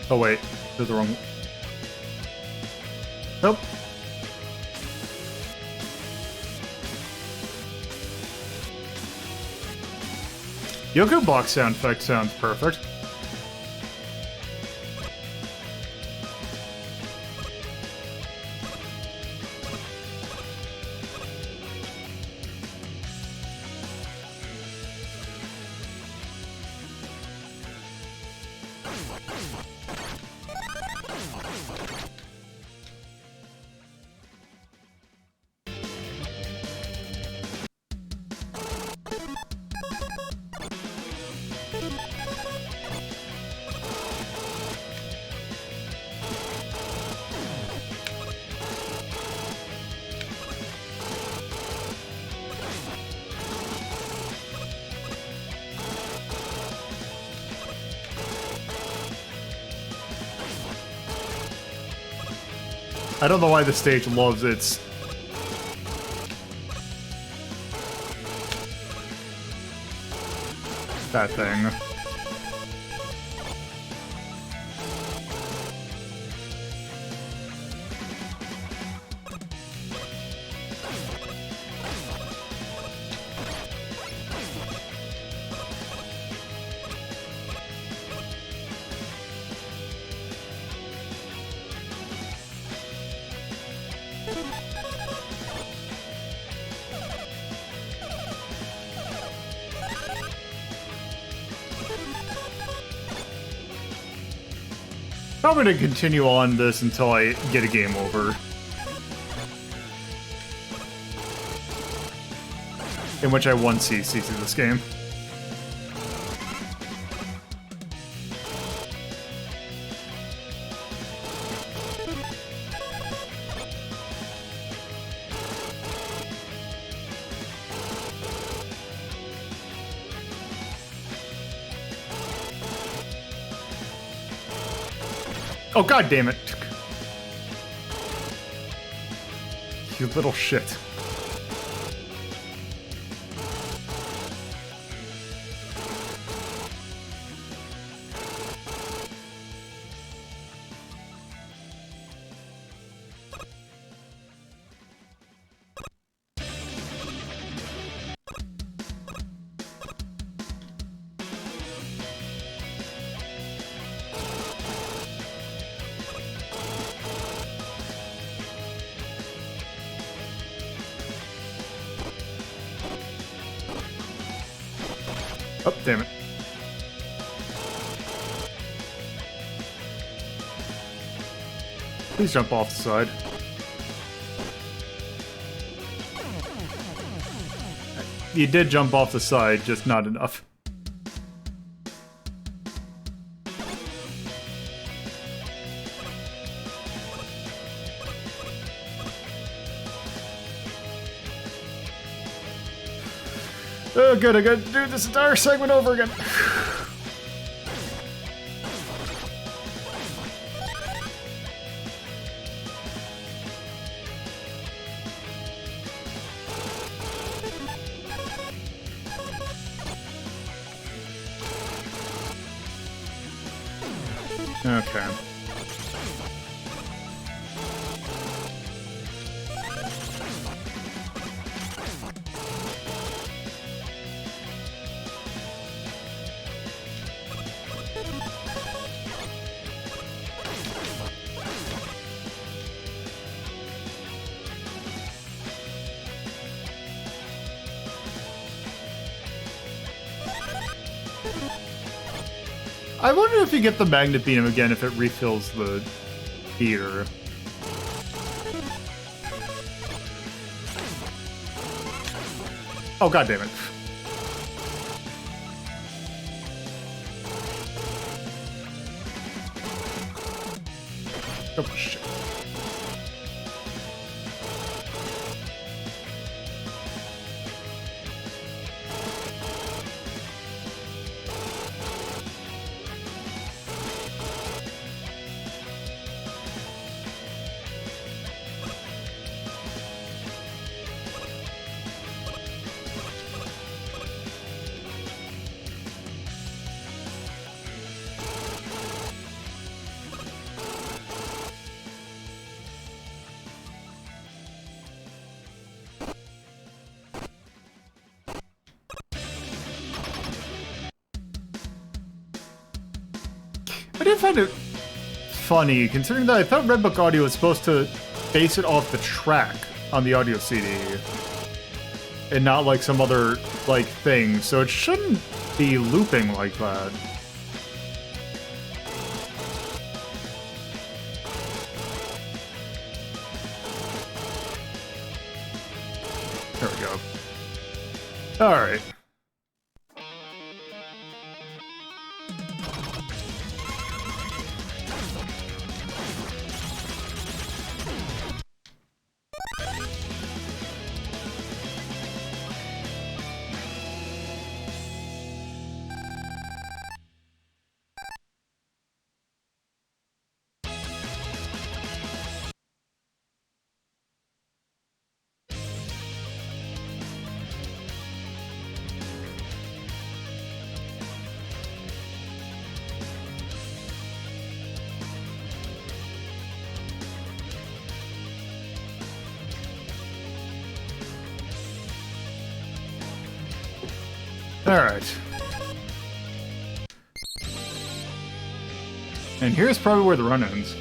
Oh wait, did the wrong... Nope. Yoko box sound effect sounds perfect. I don't know why the stage loves its... that thing. I'm going to continue on this until I get a game over. In which I won CC this game. Oh, god damn it. You little shit. Oh, damn it. Please jump off the side. You did jump off the side, just not enough. Oh, good, I gotta do this entire segment over again. Okay. I wonder if you get the magnet beam again if it refills the heater. Oh, god damn it. Oh, shit. I did find it funny, considering that I thought Redbook Audio was supposed to base it off the track on the audio CD, and not like some other, like, thing, so it shouldn't be looping like that. There we go. Alright. Alright. And here's probably where the run ends.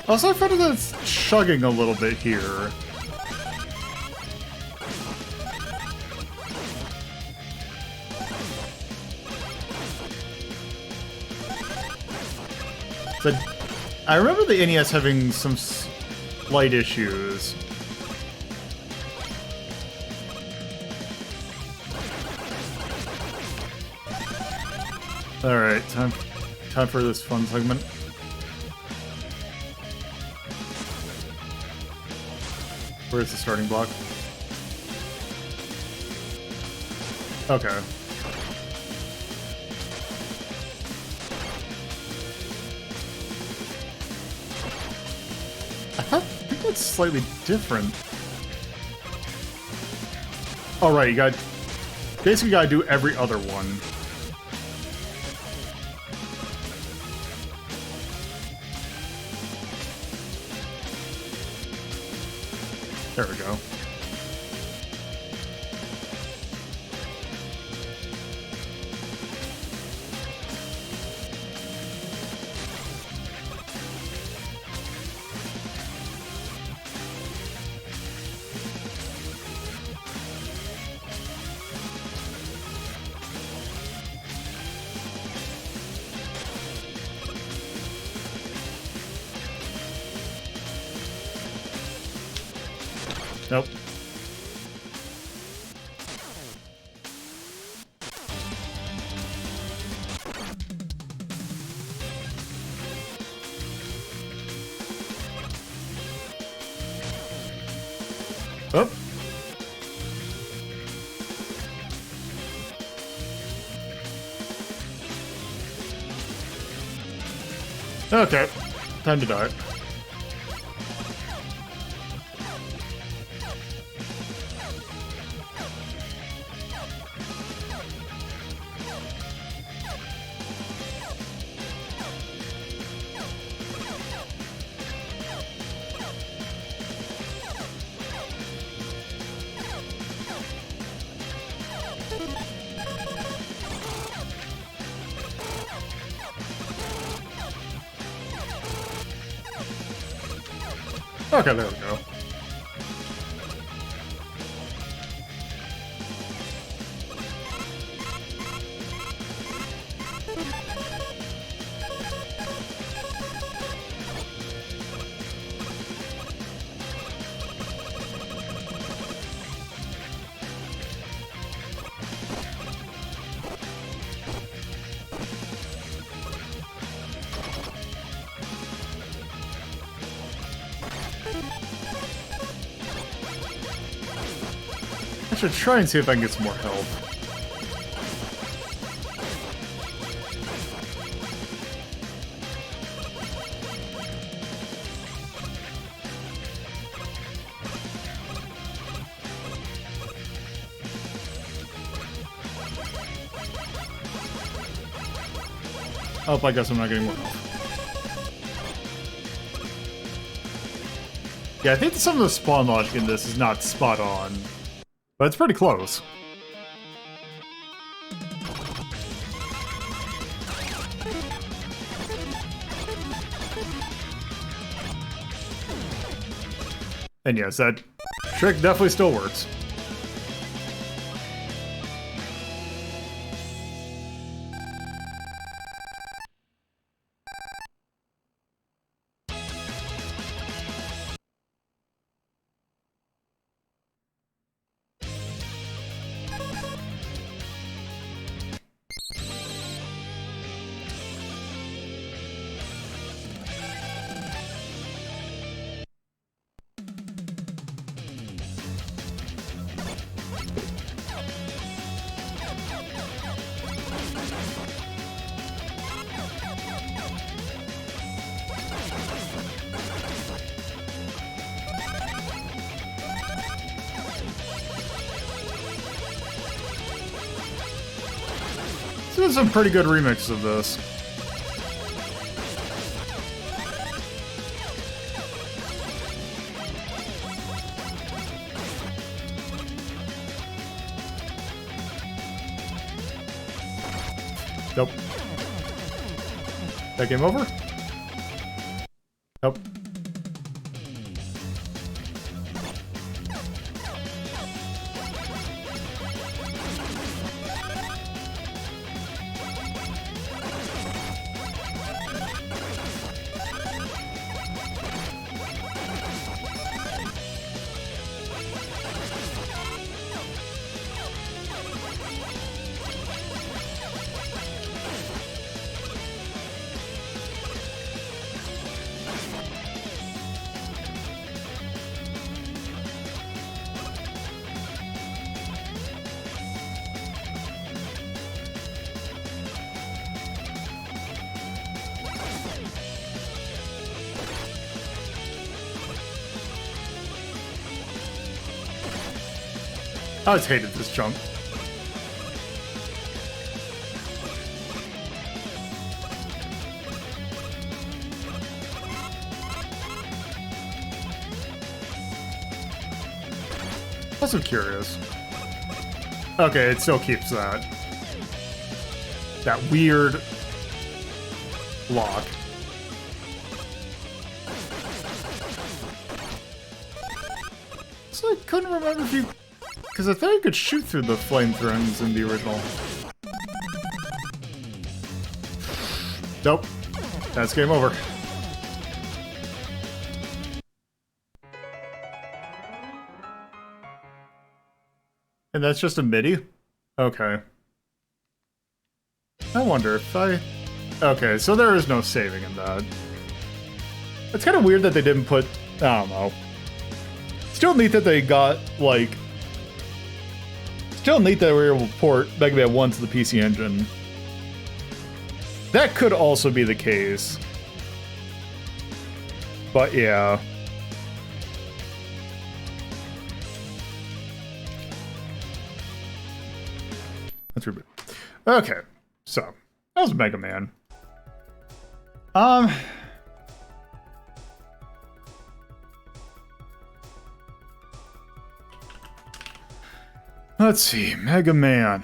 Also, I find that it's chugging a little bit here. So, I remember the NES having some slight issues. Alright, time for this fun segment. Where's the starting block? Okay. I think that's slightly different. Oh, right, you got... Basically, you gotta do every other one. There we go. Nope. Oh. Okay. Time to die. Okay, there we go. I should try and see if I can get some more health. Oh, I guess I'm not getting more health. Yeah, I think some of the spawn logic in this is not spot on. But it's pretty close. And yes, that trick definitely still works. There's some pretty good remixes of this. Nope. That game over? Nope. I just hated this jump. Also curious. Okay, it still keeps that. That weird lock. So I couldn't remember if you... Because I thought you could shoot through the flame thrones in the original. Nope. That's game over. And that's just a MIDI? Okay. I wonder if I... Okay, so there is no saving in that. It's kind of weird that they didn't put... I don't know. Still neat that they got, like... Still neat that we were able to port Mega Man 1 to the PC Engine. That could also be the case. But yeah. Let's reboot. Okay, so that was Mega Man. Let's see, Mega Man.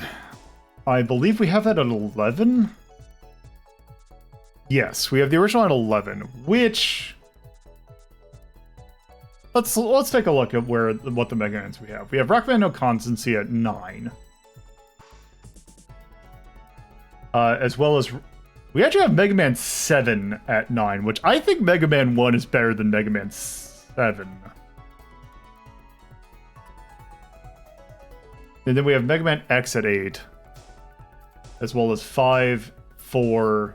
I believe we have that at 11? Yes, we have the original at 11, which... Let's take a look at what the Mega Mans we have. We have Rockman No Constancy at 9. As well as... We actually have Mega Man 7 at 9, which I think Mega Man 1 is better than Mega Man 7. And then we have Mega Man X at 8. As well as 5, 4,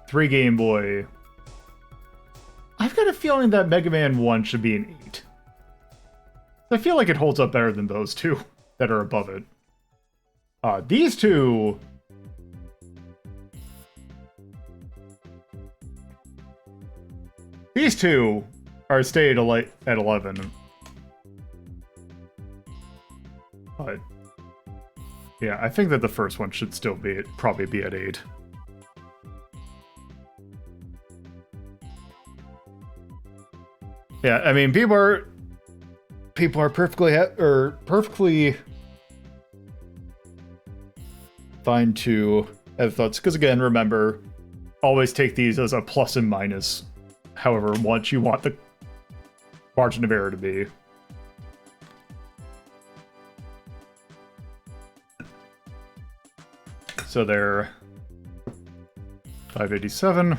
3 Game Boy. I've got a feeling that Mega Man 1 should be an 8. I feel like it holds up better than those two that are above it. These two... These two are stayed at 11. But yeah, I think that the first one should still probably be at 8. Yeah, I mean, people are perfectly fine to have thoughts, because again, remember, always take these as a plus and minus, however much you want the margin of error to be. So they're 587.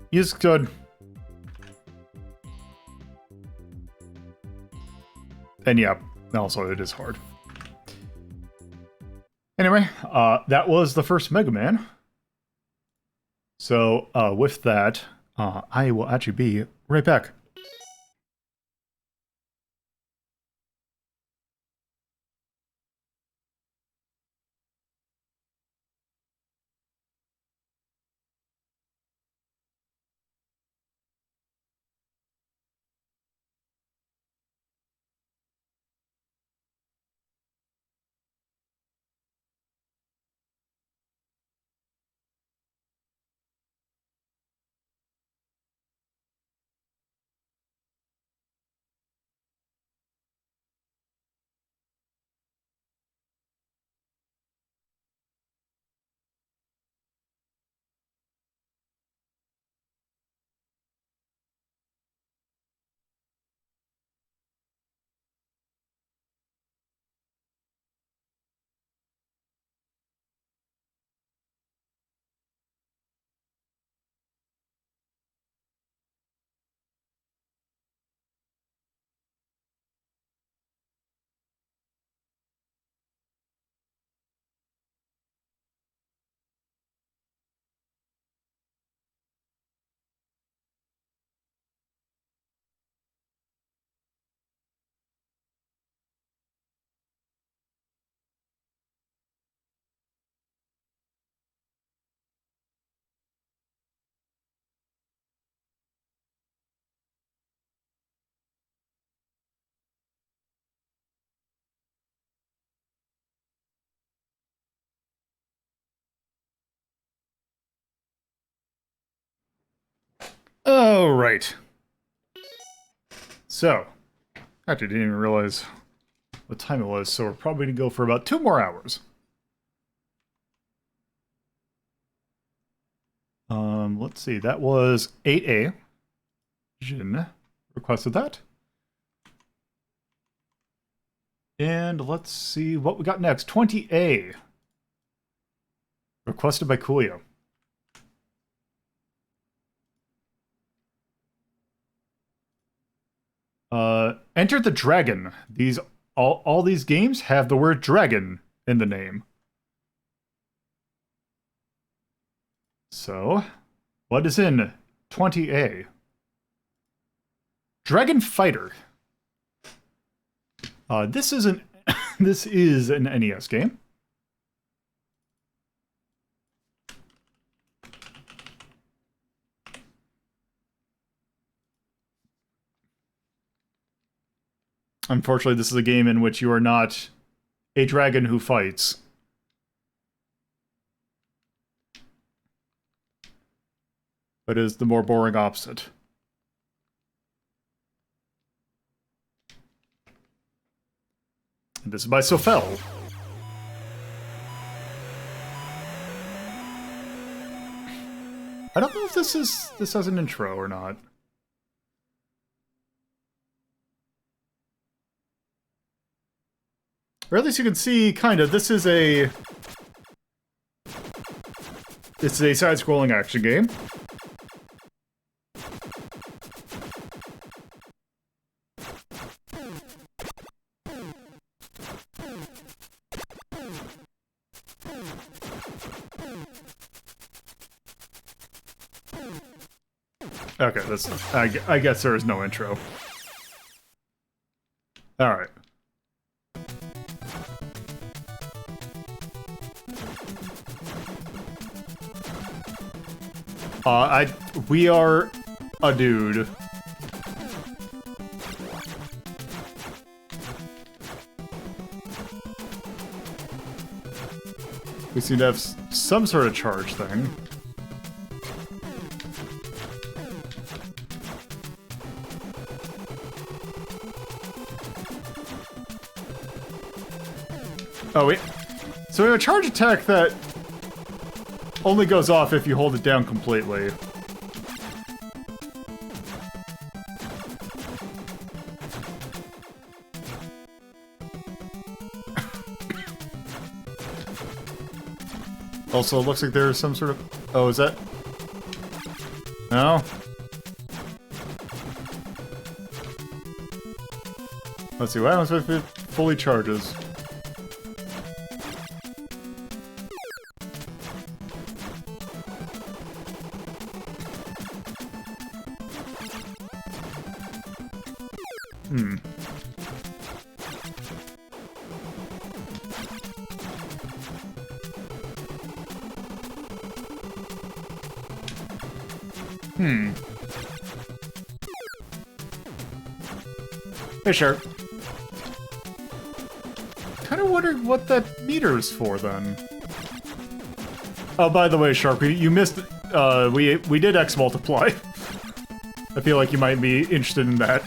Is good. And yeah, also it is hard. Anyway, that was the first Mega Man. So with that, I will actually be right back. Oh, right. So, actually didn't even realize what time it was, so we're probably going to go for about 2 more hours. Let's see, that was 8A. Jin requested that. And let's see what we got next. 20A. Requested by Coolio. Enter the Dragon. All these games have the word dragon in the name. So, what is in 20A? Dragon Fighter. This is an this is an NES game. Unfortunately, this is a game in which you are not a dragon who fights. But is the more boring opposite. And this is by Sofel. I don't know if this has an intro or not. Or at least you can see, kind of, this is a side-scrolling action game. Okay, I guess there is no intro. Alright. We are a dude. We seem to have some sort of charge thing. Oh, wait. So we have a charge attack that only goes off if you hold it down completely. Also, it looks like there's some sort of... Oh, is that... No? Let's see, what happens if it fully charges? Hey, sure. Kind of wondered what that meter is for, then. Oh, by the way, Sharp, you missed... we did X multiply. I feel like you might be interested in that.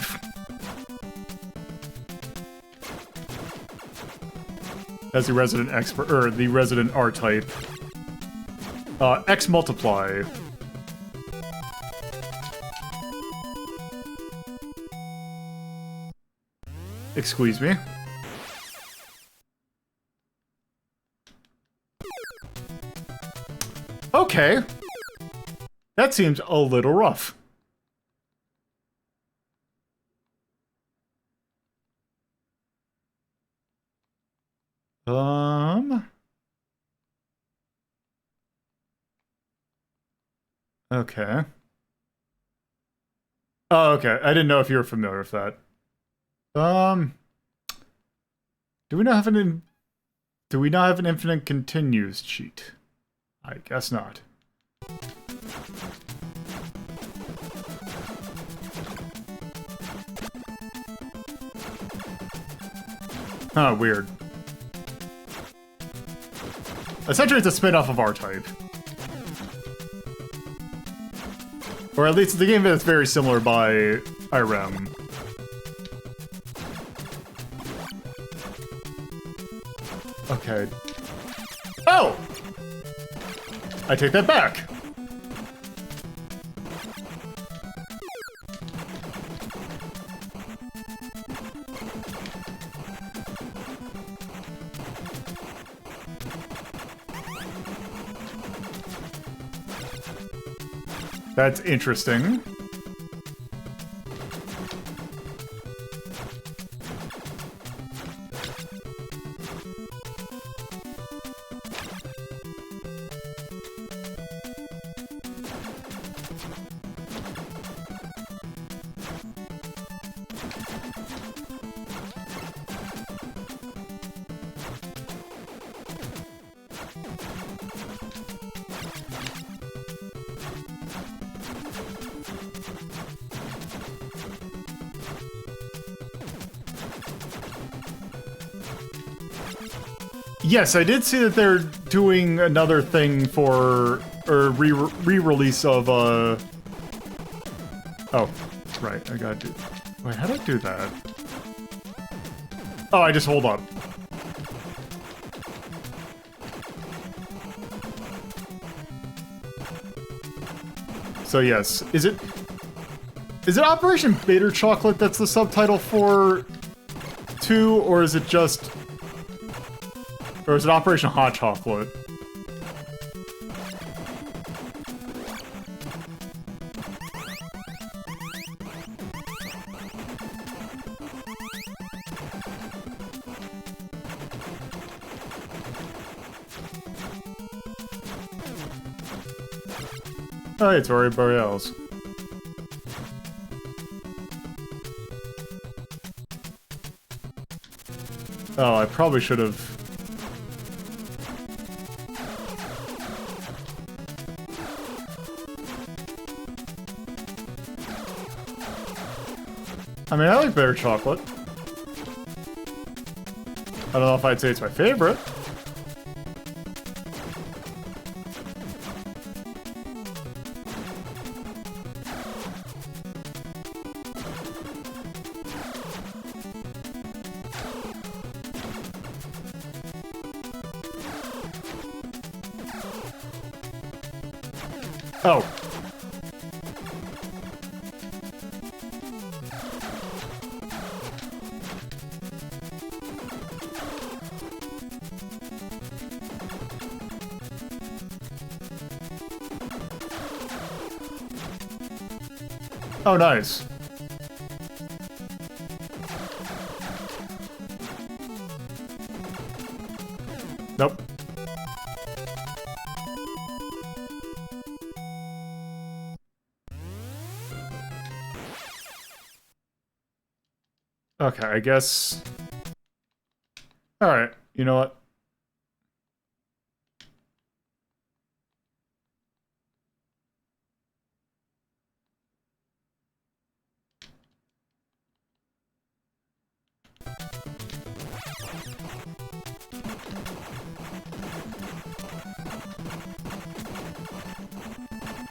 As the resident expert, or the resident R-type. X multiply. Excuse me. Okay. That seems a little rough. Okay. Oh, okay. I didn't know if you were familiar with that. Do we not have an infinite continues cheat? I guess not. Huh, weird. Essentially, it's a spin-off of R-Type. Or at least the game that's very similar by IREM. Okay. Oh! I take that back. That's interesting. Yes, I did see that they're doing another thing for re-release of Oh, right. I gotta do. Wait, how do I do that? Oh, I just hold up. So yes, is it Operation Bitter Chocolate that's the subtitle for 2, or is it just? Or is it Operation Hot Chocolate? Oh, it's Ori Borealis. Oh, I probably should have. I mean, I like bitter chocolate. I don't know if I'd say it's my favorite. Oh. Oh, nice. Nope. Okay, I guess... Alright, you know what?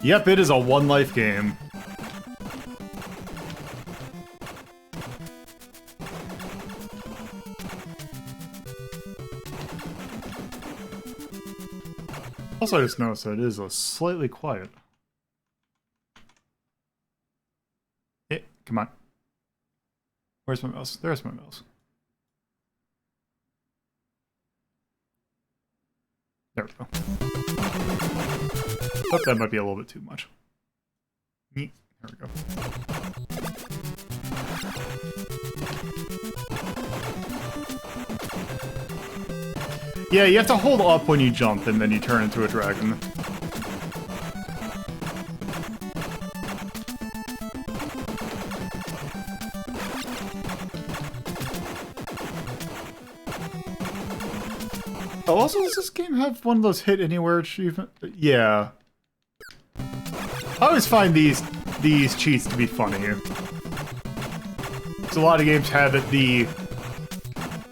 Yep, it is a one-life game. Also, I just noticed that it is a slightly quiet. Hey, come on. Where's my mouse? There's my mouse. There we go. Oh, that might be a little bit too much. There we go. Yeah, you have to hold up when you jump, and then you turn into a dragon. Oh, also, does this game have one of those hit anywhere achievement? Yeah. I always find these cheats to be funny. So a lot of games have it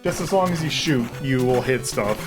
just as long as you shoot, you will hit stuff.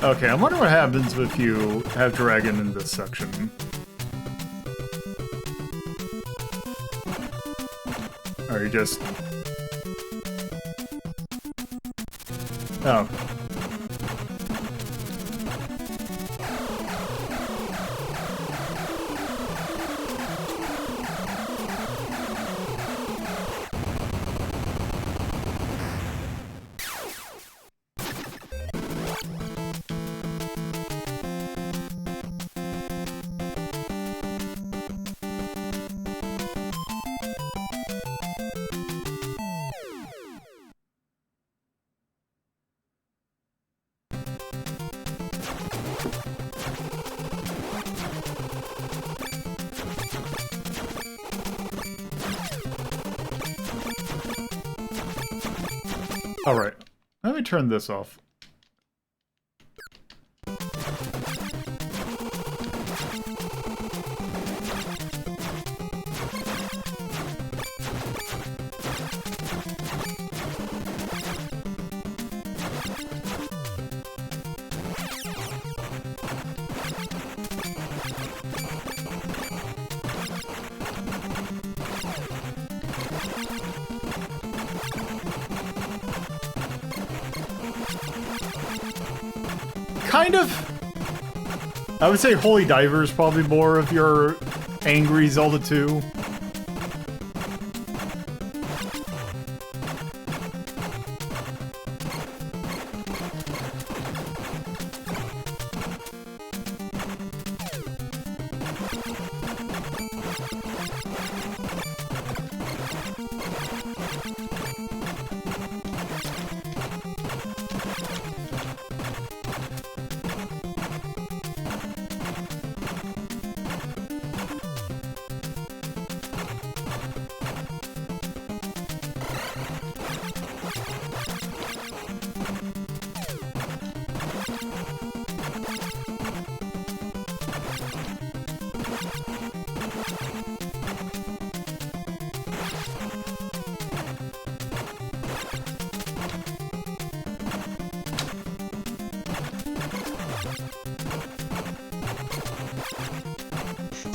Okay, I wonder what happens if you have Dragon in this section. Or you just... Oh. Alright, let me turn this off. Kind of. I would say Holy Diver is probably more of your angry Zelda 2.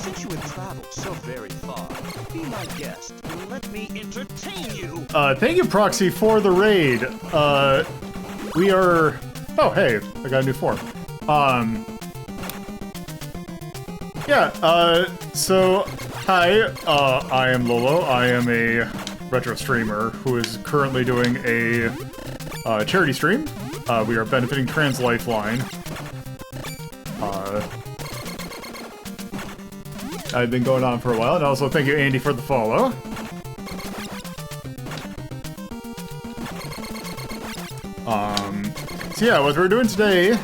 Since you have traveled so very far, be my guest and let me entertain you. Thank you, Proxy, for the raid. We are... Oh, hey, I got a new form. So, hi, I am Lolo. I am a retro streamer who is currently doing a charity stream. We are benefiting Trans Lifeline. I've been going on for a while, and also thank you, Andy, for the follow. So yeah, what we're doing today,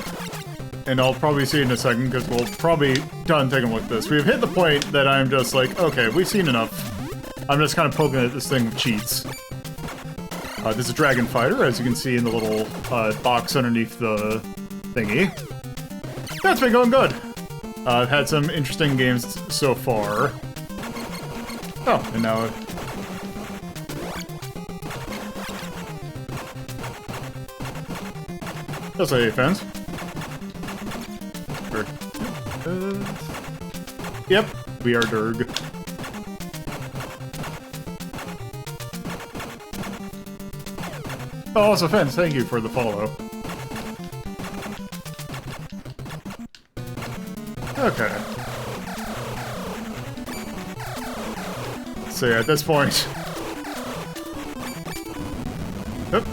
and I'll probably see in a second, because we'll probably done taking a look at this. We've hit the point that I'm just like, okay, we've seen enough. I'm just kind of poking at this thing with cheats. This is Dragon Fighter, as you can see in the little box underneath the thingy. That's been going good. I've had some interesting games so far. Oh, and now... That's a fence. Yep, we are Durg. Oh, also fence, thank you for the follow. Okay. So yeah, at this point... Oop.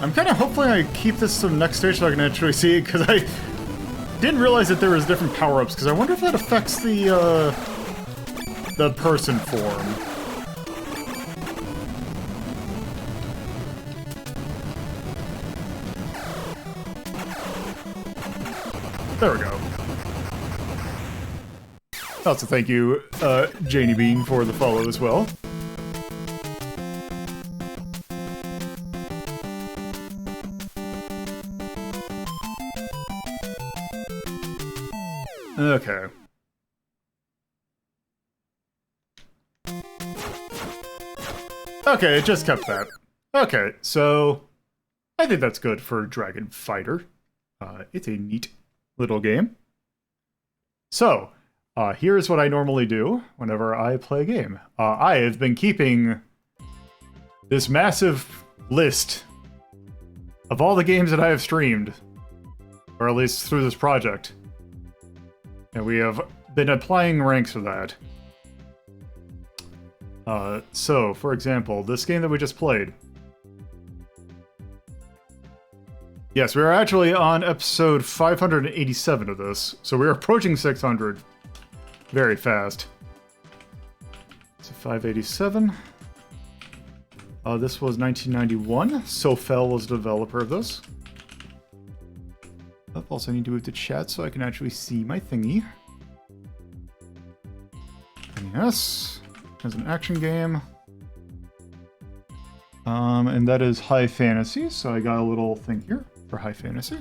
I'm kind of hoping I keep this to the next stage so I can actually see it, because I didn't realize that there was different power-ups, because I wonder if that affects the person form. There we go. Also, thank you, Janie Bean, for the follow as well. Okay. Okay, it just kept that. Okay, so I think that's good for Dragon Fighter. It's a neat little game. So, here's what I normally do whenever I play a game. I have been keeping this massive list of all the games that I have streamed, or at least through this project. And we have been applying ranks for that. So, for example, this game that we just played. Yes, we are actually on episode 587 of this, so we're approaching 600 very fast. So 587. This was 1991. Sofel was the developer of this. Also, I need to move to chat so I can actually see my thingy. Yes, as an action game. And that is high fantasy, so I got a little thing here for high fantasy.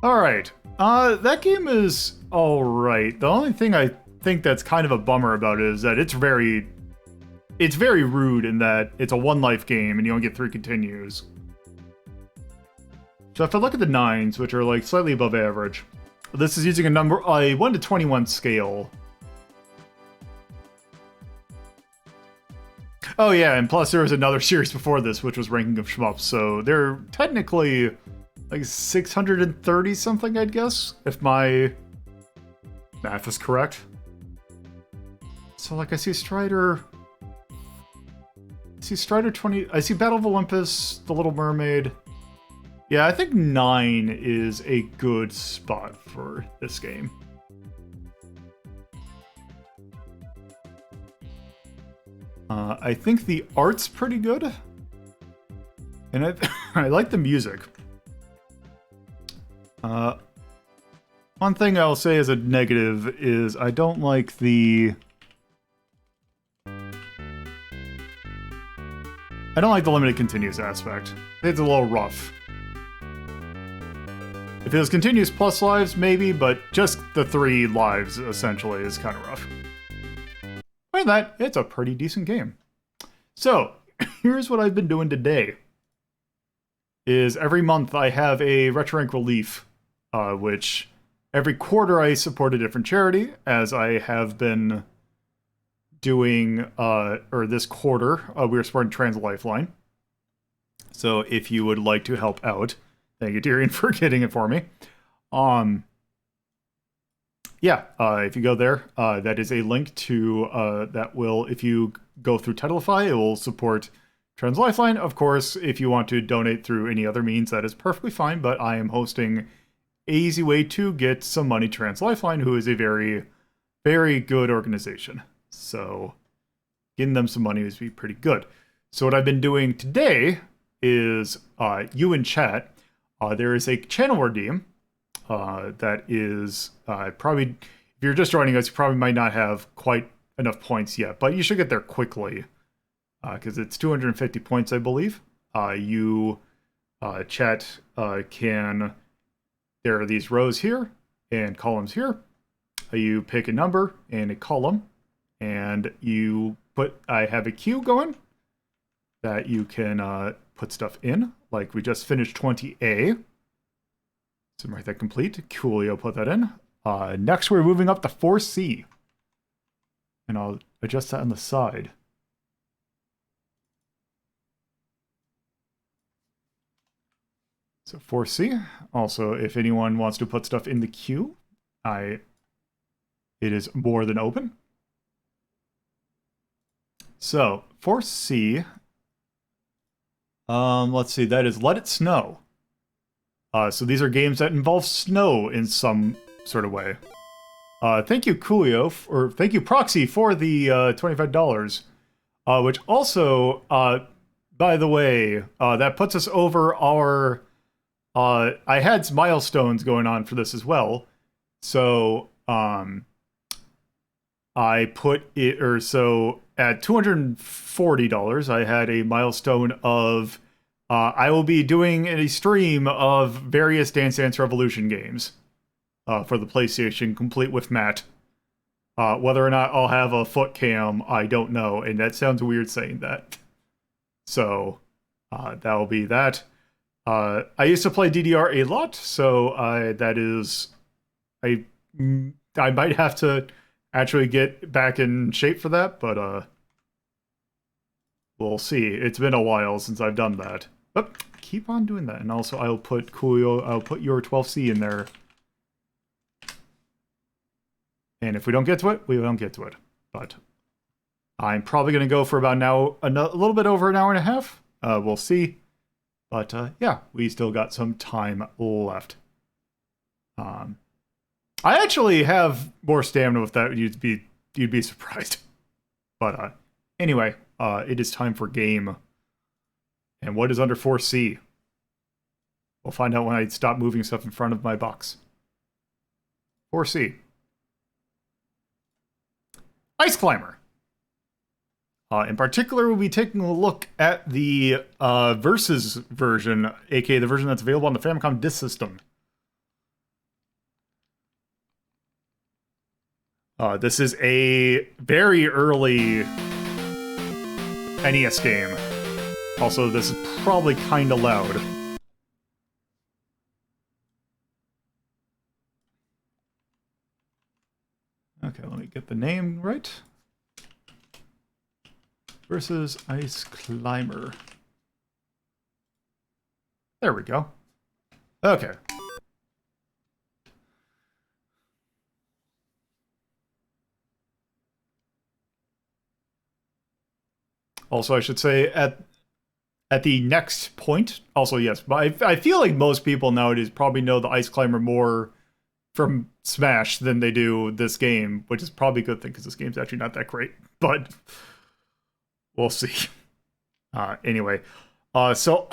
Alright, that game is alright. The only thing I think that's kind of a bummer about it is that it's very rude in that it's a one life game and you only get 3 continues. So if I look at the 9s, which are like slightly above average, this is using a 1 to 21 scale. Oh yeah, and plus there was another series before this, which was Ranking of Shmups, so they're technically like 630 something, I'd guess, if my math is correct. So like I see Strider 20, I see Battle of Olympus, The Little Mermaid. Yeah, I think 9 is a good spot for this game. I think the art's pretty good. And I like the music. One thing I'll say as a negative is I don't like the... I don't like the limited continuous aspect. It's a little rough. If it was continuous plus lives, maybe, but just the 3 lives, essentially, is kind of rough. Other than that, it's a pretty decent game. So, here's what I've been doing today. Is every month I have a RetroRank relief, which every quarter I support a different charity, as I have been doing, or this quarter, we are supporting Trans Lifeline. So if you would like to help out, thank you, Tyrion, for getting it for me. Yeah, if you go there, that is a link to, that will, if you go through Titlify, it will support Trans Lifeline. Of course, if you want to donate through any other means, that is perfectly fine, but I am hosting an easy way to get some money to Trans Lifeline, who is a very, very good organization. So, getting them some money would be pretty good. So what I've been doing today is, you in chat, there is a channel redeem, that is, probably, if you're just joining us, you probably might not have quite enough points yet, but you should get there quickly, because it's 250 points, I believe. Chat, there are these rows here, and columns here. You pick a number and a column, and you I have a queue going that you can put stuff in, like we just finished 20A. So mark that complete. Coolio put that in. Next, we're moving up to 4C. And I'll adjust that on the side. So 4C. Also, if anyone wants to put stuff in the queue, it is more than open. So 4C. Let's see. That is Let It Snow. So these are games that involve snow in some sort of way. Thank you, Coolio, or thank you, Proxy, for the $25. Which also, by the way, that puts us over our... I had some milestones going on for this as well. So, I put it, or so at $240, I had a milestone of... I will be doing a stream of various Dance Dance Revolution games for the PlayStation, complete with Matt. Whether or not I'll have a foot cam, I don't know, and that sounds weird saying that. So that will be that. I used to play DDR a lot, so that is I might have to actually get back in shape for that, but we'll see. It's been a while since I've done that. But keep on doing that, and also I'll put your 12C in there. And if we don't get to it, we don't get to it. But I'm probably going to go for about now a little bit over an hour and a half. We'll see. But yeah, we still got some time left. I actually have more stamina with that. You'd be surprised. But anyway, it is time for game. And what is under 4C? We'll find out when I stop moving stuff in front of my box. 4C. Ice Climber. In particular, we'll be taking a look at the Versus version, aka the version that's available on the Famicom Disk System. This is a very early NES game. Also, this is probably kind of loud. Okay, let me get the name right. Versus Ice Climber. There we go. Okay. Also, I should say at the next point, also yes, but I feel like most people nowadays probably know the Ice Climber more from Smash than they do this game, which is probably a good thing because this game's actually not that great, but we'll see. Anyway, so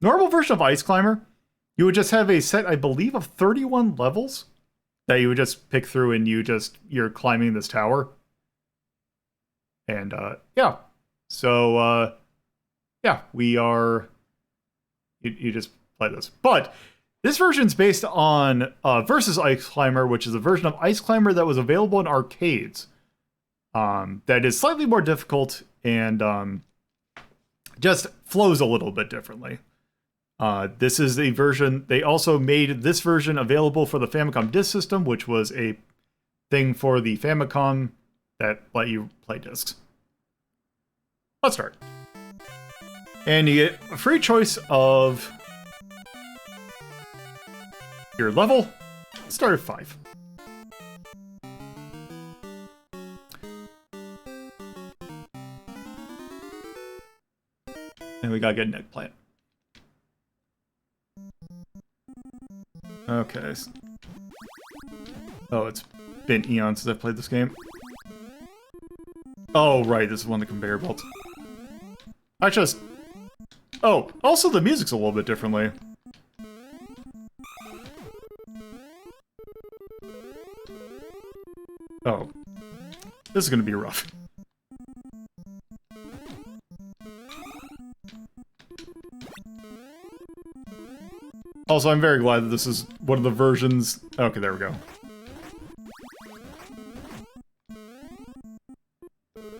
normal version of Ice Climber, you would just have a set, I believe, of 31 levels that you would just pick through, and you're climbing this tower. And yeah, so yeah, we are. You just play this, but this version's based on Versus Ice Climber, which is a version of Ice Climber that was available in arcades. That is slightly more difficult and just flows a little bit differently. This is the version, they also made this version available for the Famicom Disk System, which was a thing for the Famicom that let you play discs. Let's start. And you get a free choice of your level. Let's start at 5. And we gotta get an eggplant. Okay. Oh, it's been eons since I've played this game. Oh, right, this is one of the conveyor belts. I just... Oh, also the music's a little bit differently. Oh. This is gonna be rough. Also, I'm very glad that this is one of the versions... Okay, there we go.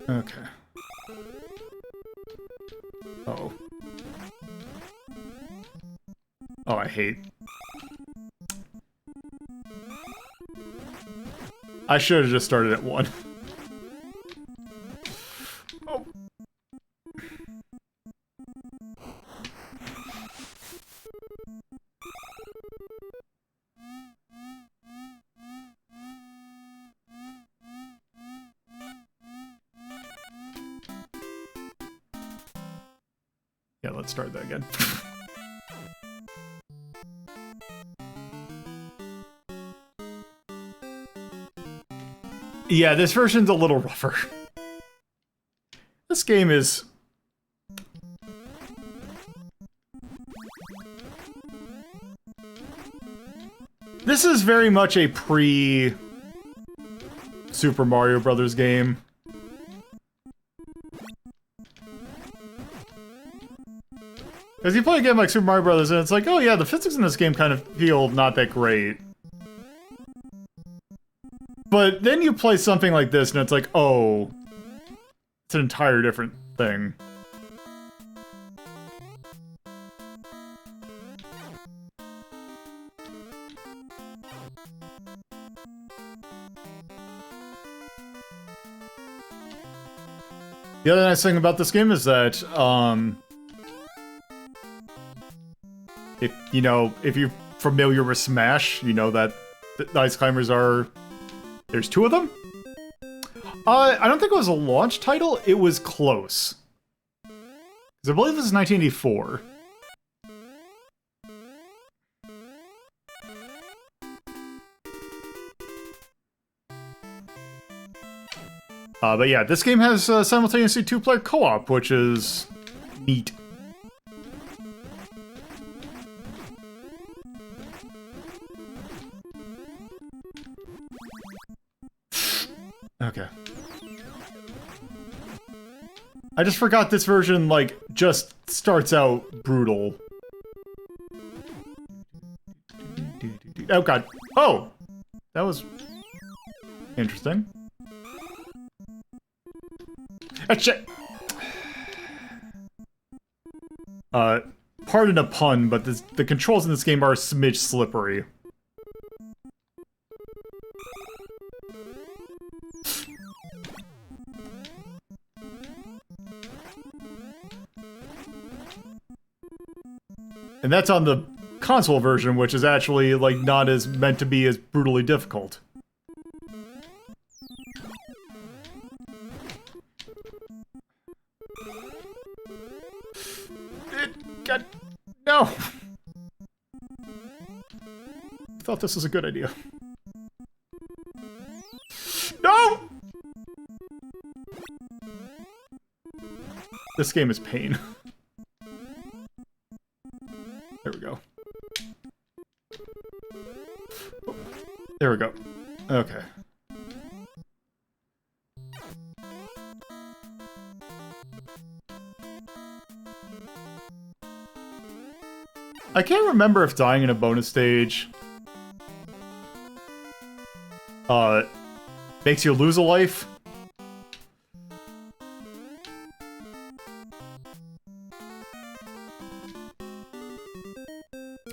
Okay. Uh-oh. Oh, I hate... I should have just started at 1. Oh. Yeah, let's start that again. Yeah, this version's a little rougher. This game is... This is very much a pre-Super Mario Brothers game. Because you play a game like Super Mario Brothers, and it's like, oh yeah, the physics in this game kind of feel not that great. But then you play something like this, and it's like, oh, it's an entire different thing. The other nice thing about this game is that, if you're familiar with Smash, you know that the Ice Climbers are... There's 2 of them? I don't think it was a launch title, it was close. Because I believe this is 1984. But yeah, this game has simultaneously 2-player co-op, which is neat. Okay. I just forgot this version, like, just starts out brutal. Oh god. Oh! That was... interesting. Shit. Pardon a pun, but the controls in this game are a smidge slippery. And that's on the console version, which is actually, like, not as meant to be as brutally difficult. God, no! I thought this was a good idea. No! This game is pain. There we go. There we go. Okay. I can't remember if dying in a bonus stage makes you lose a life.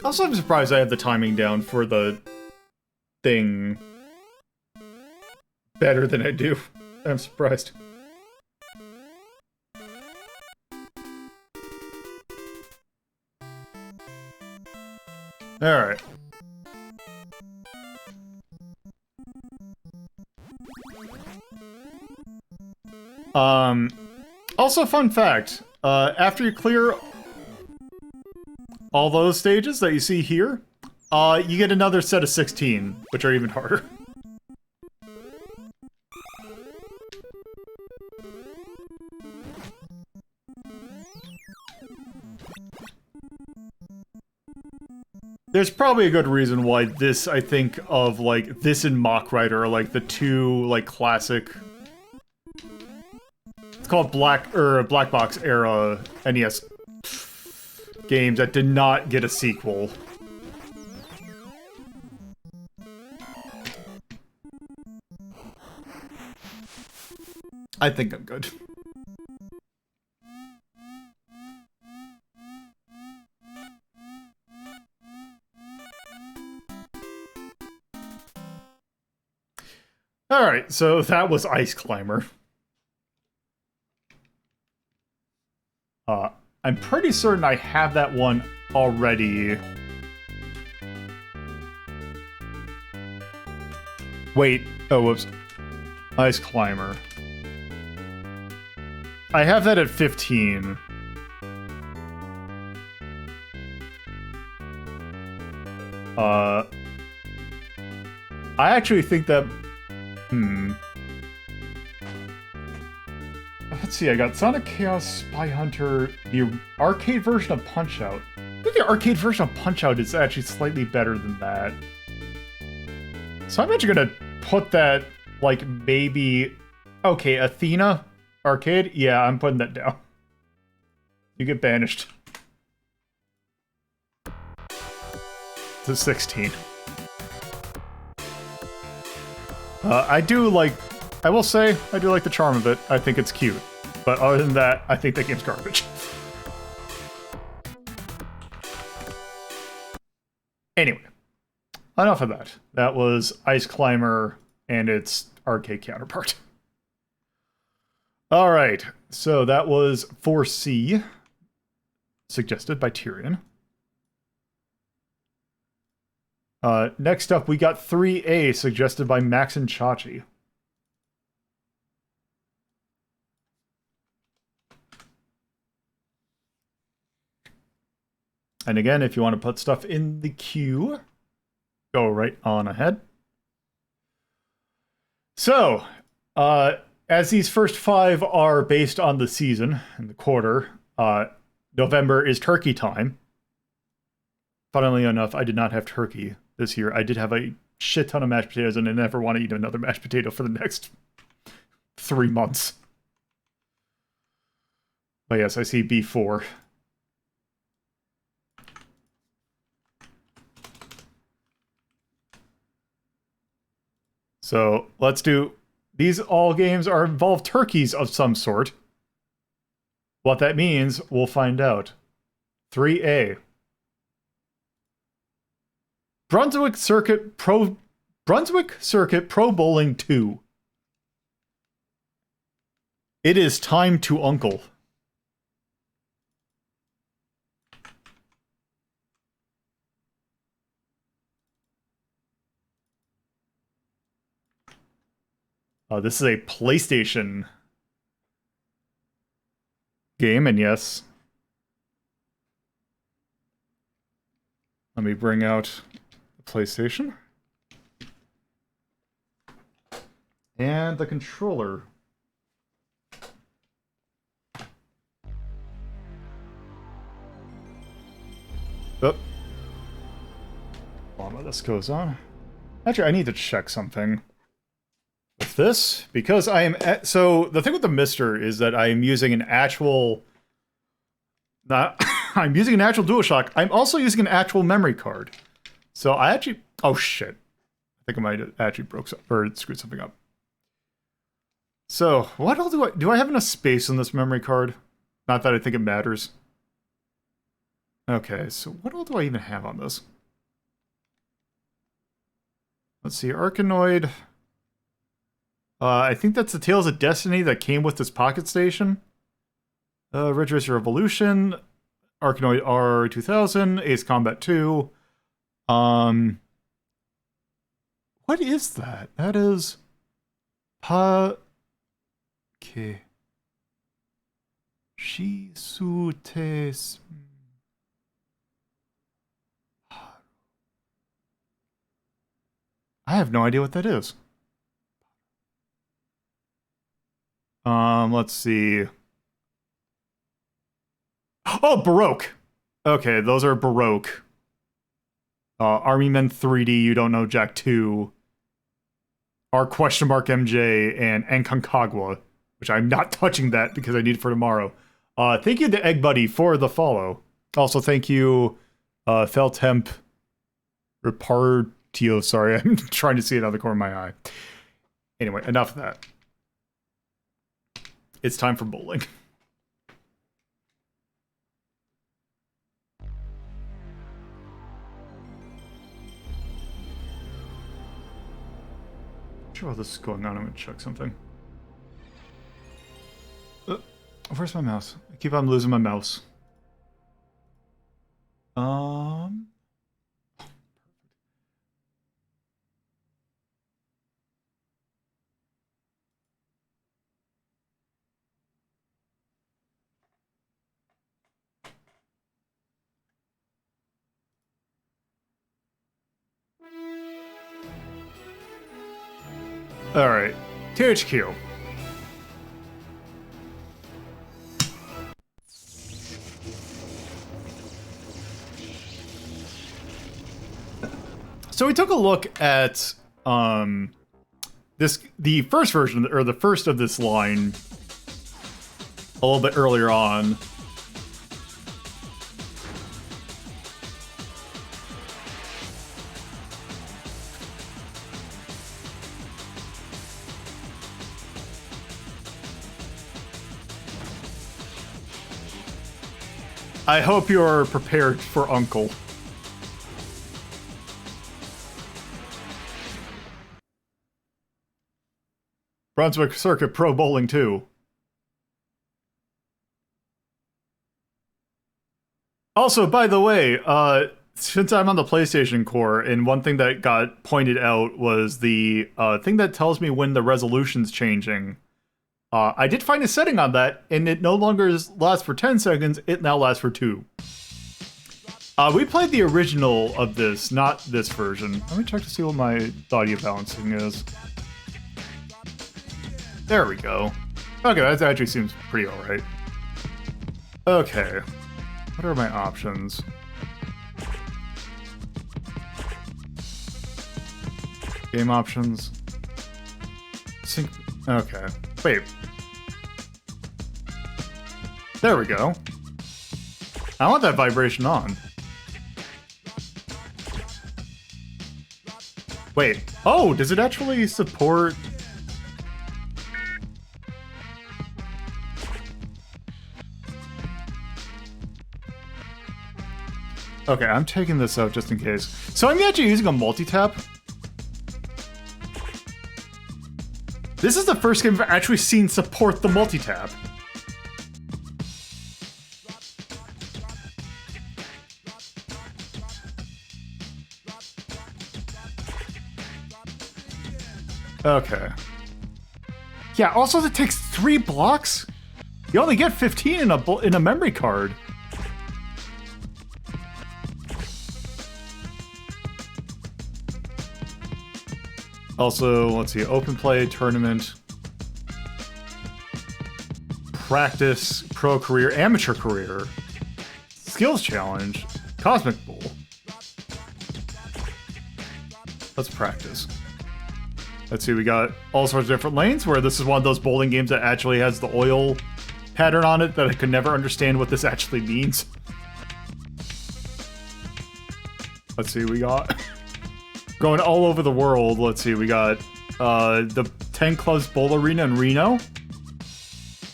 Also, I'm surprised I have the timing down for the thing better than I do. I'm surprised. Alright. Also, fun fact, after you clear all those stages that you see here, you get another set of 16, which are even harder. There's probably a good reason why this, I think of, like, this and Mock Rider are, like, the 2, like, classic... It's called Black Box era NES games that did not get a sequel. I think I'm good. Alright, so that was Ice Climber. I'm pretty certain I have that one already. Wait, oh whoops. Ice Climber. I have that at 15. I actually think that... Let's see, I got Sonic Chaos, Spy Hunter, the arcade version of Punch-Out! I think the arcade version of Punch-Out! Is actually slightly better than that. So I'm actually gonna put that, like, maybe... Okay, Athena? Arcade? Yeah, I'm putting that down. You get banished. To 16. I do like... I will say, I do like the charm of it. I think it's cute. But other than that, I think that game's garbage. Anyway. Enough of that. That was Ice Climber and its arcade counterpart. All right, so that was 4C, suggested by Tyrion. Next up, we got 3A, suggested by Max and Chachi. And again, if you want to put stuff in the queue, go right on ahead. So, as these first 5 are based on the season and the quarter, November is turkey time. Funnily enough, I did not have turkey this year. I did have a shit ton of mashed potatoes, and I never want to eat another mashed potato for the next 3 months. But yes, I see B4. So let's do... These all games are involve turkeys of some sort. What that means, we'll find out. 3A. Brunswick Circuit Pro Bowling 2. It is time to uncle. This is a PlayStation game, and yes. Let me bring out the PlayStation. And the controller. Oh. While this goes on. Actually, I need to check something. With this, because I am so the thing with the Mister is that I am using an actual I'm using an actual DualShock. I'm also using an actual memory card. So I actually oh shit. I think I might have actually broke some, or screwed something up. So what else do I have enough space on this memory card? Not that I think it matters. Okay, so what all do I even have on this? Let's see, Arkanoid. I think that's the Tales of Destiny that came with this Pocket Station. Ridge Racer Revolution, Arkanoid R2000, Ace Combat 2. What is that? That is... Okay. Shisutes... I have no idea what that is. Let's see. Oh, Baroque. Okay, those are Baroque. Army Men 3D, You Don't Know Jack 2. R question mark MJ and Aconcagua, which I'm not touching that because I need it for tomorrow. Thank you to Egg Buddy for the follow. Also, thank you, Feltemp Repartio. Sorry, I'm trying to see it out of the corner of my eye. Anyway, enough of that. It's time for bowling. Sure, while this is going on, I'm gonna check something. Where's my mouse? I keep on losing my mouse. Alright, THQ. So we took a look at the first version, or the first of this line a little bit earlier on. I hope you're prepared for Uncle. Brunswick Circuit Pro Bowling 2. Also, by the way, since I'm on the PlayStation Core, and one thing that got pointed out was the thing that tells me when the resolution's changing. I did find a setting on that, and it no longer lasts for 10 seconds, it now lasts for 2. We played the original of this, not this version. Let me check to see what my audio balancing is. There we go. Okay, that actually seems pretty alright. Okay. What are my options? Game options. Sync. Okay. Wait. There we go. I want that vibration on. Wait. Oh, does it actually support... Okay, I'm taking this out just in case. So I'm actually using a multi-tap. This is the first game I've actually seen support the multi-tap. Okay. Yeah, also it takes 3 blocks? You only get 15 in a memory card. Also, let's see, open play, tournament, practice, pro career, amateur career, skills challenge, cosmic bowl. Let's practice. Let's see, we got all sorts of different lanes, where this is one of those bowling games that actually has the oil pattern on it that I could never understand what this actually means. Let's see, we got... Going all over the world, let's see, we got the 10 Clubs Bowl Arena in Reno,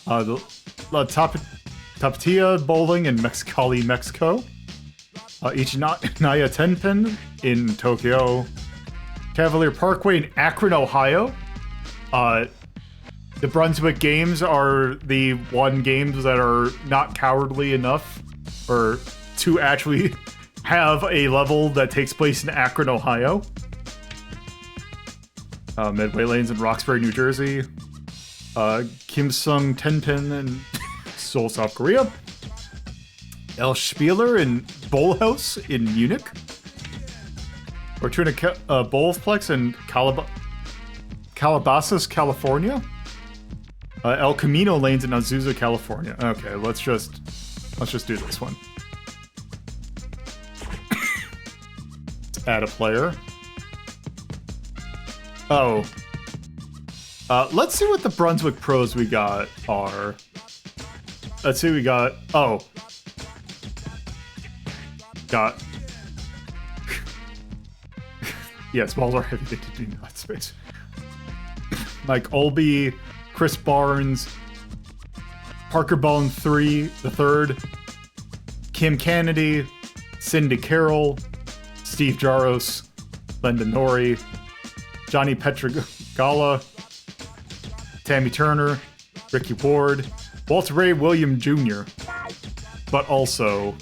the Tapatía Bowling in Mexicali, Mexico, Ichinaya Tenpin in Tokyo, Cavalier Parkway in Akron, Ohio. The Brunswick Games are the one games that are not cowardly enough or to actually have a level that takes place in Akron, Ohio. Midway Lanes in Roxbury, New Jersey. Kimsung Tenpin in Seoul, South Korea. El Spieler in Bowl House in Munich. Fortuna Bowlplex in Calabasas, California. El Camino Lanes in Azusa, California. Okay, let's just do this one. Let's add a player. Oh. Let's see what the Brunswick pros we got are. Let's see, we got... Oh. Got... Yeah, smalls are heavy, they do not space. Mike Olby, Chris Barnes, Parker Bone 3, the third, Kim Kennedy, Cindy Carroll, Steve Jaros, Linda Nori, Johnny Petragala, Tammy Turner, Ricky Ward, Walter Ray William Jr. But also,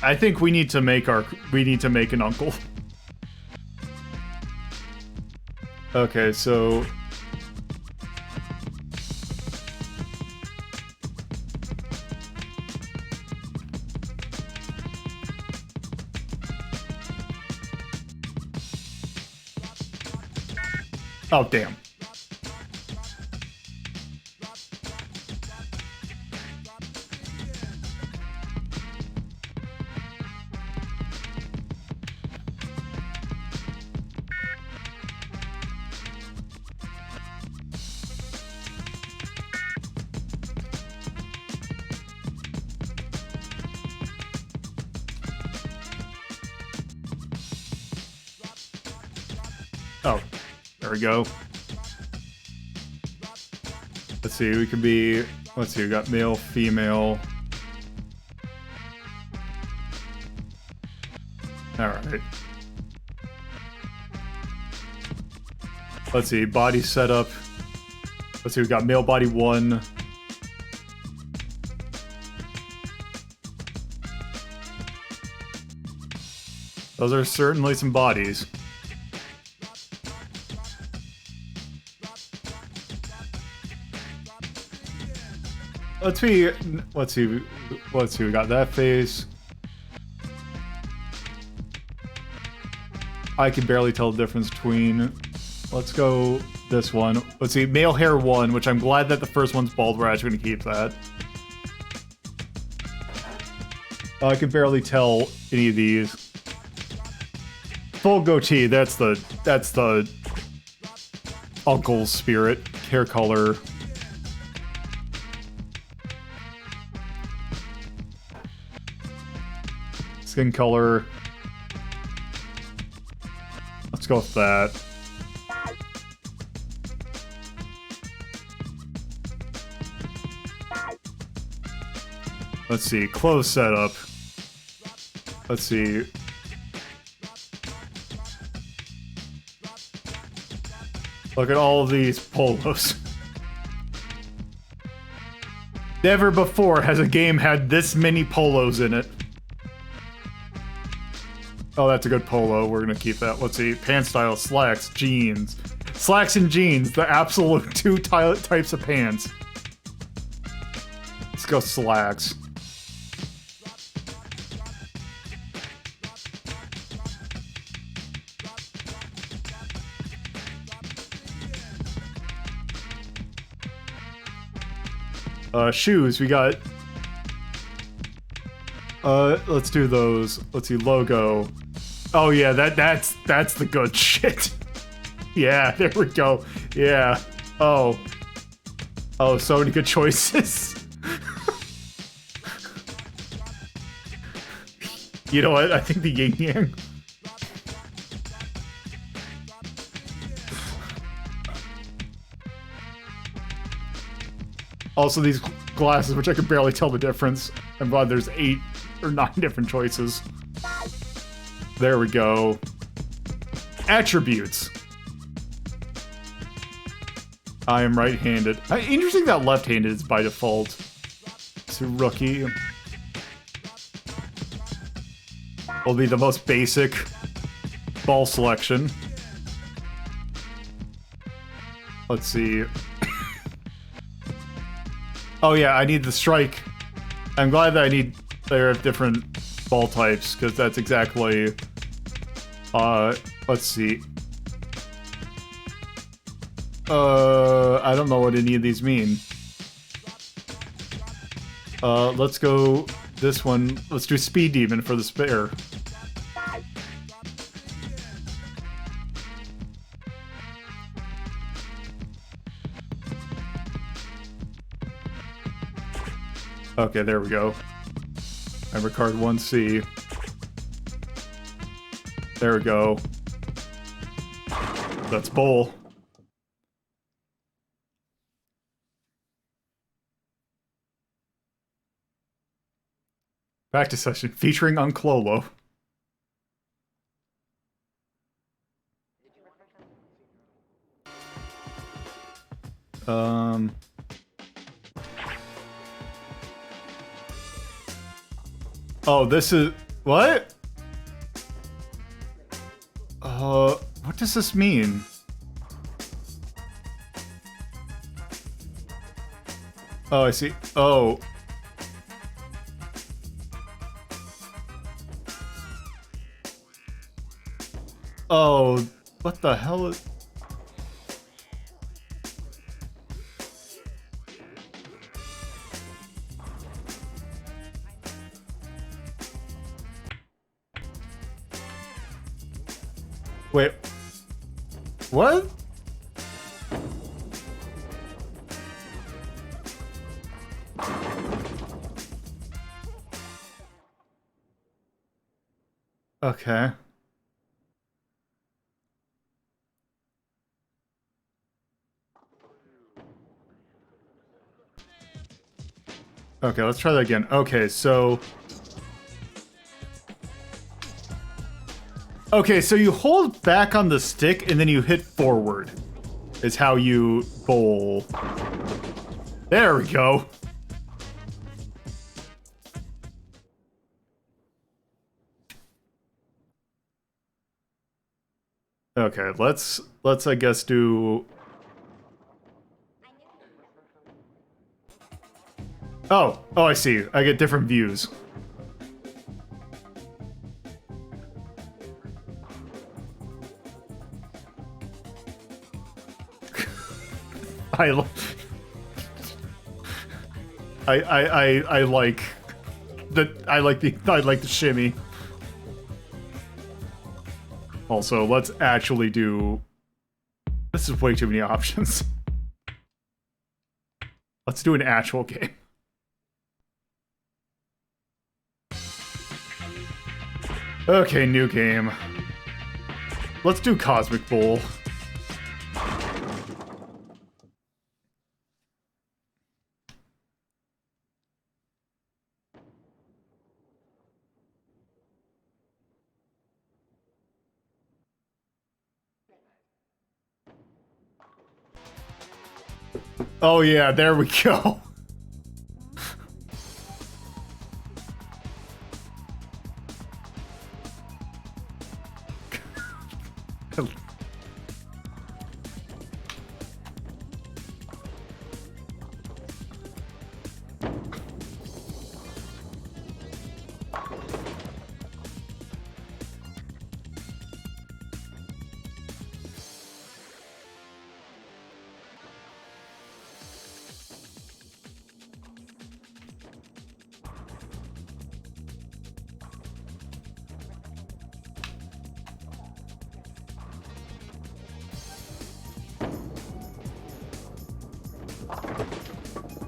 I think we need to make an uncle. Okay, so oh, damn. Oh, there we go. Let's see, we can be... Let's see, we got male, female. Alright. Let's see, body setup. Let's see, we got male body 1. Those are certainly some bodies. Let's see. We got that face. I can barely tell the difference between. Let's go this one. Let's see, male hair 1, which I'm glad that the first one's bald. We're actually gonna keep that. I can barely tell any of these. Full goatee. That's the uncle's spirit. Hair color. Skin color. Let's go with that. Let's see, clothes setup. Let's see. Look at all of these polos. Never before has a game had this many polos in it. Oh, that's a good polo. We're gonna keep that. Let's see. Pants style, slacks, jeans. Slacks and jeans, the absolute two types of pants. Let's go slacks. Shoes, we got... let's do those. Let's see, logo. Oh yeah, that's the good shit. Yeah, there we go. Yeah. Oh. Oh, so many good choices. You know what? I think the yin yang. Also, these glasses, which I can barely tell the difference. I'm glad there's 8 or 9 different choices. There we go. Attributes. I am right-handed. Interesting that left-handed is by default. It's a rookie. Will be the most basic ball selection. Let's see. Oh yeah, I need the strike. I'm glad that they have different ball types, because that's exactly... let's see. I don't know what any of these mean. Let's go this one. Let's do Speed Demon for the spare. Okay, there we go. Member card 1C. There we go. That's bowl. Practice session featuring Unclolo. Oh, this is... What? What does this mean? Oh, I see. Oh. Oh, what the hell is... Wait. What? Okay. Okay, let's try that again. Okay, so... Okay, so you hold back on the stick and then you hit forward. Is how you bowl. There we go. Okay, let's I guess do. Oh, I see. I get different views. I like I like the shimmy. Also, let's actually do. This is way too many options. Let's do an actual game. Okay, new game. Let's do Cosmic Bowl. Oh yeah, there we go.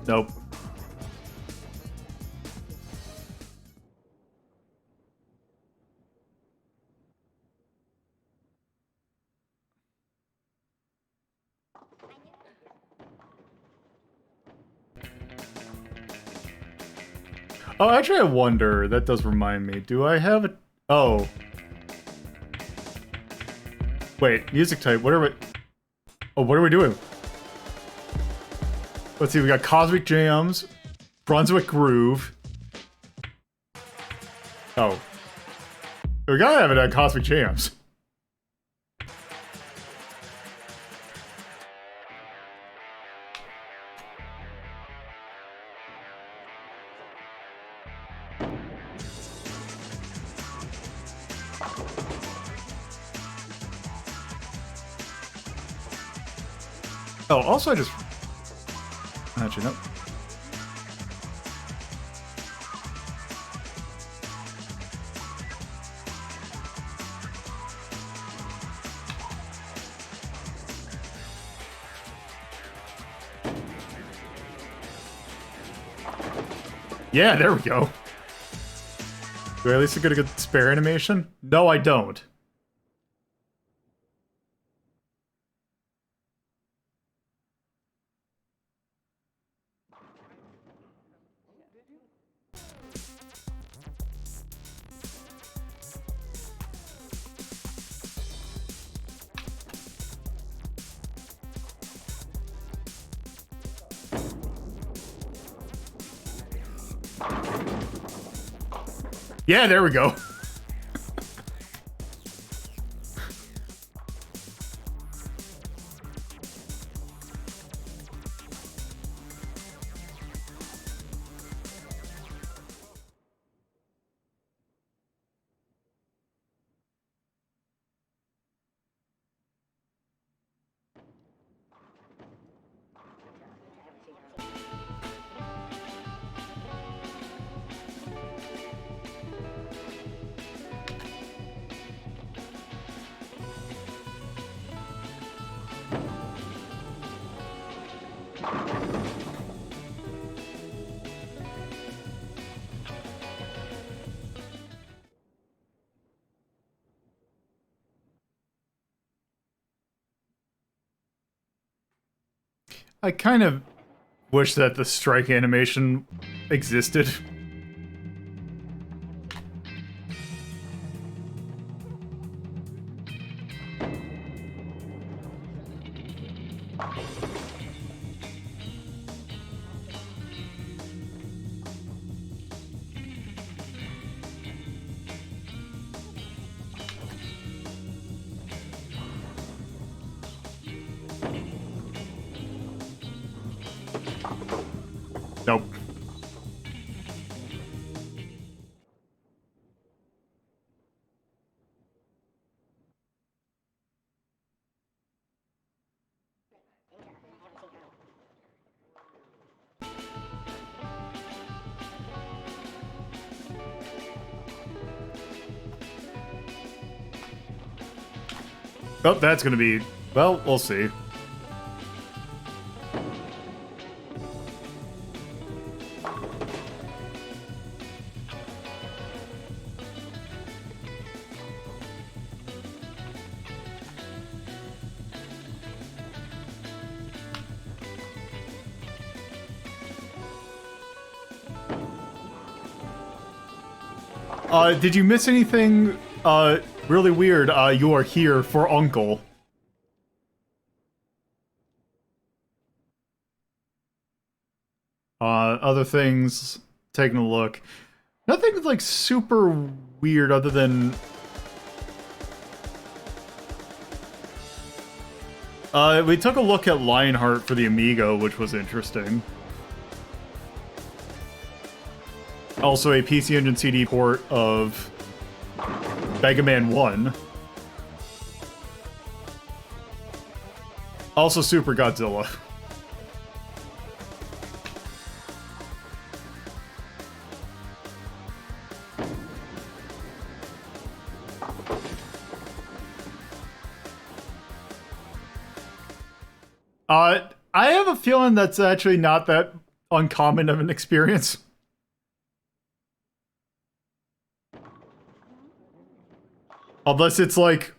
Nope. Oh, actually, I wonder. That does remind me. Do I have a... Oh. Wait, music type. What are we... Oh, what are we doing? Let's see, we got Cosmic Jams, Brunswick Groove. Oh. We gotta have it at Cosmic Jams. Oh, also I just... Actually, no. Yeah, there we go. Do I at least get a good spare animation? No, I don't. Yeah, there we go. I kind of wish that the strike animation existed. Nope. Oh, that's gonna be... Well, we'll see. Did you miss anything, really weird? You are here for Uncle. Other things, taking a look. Nothing, like, super weird other than... we took a look at Lionheart for the Amiga, which was interesting. Also, a PC Engine CD port of Mega Man 1. Also, Super Godzilla. I have a feeling that's actually not that uncommon of an experience. Unless it's like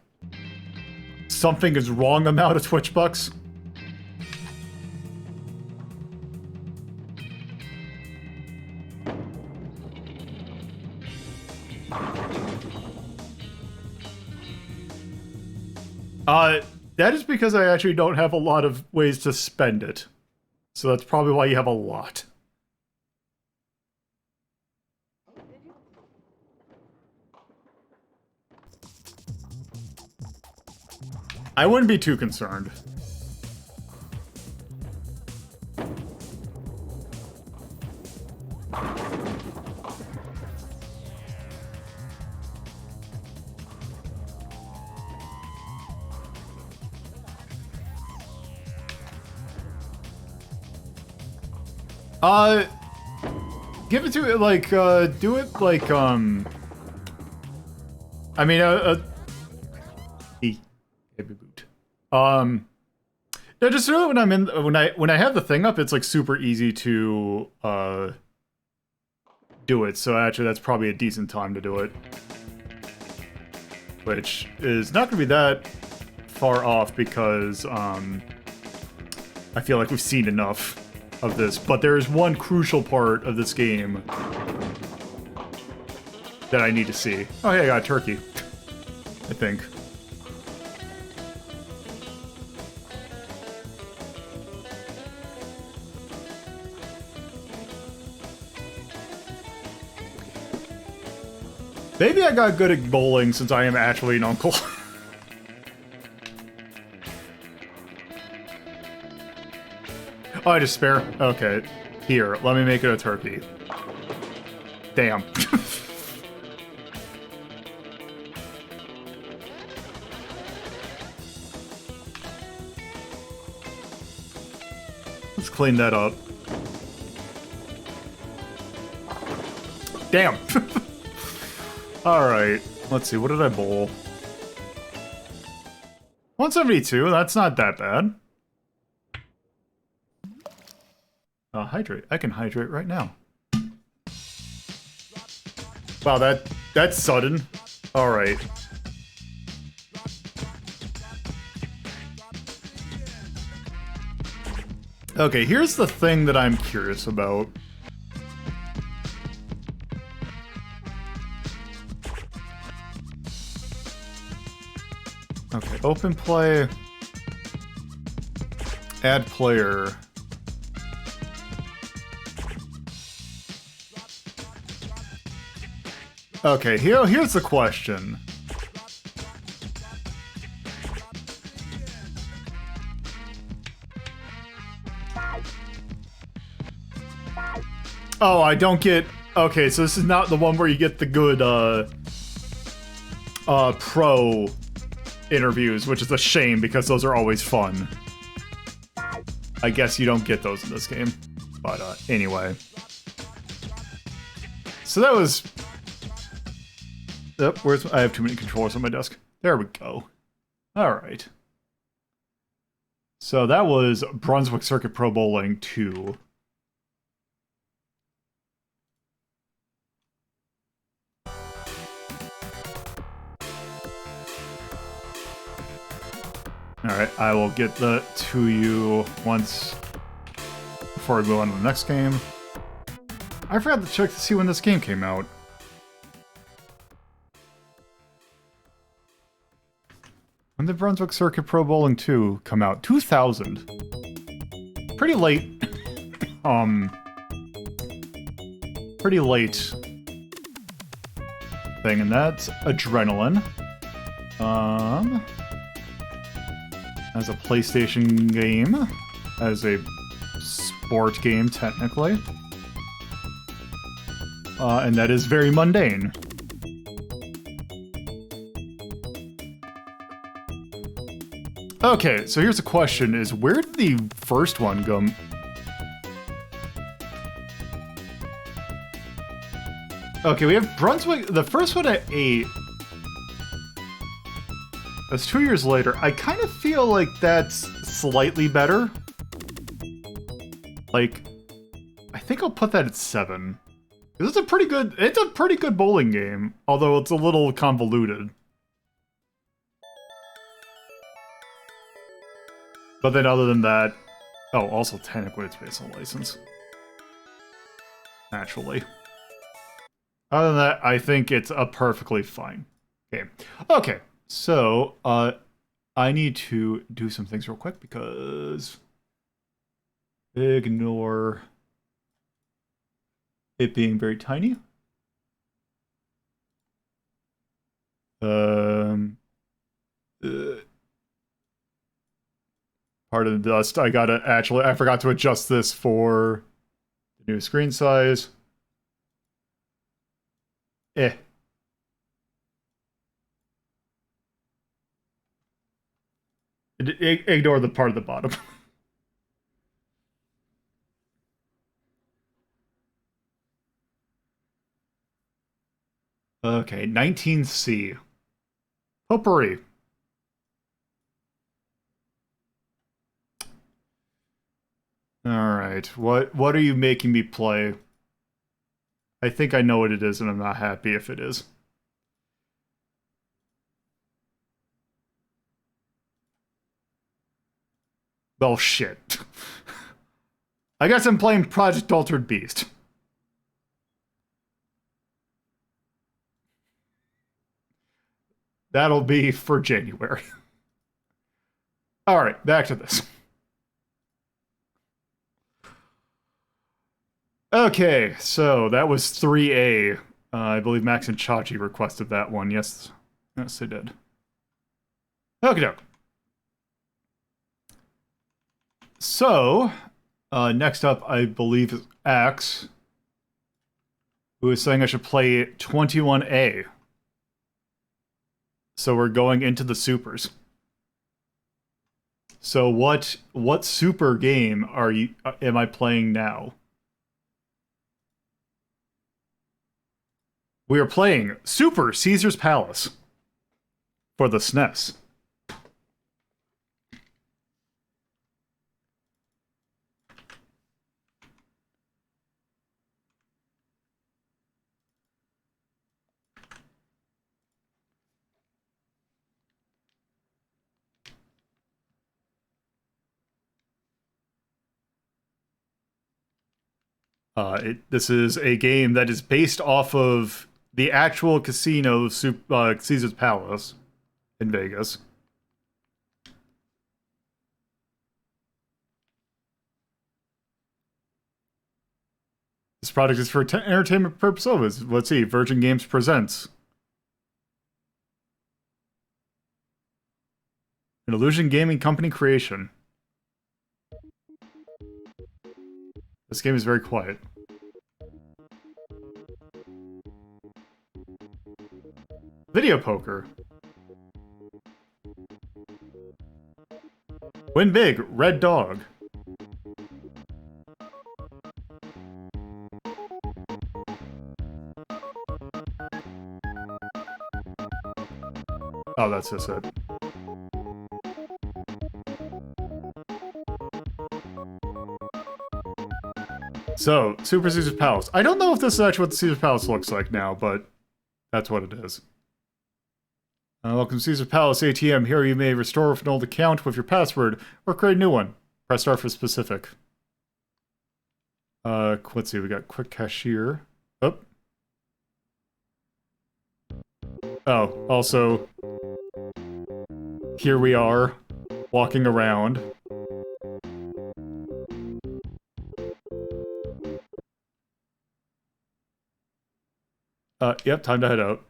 something is wrong about a Twitch Bucks. That is because I actually don't have a lot of ways to spend it. So that's probably why you have a lot. I wouldn't be too concerned. Give it to it, like, do it, like, I mean, baby boot. No, just do it when I'm in, when I have the thing up, it's, like, super easy to, do it, so actually that's probably a decent time to do it. Which is not gonna be that far off because, I feel like we've seen enough of this, but there is one crucial part of this game that I need to see. Oh, yeah, I got a turkey. I think. Maybe I got good at bowling since I am actually an uncle. Oh, I just spare? Okay. Here, let me make it a turkey. Damn. Let's clean that up. Damn. Alright. Let's see, what did I bowl? 172, that's not that bad. Hydrate. I can hydrate right now. Wow, that's sudden. Alright. Okay, here's the thing that I'm curious about. Okay, open play. Add player. Okay, here's the question. Oh, I don't get... Okay, so this is not the one where you get the good, pro interviews, which is a shame because those are always fun. I guess you don't get those in this game. But, anyway. So that was... Oh, I have too many controllers on my desk. There we go. Alright. So that was Brunswick Circuit Pro Bowling 2. Alright, I will get that to you once before we move on to the next game. I forgot to check to see when this game came out. When did Brunswick Circuit Pro Bowling 2 come out? 2000. Pretty late. Pretty late thing, and that's Adrenaline. As a PlayStation game, as a sport game, technically. And that is very mundane. Okay, so here's a question, is where did the first one go? Okay, we have Brunswick, the first one at 8. That's 2 years later. I kind of feel like that's slightly better. Like, I think I'll put that at 7. It's a pretty good bowling game, although it's a little convoluted. But then other than that, oh, also technically it's based on license. Naturally. Other than that, I think it's a perfectly fine game. Okay, so, I need to do some things real quick because... Ignore it being very tiny. Part of the dust. I forgot to adjust this for the new screen size. Ignore the part at the bottom. Okay, 19C. Potpourri. Alright, what are you making me play? I think I know what it is, and I'm not happy if it is. Well, shit. I guess I'm playing Project Altered Beast. That'll be for January. Alright, back to this. Okay, so that was 3A. I believe Max and Chachi requested that one. Yes, they did. Okay. So, next up, I believe, is Axe, who is saying I should play 21A. So we're going into the supers. So what super game am I playing now? We are playing Super Caesar's Palace for the SNES. This is a game that is based off of the actual casino, Caesar's Palace, in Vegas. This product is for entertainment purposes only. Let's see, Virgin Games presents an Illusion Gaming Company creation. This game is very quiet. Video poker. Win big, red dog. Oh, that's just it. So, Super Caesar's Palace. I don't know if this is actually what the Caesar's Palace looks like now, but that's what it is. Welcome to Caesar's Palace ATM. Here you may restore an old account with your password, or create a new one. Press star for specific. Let's see, we got quick cashier. Oh. Oh, also, here we are, walking around. Yep, time to head out.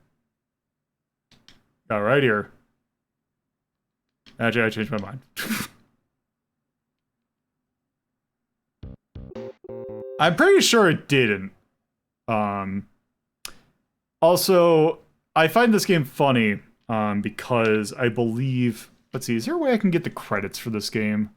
Got right here. Actually, I changed my mind. I'm pretty sure it didn't. Also, I find this game funny, because I believe... Let's see, is there a way I can get the credits for this game?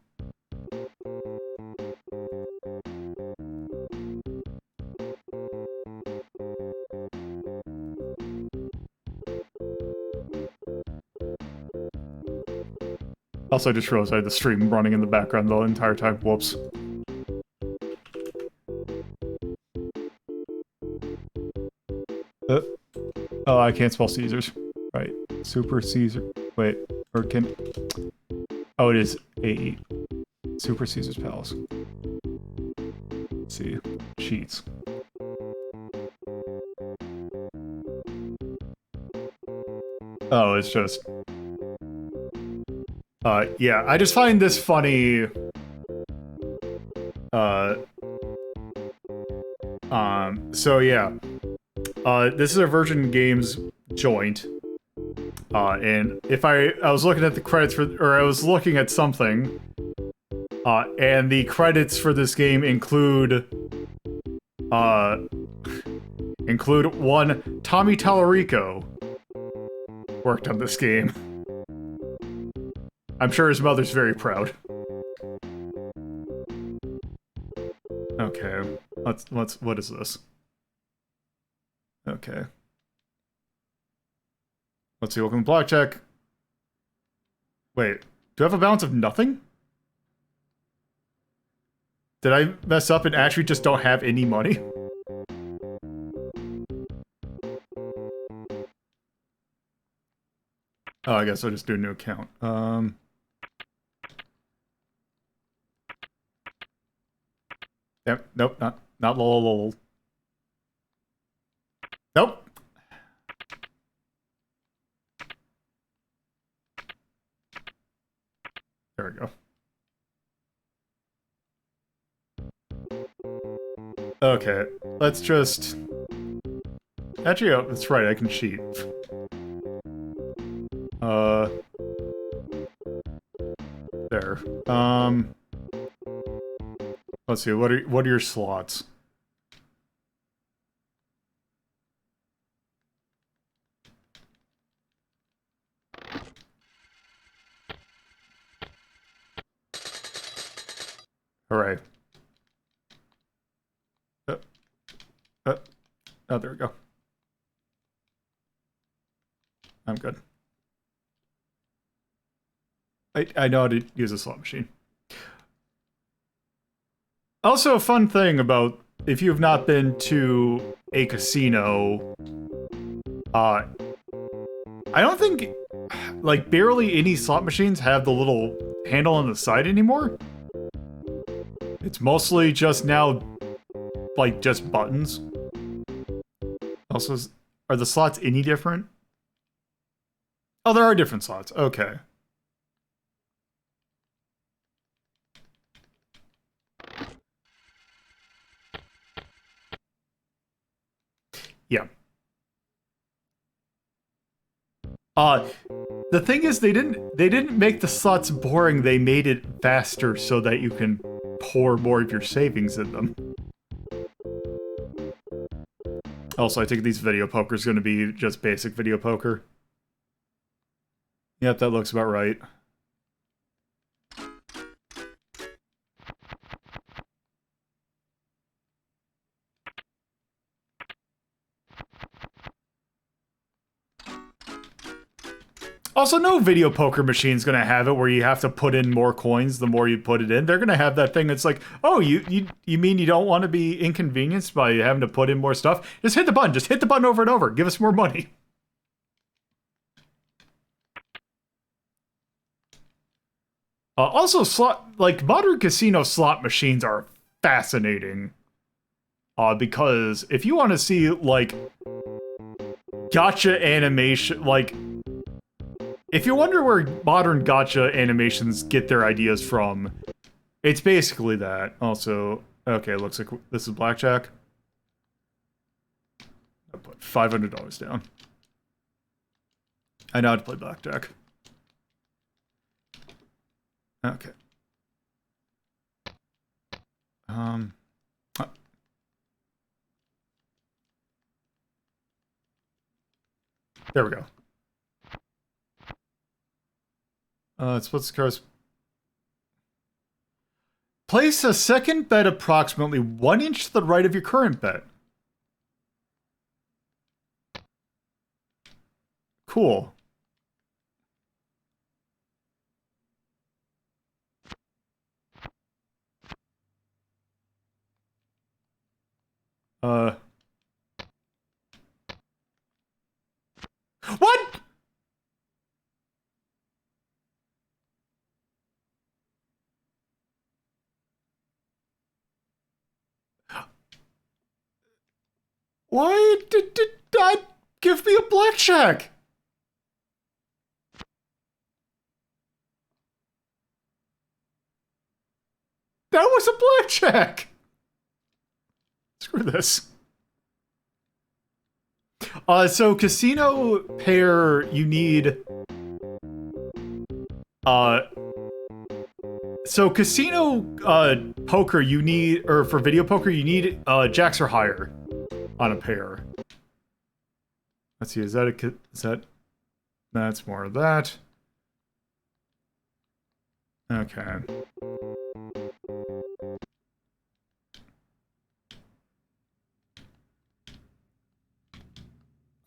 Also, I just realized I had the stream running in the background the entire time. Whoops. Oh, I can't spell Caesars. Right. Super Caesar. Wait. Or can... Oh, it is A. Super Caesar's Palace. Let's see. Sheets. Oh, it's just... yeah, I just find this funny... So yeah. This is a Virgin Games joint. And if I was looking at the credits for... Or I was looking at something... and the credits for this game include... include one Tommy Tallarico worked on this game. I'm sure his mother's very proud. Okay, what is this? Okay. Let's see, welcome to Blackjack. Wait, do I have a balance of nothing? Did I mess up and actually just don't have any money? Oh, I guess I'll just do a new account. Yep, nope, not lol. Nope. There we go. Okay, let's just... Actually, oh, that's right, I can cheat. There. Let's see, what are your slots? Hooray. Oh, there we go. I'm good. I know how to use a slot machine. Also, a fun thing about if you've not been to a casino, I don't think, like, barely any slot machines have the little handle on the side anymore. It's mostly just now, like, just buttons. Also, are the slots any different? Oh, there are different slots. Okay. Yeah. The thing is, they didn't make the slots boring. They made it faster so that you can pour more of your savings in them. Also, I think these video poker is going to be just basic video poker. Yep, that looks about right. Also, no video poker machine's gonna have it where you have to put in more coins the more you put it in. They're gonna have that thing that's like, oh, you mean you don't want to be inconvenienced by having to put in more stuff? Just hit the button. Just hit the button over and over. Give us more money. Also, modern casino slot machines are fascinating. Because if you want to see like gotcha animation, like if you wonder where modern gotcha animations get their ideas from, it's basically that. Also, okay, looks like this is blackjack. I put $500 down. I know how to play blackjack. Okay. There we go. Splits the cards. Place a second bet approximately 1 inch to the right of your current bet. Cool. What? Why did that give me a blackjack? That was a blackjack. Screw this. So casino pair, you need. So casino poker, you need, or for video poker, you need jacks or higher on a pair. Let's see, is that? That's more of that. Okay.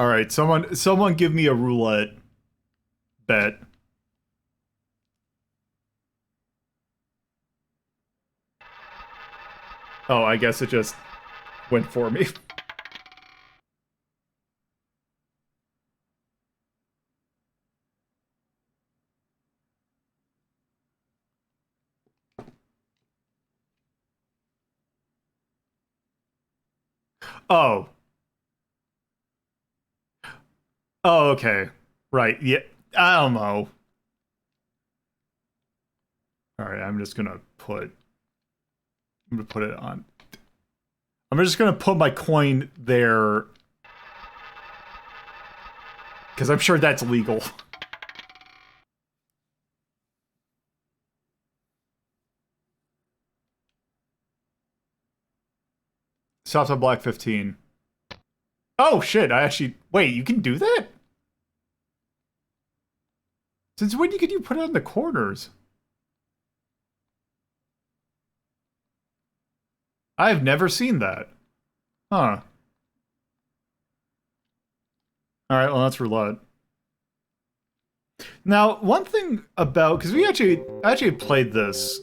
All right, someone give me a roulette bet. Oh, I guess it just went for me. Oh. Oh, okay. Right. Yeah. I don't know. All right, I'm gonna put it on. I'm just gonna put my coin there because I'm sure that's legal. Soft on black 15. Oh shit! Wait. You can do that? Since when can you put it on the corners? I've never seen that. Huh. All right. Well, that's roulette. Now, one thing about because we actually played this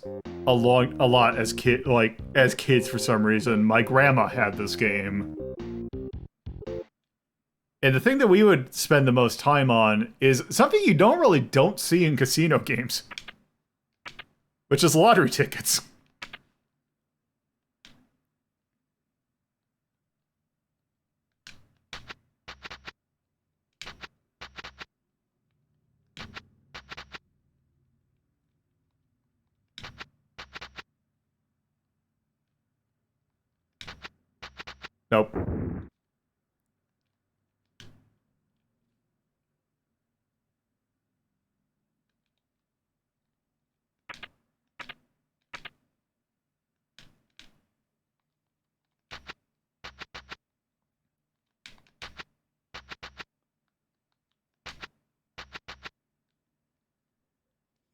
a lot as kids for some reason. My grandma had this game. And the thing that we would spend the most time on is something you don't see in casino games, which is lottery tickets. Nope.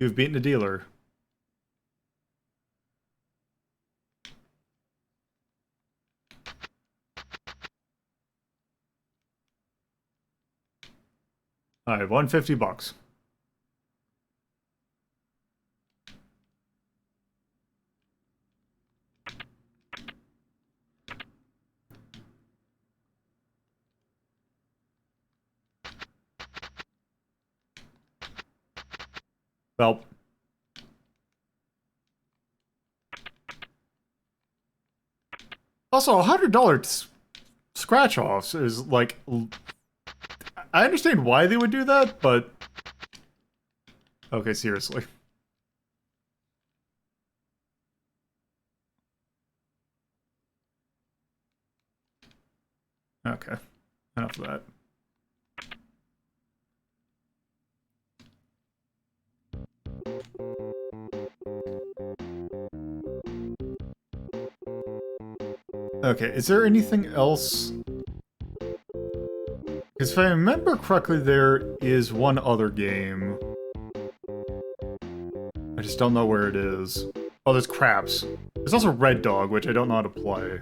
You've beaten the dealer. Alright, $150. Well. Also, $100 scratch offs is like. I understand why they would do that, but. Okay, seriously. Okay, enough of that. Okay, is there anything else? Because if I remember correctly, there is one other game. I just don't know where it is. Oh, there's Craps. There's also Red Dog, which I don't know how to play.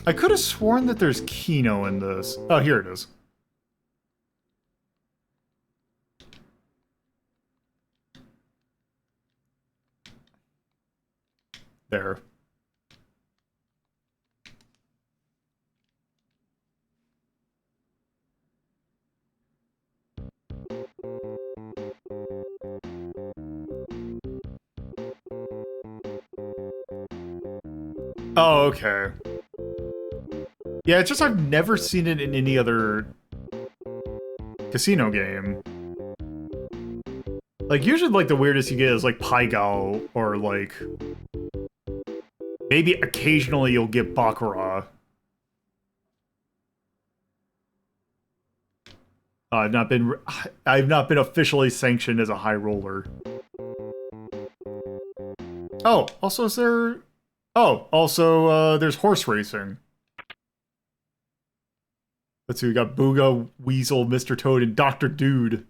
I could have sworn that there's Kino in this. Oh, here it is. There. Oh, okay. Yeah, it's just I've never seen it in any other casino game. Like, usually, like, the weirdest you get is, like, Paigao, or, like... Maybe occasionally you'll get Baccarat. I've not been officially sanctioned as a high roller. Oh, also is there... Oh, also, there's horse racing. Let's see, we got Booga, Weasel, Mr. Toad, and Dr. Dude.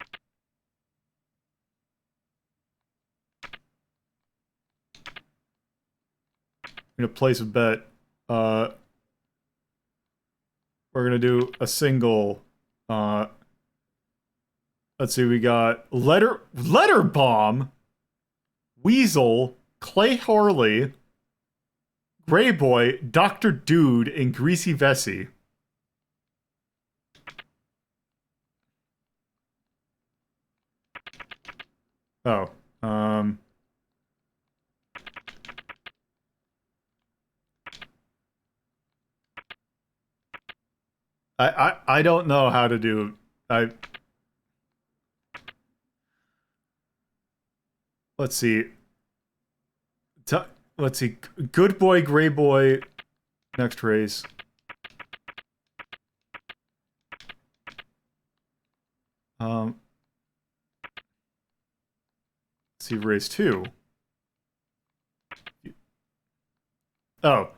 I'm gonna place a bet. We're gonna do a single. Let's see, we got Letter Bomb, Weasel, Clay Harley, Gray Boy, Dr. Dude, and Greasy Vesey. Oh, I don't know how to do. Let's see. Let's see. Good Boy, Gray Boy. Next race. Let's see, race 2. Oh.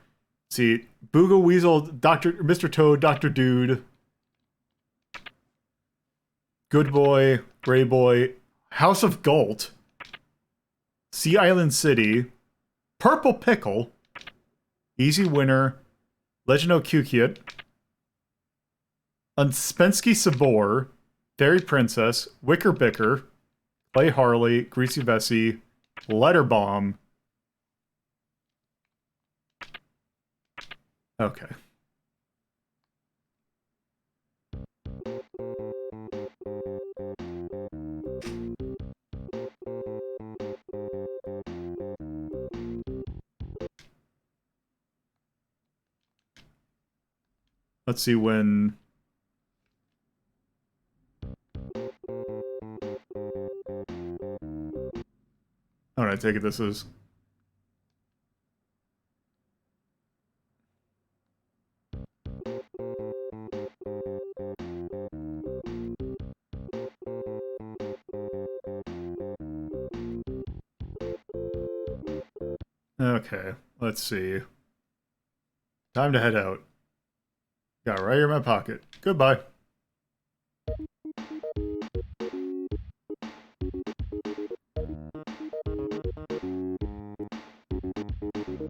See, Booga Weasel, Mr. Toad, Dr. Dude, Good Boy, Gray Boy, House of Galt, Sea Island City, Purple Pickle, Easy Winner, Legend of Cukiot, Unspensky Sabor, Fairy Princess, Wicker Bicker, Clay Harley, Greasy Vesey, Letter Bomb. Okay. Let's see when... Alright, take it this is... Okay. Let's see. Time to head out. Got it right here in my pocket. Goodbye.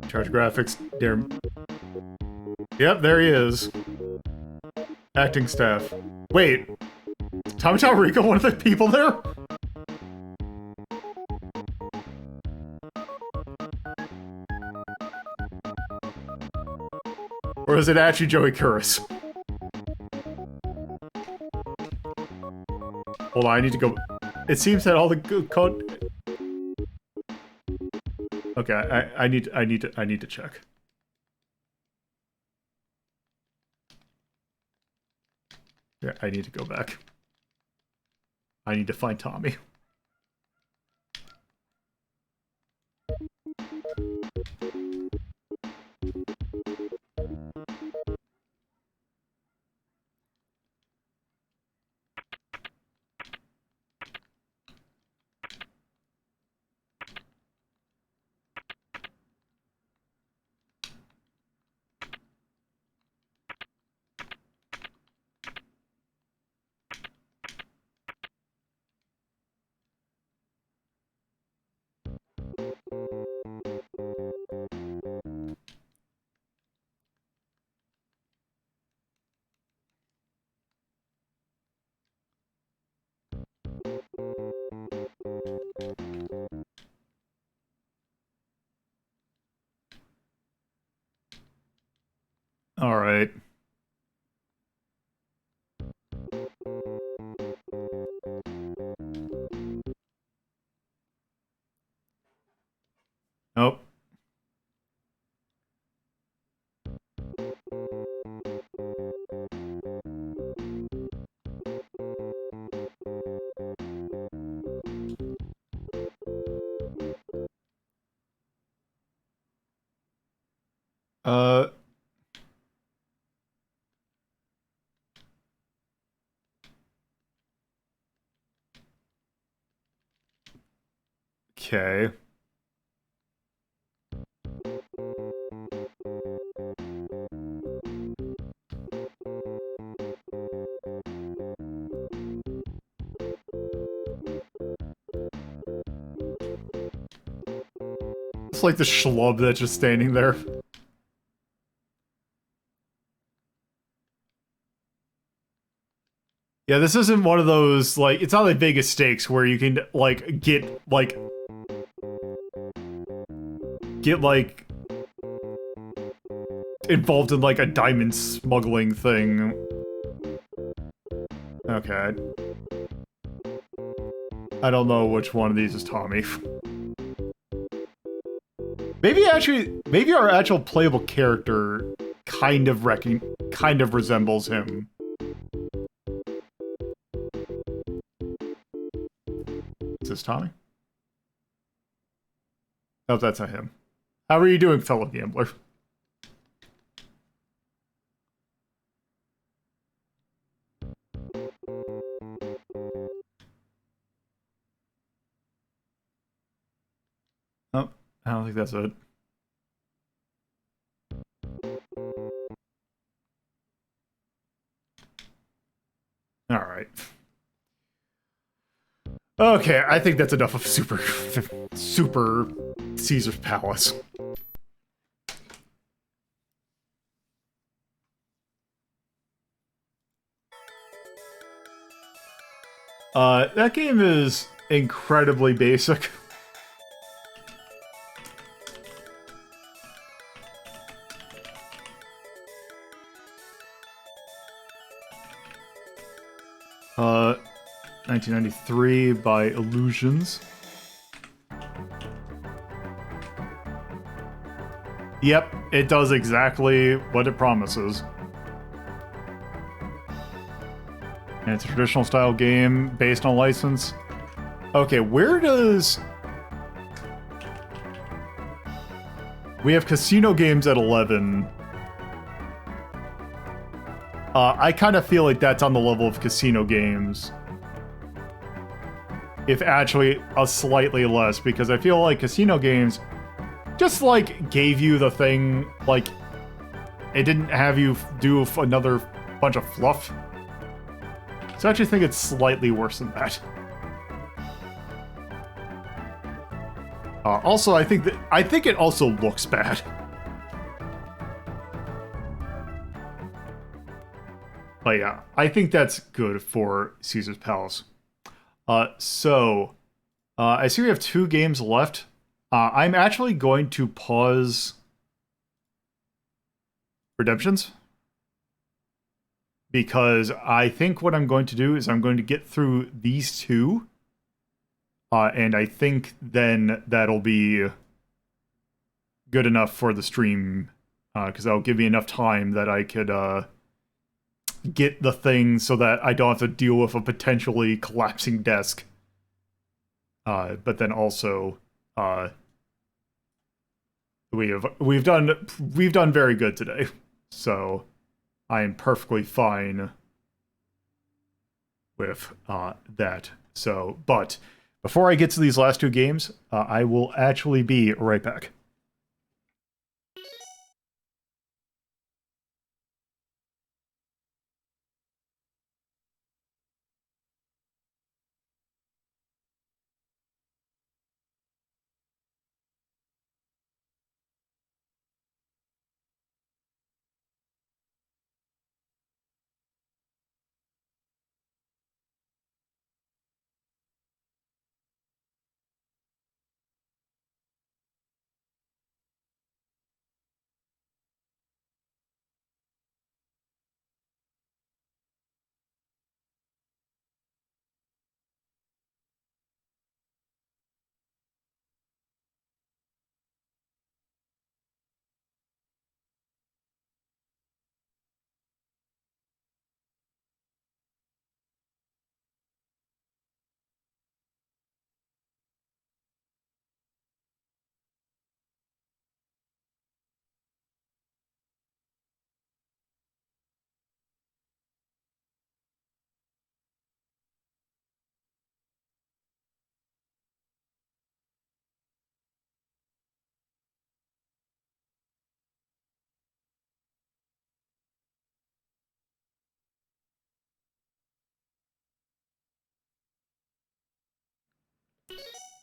Charge graphics. There. Yep, there he is. Acting staff. Wait. Tommy Rico, one of the people there? Or is it actually Joey Kuris? Hold on, I need to go. It seems that all the good code. Okay, I need to check. Yeah, I need to go back. I need to find Tommy. All right. Nope. Uh. Okay. It's like the schlub that's just standing there. Yeah, this isn't one of those, like, it's not like Vegas Stakes where you can, like, get, like, involved in, like, a diamond smuggling thing. Okay. I don't know which one of these is Tommy. Maybe our actual playable character kind of resembles him. Is this Tommy? No, that's not him. How are you doing, fellow gambler? Oh, I don't think that's it. All right. Okay, I think that's enough of Super Caesar's Palace. That game is incredibly basic. Uh, 1993 by Illusions. Yep, it does exactly what it promises. And it's a traditional style game based on license. Okay, where does... We have casino games at 11. I kind of feel like that's on the level of casino games. If actually a slightly less, because I feel like casino games just like gave you the thing, like it didn't have you do another bunch of fluff. So I actually think it's slightly worse than that. Also, I think it also looks bad. But yeah, I think that's good for Caesar's Palace. So I see we have 2 games left. I'm actually going to pause Redemptions, because I think what I'm going to do is I'm going to get through these 2, and I think then that'll be good enough for the stream, because that'll give me enough time that I could get the thing so that I don't have to deal with a potentially collapsing desk. But then also, we've done very good today, so I am perfectly fine with that. So, but before I get to these last 2 games, I will actually be right back.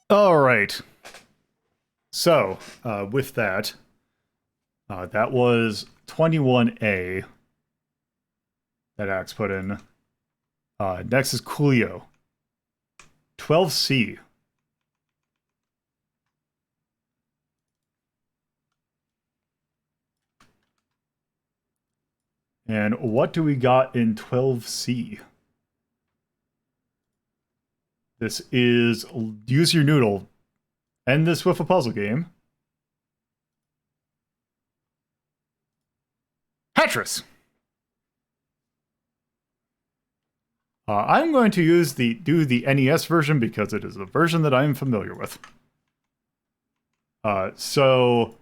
All right. So, with that, that was 21A that Axe put in. Next is Coolio. 12C. And what do we got in 12C? This is Use Your Noodle. End this with a puzzle game. Tetris! I'm going to do the NES version because it is a version that I'm familiar with. So,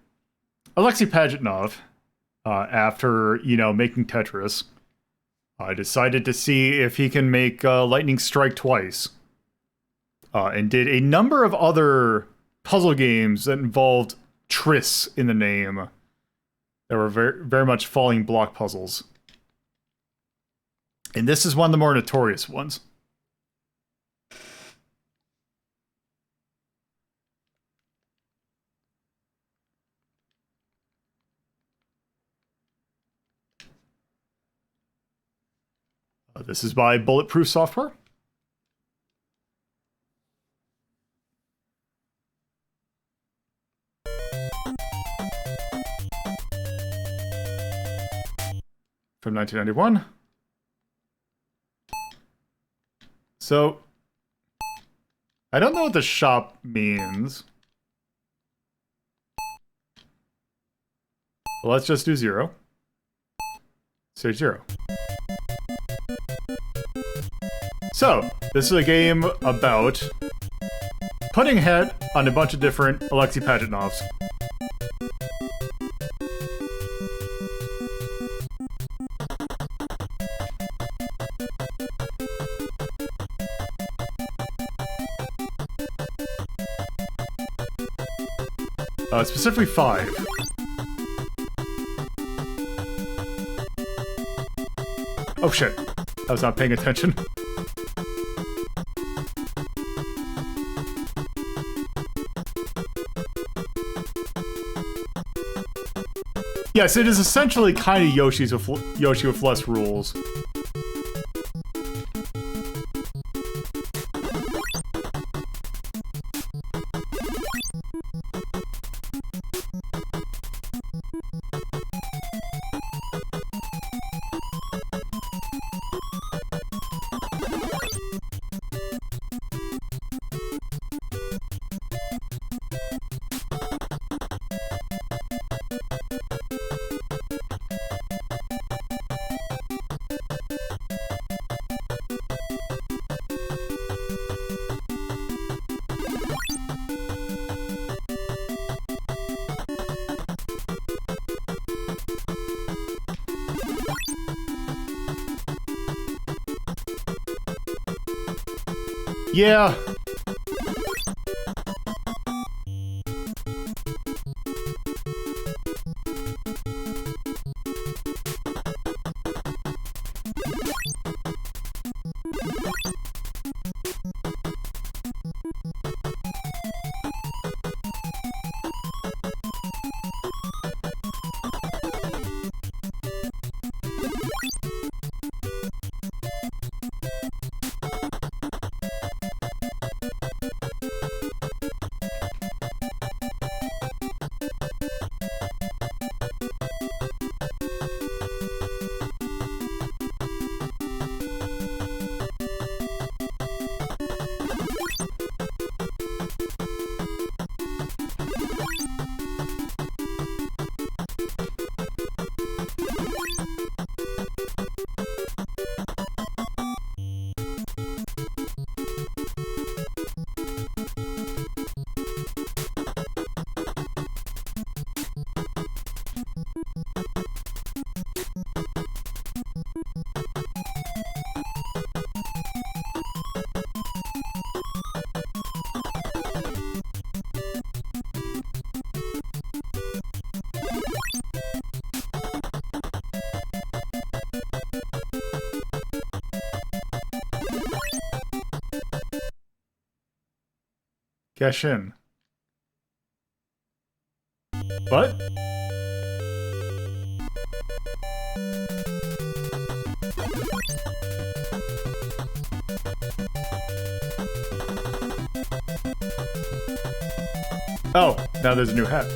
Alexei Pajitnov, after, making Tetris, decided to see if he can make Lightning Strike Twice. And did a number of other puzzle games that involved tris in the name. That were very, very much falling block puzzles. And this is one of the more notorious ones. This is by Bulletproof Software. From 1991. So, I don't know what the shop means. Well, let's just do 0. Say 0. So, this is a game about putting head on a bunch of different Alexei Pajitnovs. Specifically 5. Oh shit. I was not paying attention. Yes, it is essentially kind of Yoshi with less rules. Yeah. Cash in. What? Oh, now there's a new hat.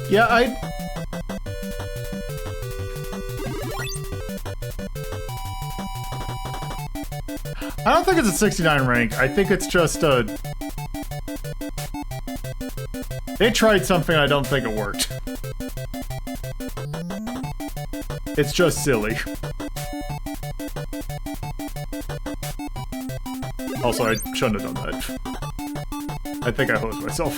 Yeah, I don't think it's a 69 rank. I think it's just a... They tried something, I don't think it worked. It's just silly. Also, I shouldn't have done that. I think I hosed myself.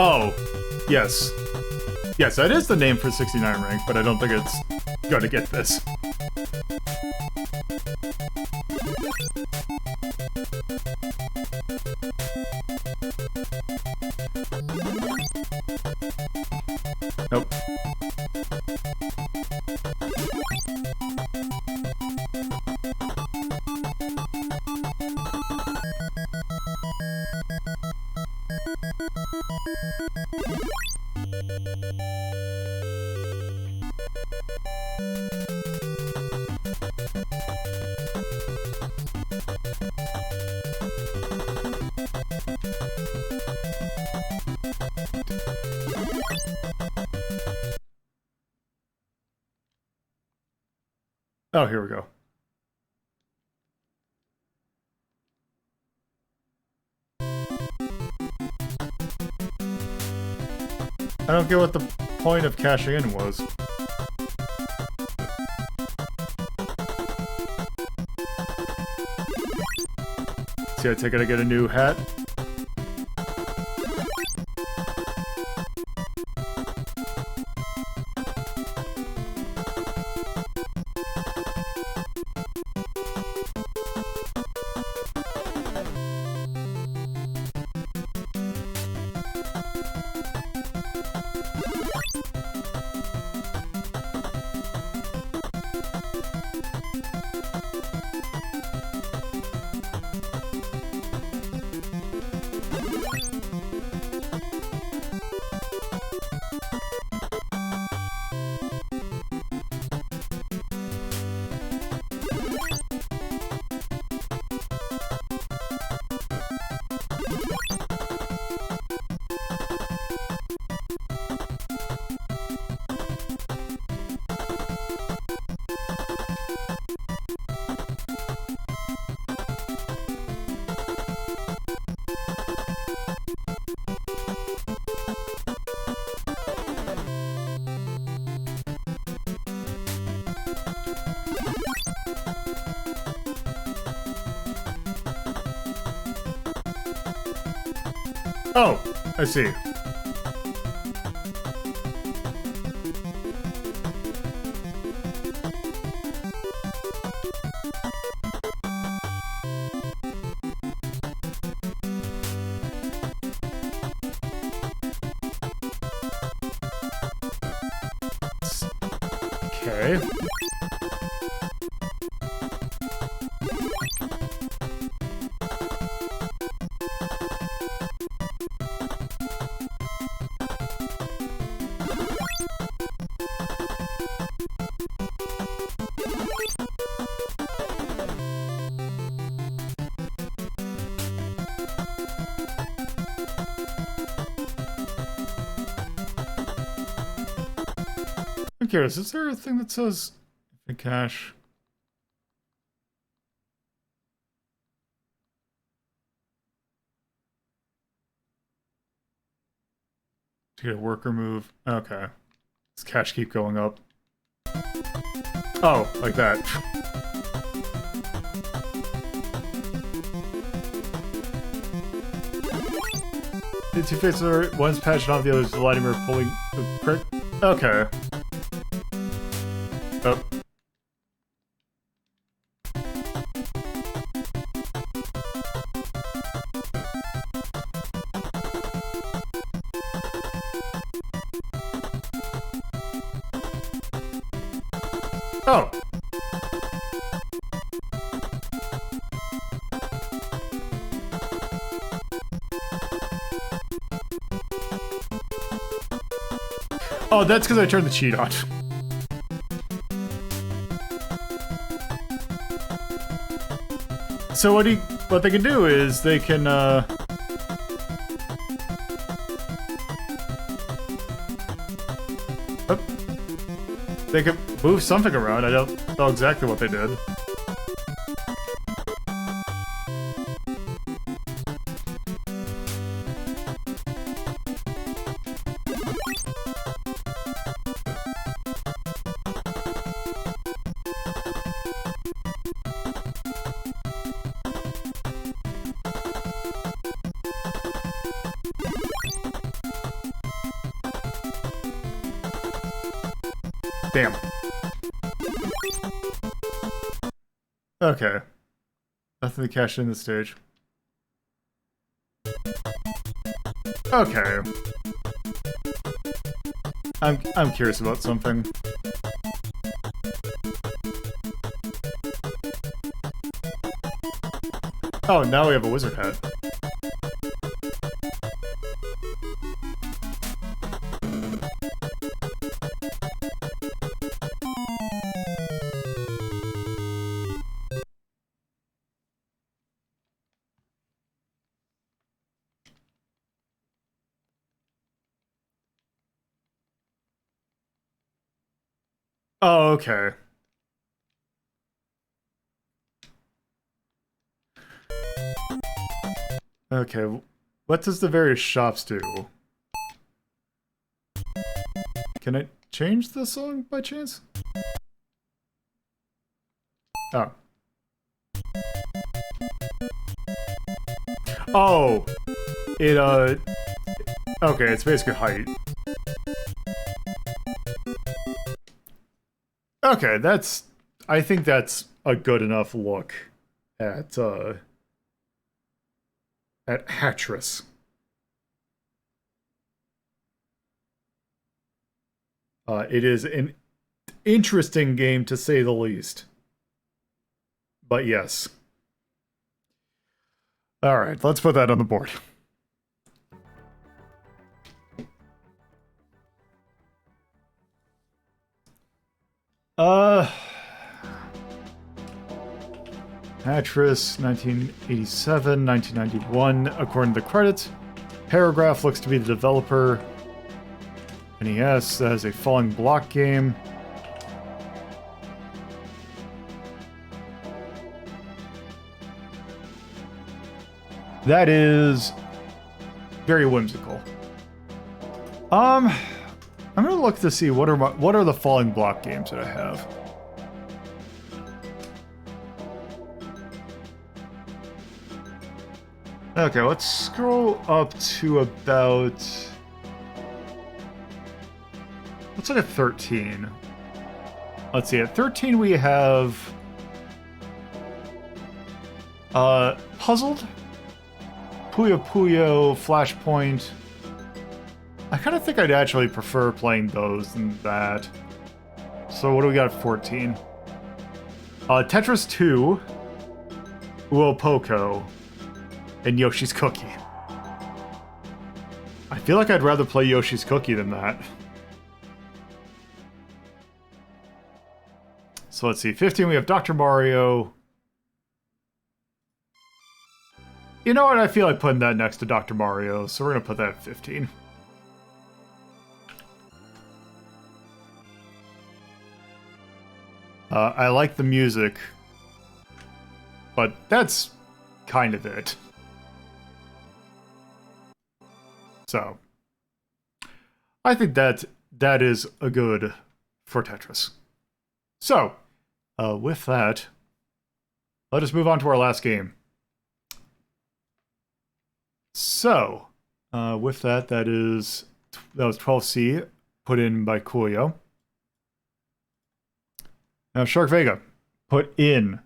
Oh, yes. Yes, that is the name for 69 rank, but I don't think it's gonna get this. Nope. Oh, here we go. I don't get what the point of cashing in was. See, I take it I get a new hat. Oh, I see. Okay. I'm curious, is there a thing that says infinite cash? To get a worker move. Okay. Does cash keep going up? Oh, like that. The two faces are one's patching off, the other's Vladimir pulling the prick. Okay. Oh. Oh. Oh, that's because I turned the cheat on. So what they can do is they can they can move something around. I don't know exactly what they did. Damn. Okay. Nothing to cash in this stage. Okay. I'm curious about something. Oh, now we have a wizard hat. Oh, okay. Okay, what does the various shops do? Can I change the song by chance? Oh. Oh! It, okay, it's basically height. Okay, that's... I think that's a good enough look at Hattress. It is an interesting game, to say the least. But yes. Alright, let's put that on the board. Hattress, 1987, 1991, according to the credits. Paragraph looks to be the developer. NES, that is a falling block game. That is very whimsical. I'm gonna look to see what are the falling block games that I have. Okay, let's scroll up to about... let's look at 13. Let's see, at 13 we have... Puzzled? Puyo Puyo, Flashpoint. I kind of think I'd actually prefer playing those than that. So what do we got at 14? Tetris 2, Uo Poco, and Yoshi's Cookie. I feel like I'd rather play Yoshi's Cookie than that. So let's see, 15 we have Dr. Mario. You know what, I feel like putting that next to Dr. Mario, so we're gonna put that at 15. I like the music, but that's kind of it. So, I think that is a good for Tetris. So, with that, let us move on to our last game. So, with that, that was 12C, put in by Coolio. Now, Shark Vega, put in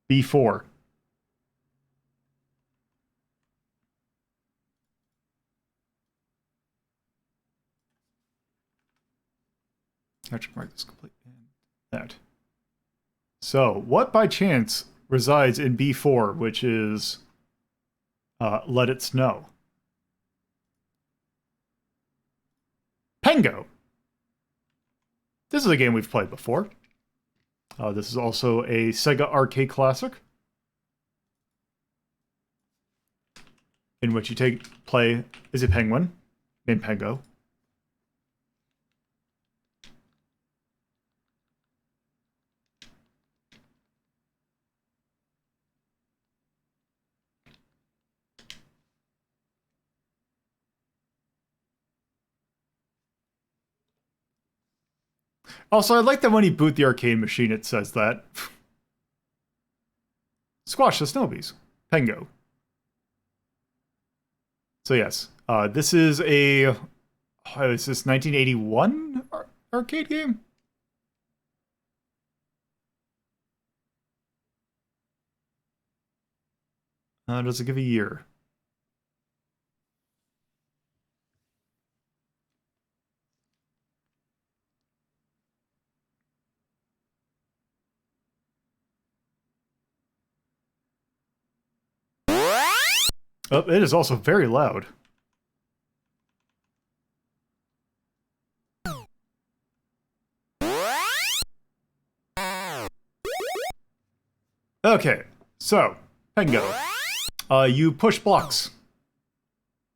B4. I should mark this complete in that. So, what by chance resides in B4, which is Let It Snow? Pengo! This is a game we've played before. This is also a Sega arcade classic, in which you play as a penguin named Pengo. Also, I like that when you boot the arcade machine, it says that. Squash the Snowbees. Pengo. So yes, this is a... is this 1981 arcade game? Does it give a year? Oh, it is also very loud. Okay, so, Pengo. You push blocks.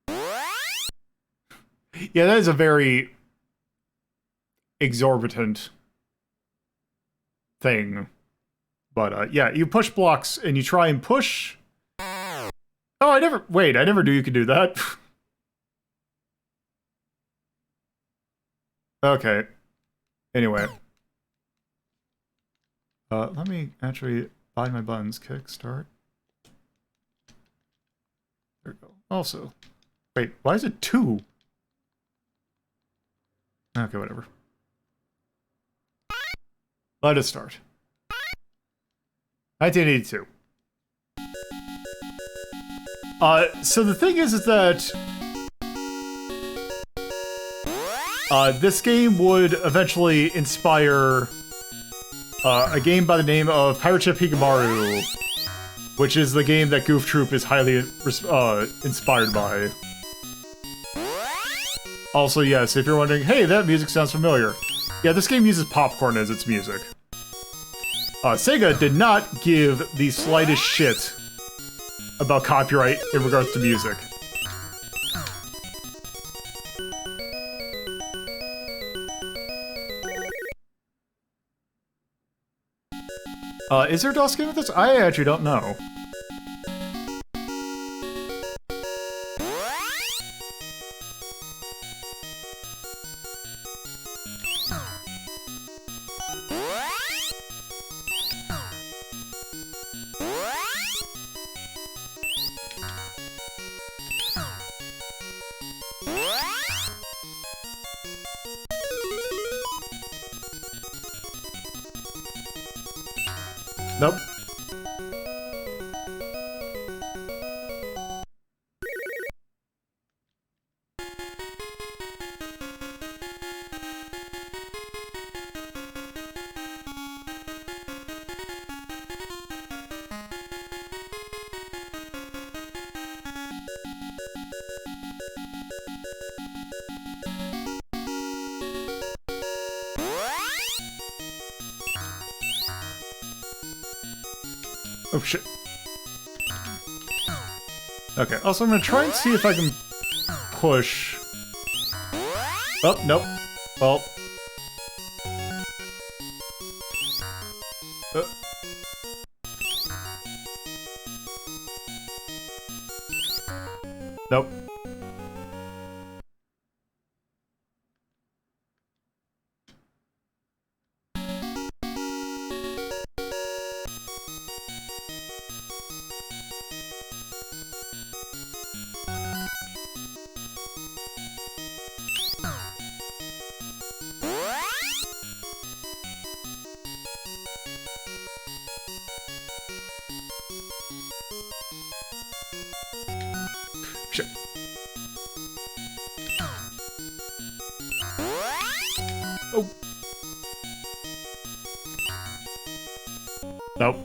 Yeah, that is a very exorbitant thing. But yeah, you push blocks and you try and push. Oh, I never knew you could do that. Okay. Anyway. Let me actually find my buttons. Kickstart. There we go. Also, wait, why is it 2? Okay, whatever. Let us start. 1982. So the thing is that this game would eventually inspire a game by the name of Pirate Ship Hikamaru, which is the game that Goof Troop is highly inspired by. Also, yes, if you're wondering, hey, that music sounds familiar. Yeah, this game uses popcorn as its music. Sega did not give the slightest shit about copyright in regards to music. Is there a DOS game with this? I actually don't know. Nope. Oh shit. Okay, also I'm gonna try and see if I can push. Oh, nope. Well. Nope. Shit. Oh. Nope.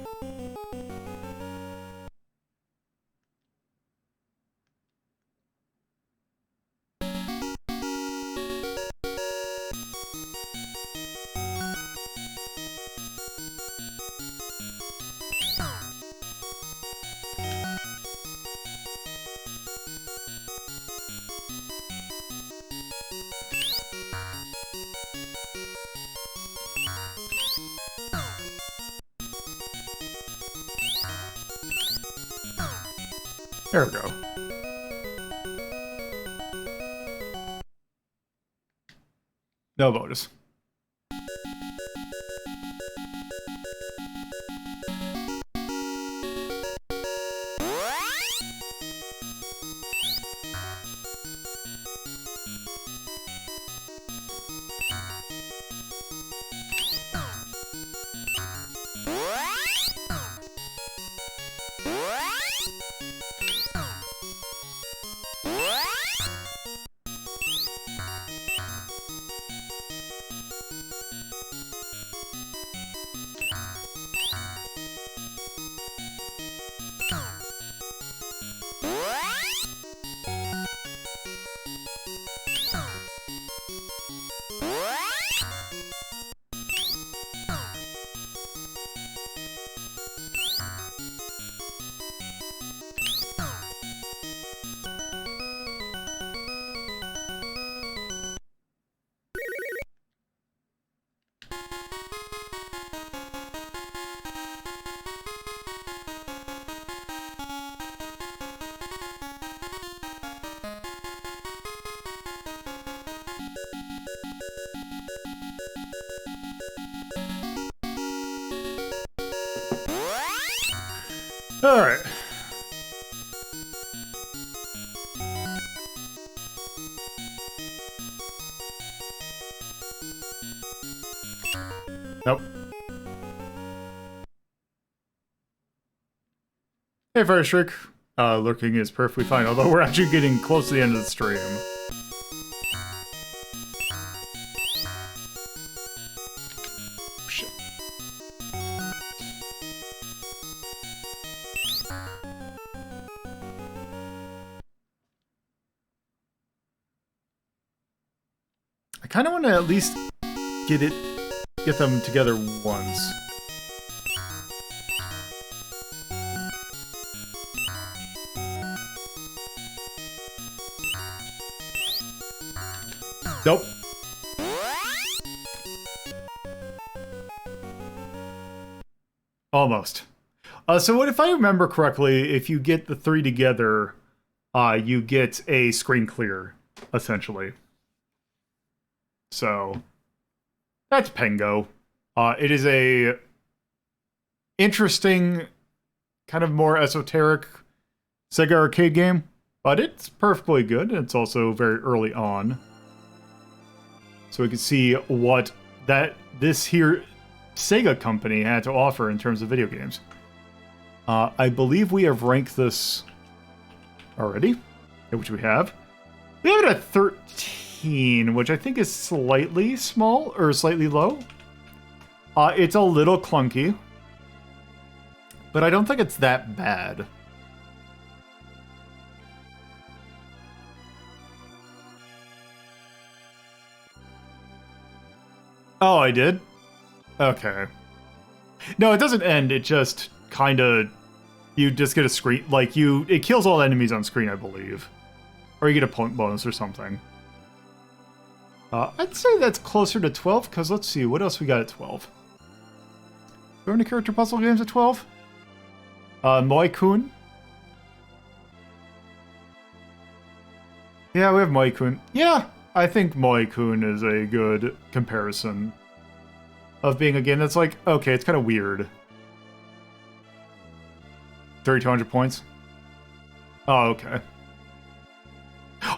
There we go. No bonus. Alright. Nope. Hey, Firestreak. Lurking is perfectly fine, although we're actually getting close to the end of the stream. Shit. I kind of want to at least get them together once. Nope. Almost. So what if I remember correctly, if you get the three together, you get a screen clear, essentially. So that's Pengo. It is a interesting, kind of more esoteric Sega arcade game, but it's perfectly good. It's also very early on. So we can see what this here Sega company had to offer in terms of video games. I believe we have ranked this already, which we have. We have it at 13, which I think is slightly small, or slightly low. It's a little clunky, but I don't think it's that bad. Oh, I did? Okay. No, it doesn't end, it just kinda... You just get a screen... Like, it kills all enemies on screen, I believe. Or you get a point bonus or something. I'd say that's closer to 12, because let's see, what else we got at 12? Do we have any character puzzle games at 12? Moi-kun? Yeah, we have Moi-kun. Yeah! I think Moi-kun is a good comparison of being a game that's like, okay, it's kind of weird. 3,200 points? Oh, okay.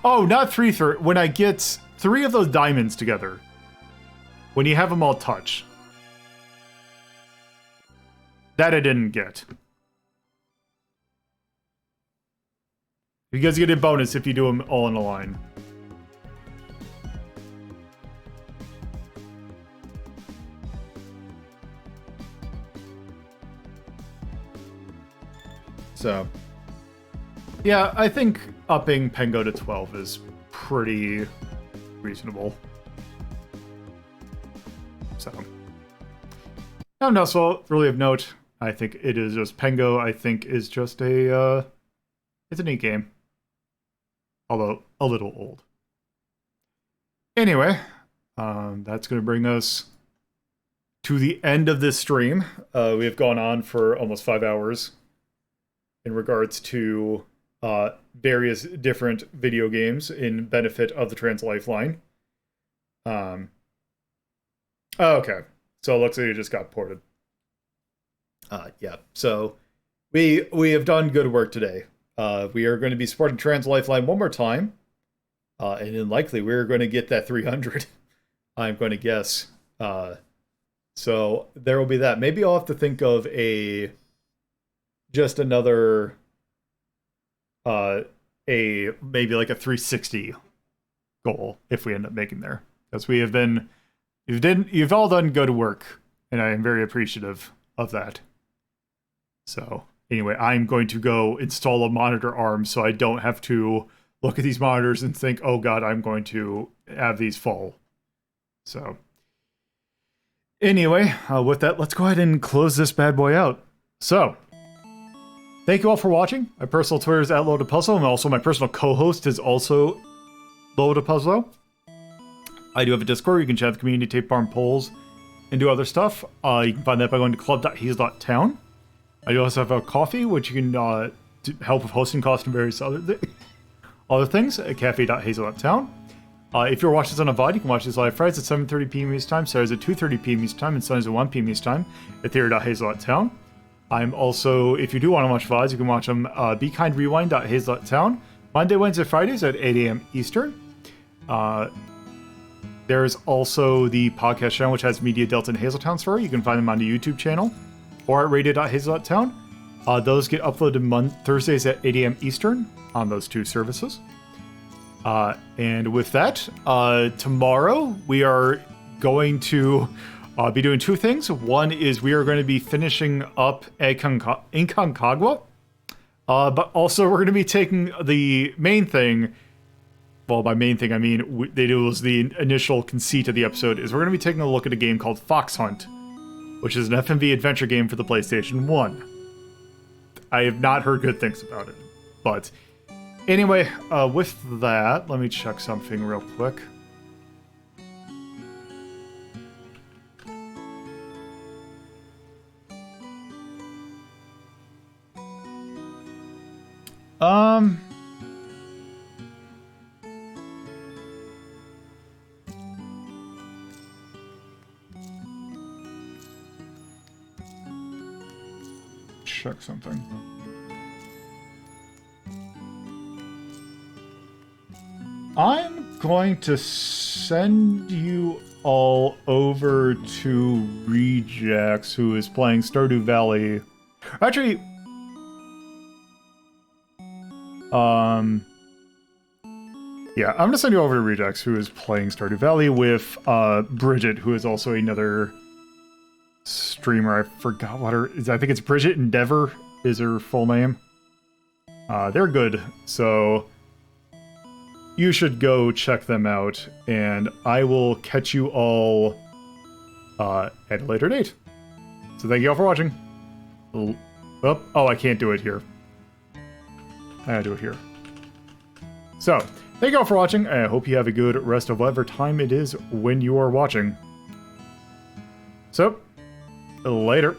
Oh, not 330. When I get 3 of those diamonds together, when you have them all touch. That I didn't get. You guys get a bonus if you do them all in a line. So, yeah, I think upping Pengo to 12 is pretty reasonable. So, nothing else really of note. I think it is just Pengo. I think is just it's a neat game, although a little old. Anyway, that's going to bring us to the end of this stream. We have gone on for almost 5 hours. In regards to various different video games in benefit of the Trans Lifeline. Okay. So it looks like it just got ported. Yeah. So we have done good work today. We are going to be supporting Trans Lifeline one more time. And then likely we're going to get that 300. I'm going to guess. So there will be that. Maybe I'll have to think of just another maybe like a 360 goal if we end up making there, because you've all done good work and I am very appreciative of that. So anyway, I'm going to go install a monitor arm so I don't have to look at these monitors and think, oh god, I'm going to have these fall. So anyway, with that, let's go ahead and close this bad boy out. So thank you all for watching. My personal Twitter is @LoadedPuzzle, and also my personal co-host is also LoadedPuzzle. I do have a Discord where you can chat with the community, tape farm polls, and do other stuff. You can find that by going to club.haze.town. I do also have a coffee, which you can help with hosting costs and various other things at cafe.hazel.town. If you're watching this on a VOD, you can watch this live Fridays at 7:30 p.m. East Time, Saturdays at 2:30 p.m. East Time, and Sundays at 1 p.m. East Time at theater.hazel.town. I'm also, if you do want to watch VODs, you can watch them BeKindRewind.Hazel.Town, Monday, Wednesday, Fridays at 8 a.m. Eastern. There's also the podcast channel, which has Media Delta and Hazeltown Story. You can find them on the YouTube channel or at radio.hazel.town. Those get uploaded Thursdays at 8 a.m. Eastern on those two services. And with that, tomorrow we are going to be doing two things. One is we are going to be finishing up Aconcagua, but also we're going to be taking the main thing. Well, by main thing, I mean, it was the initial conceit of the episode, is we're going to be taking a look at a game called Fox Hunt, which is an FMV adventure game for the PlayStation 1. I have not heard good things about it. But anyway, with that, let me check something real quick. Check something. I'm going to send you all over to Rejax, who is playing Stardew Valley. Actually, yeah, I'm gonna send you over to Rejax, who is playing Stardew Valley with Bridget, who is also another streamer. I forgot what her is. I think it's Bridget Endeavor is her full name. They're good, so you should go check them out, and I will catch you all at a later date. So thank you all for watching. Oh, I can't do it here. I gotta do it here. So, thank you all for watching. I hope you have a good rest of whatever time it is when you are watching. So, later.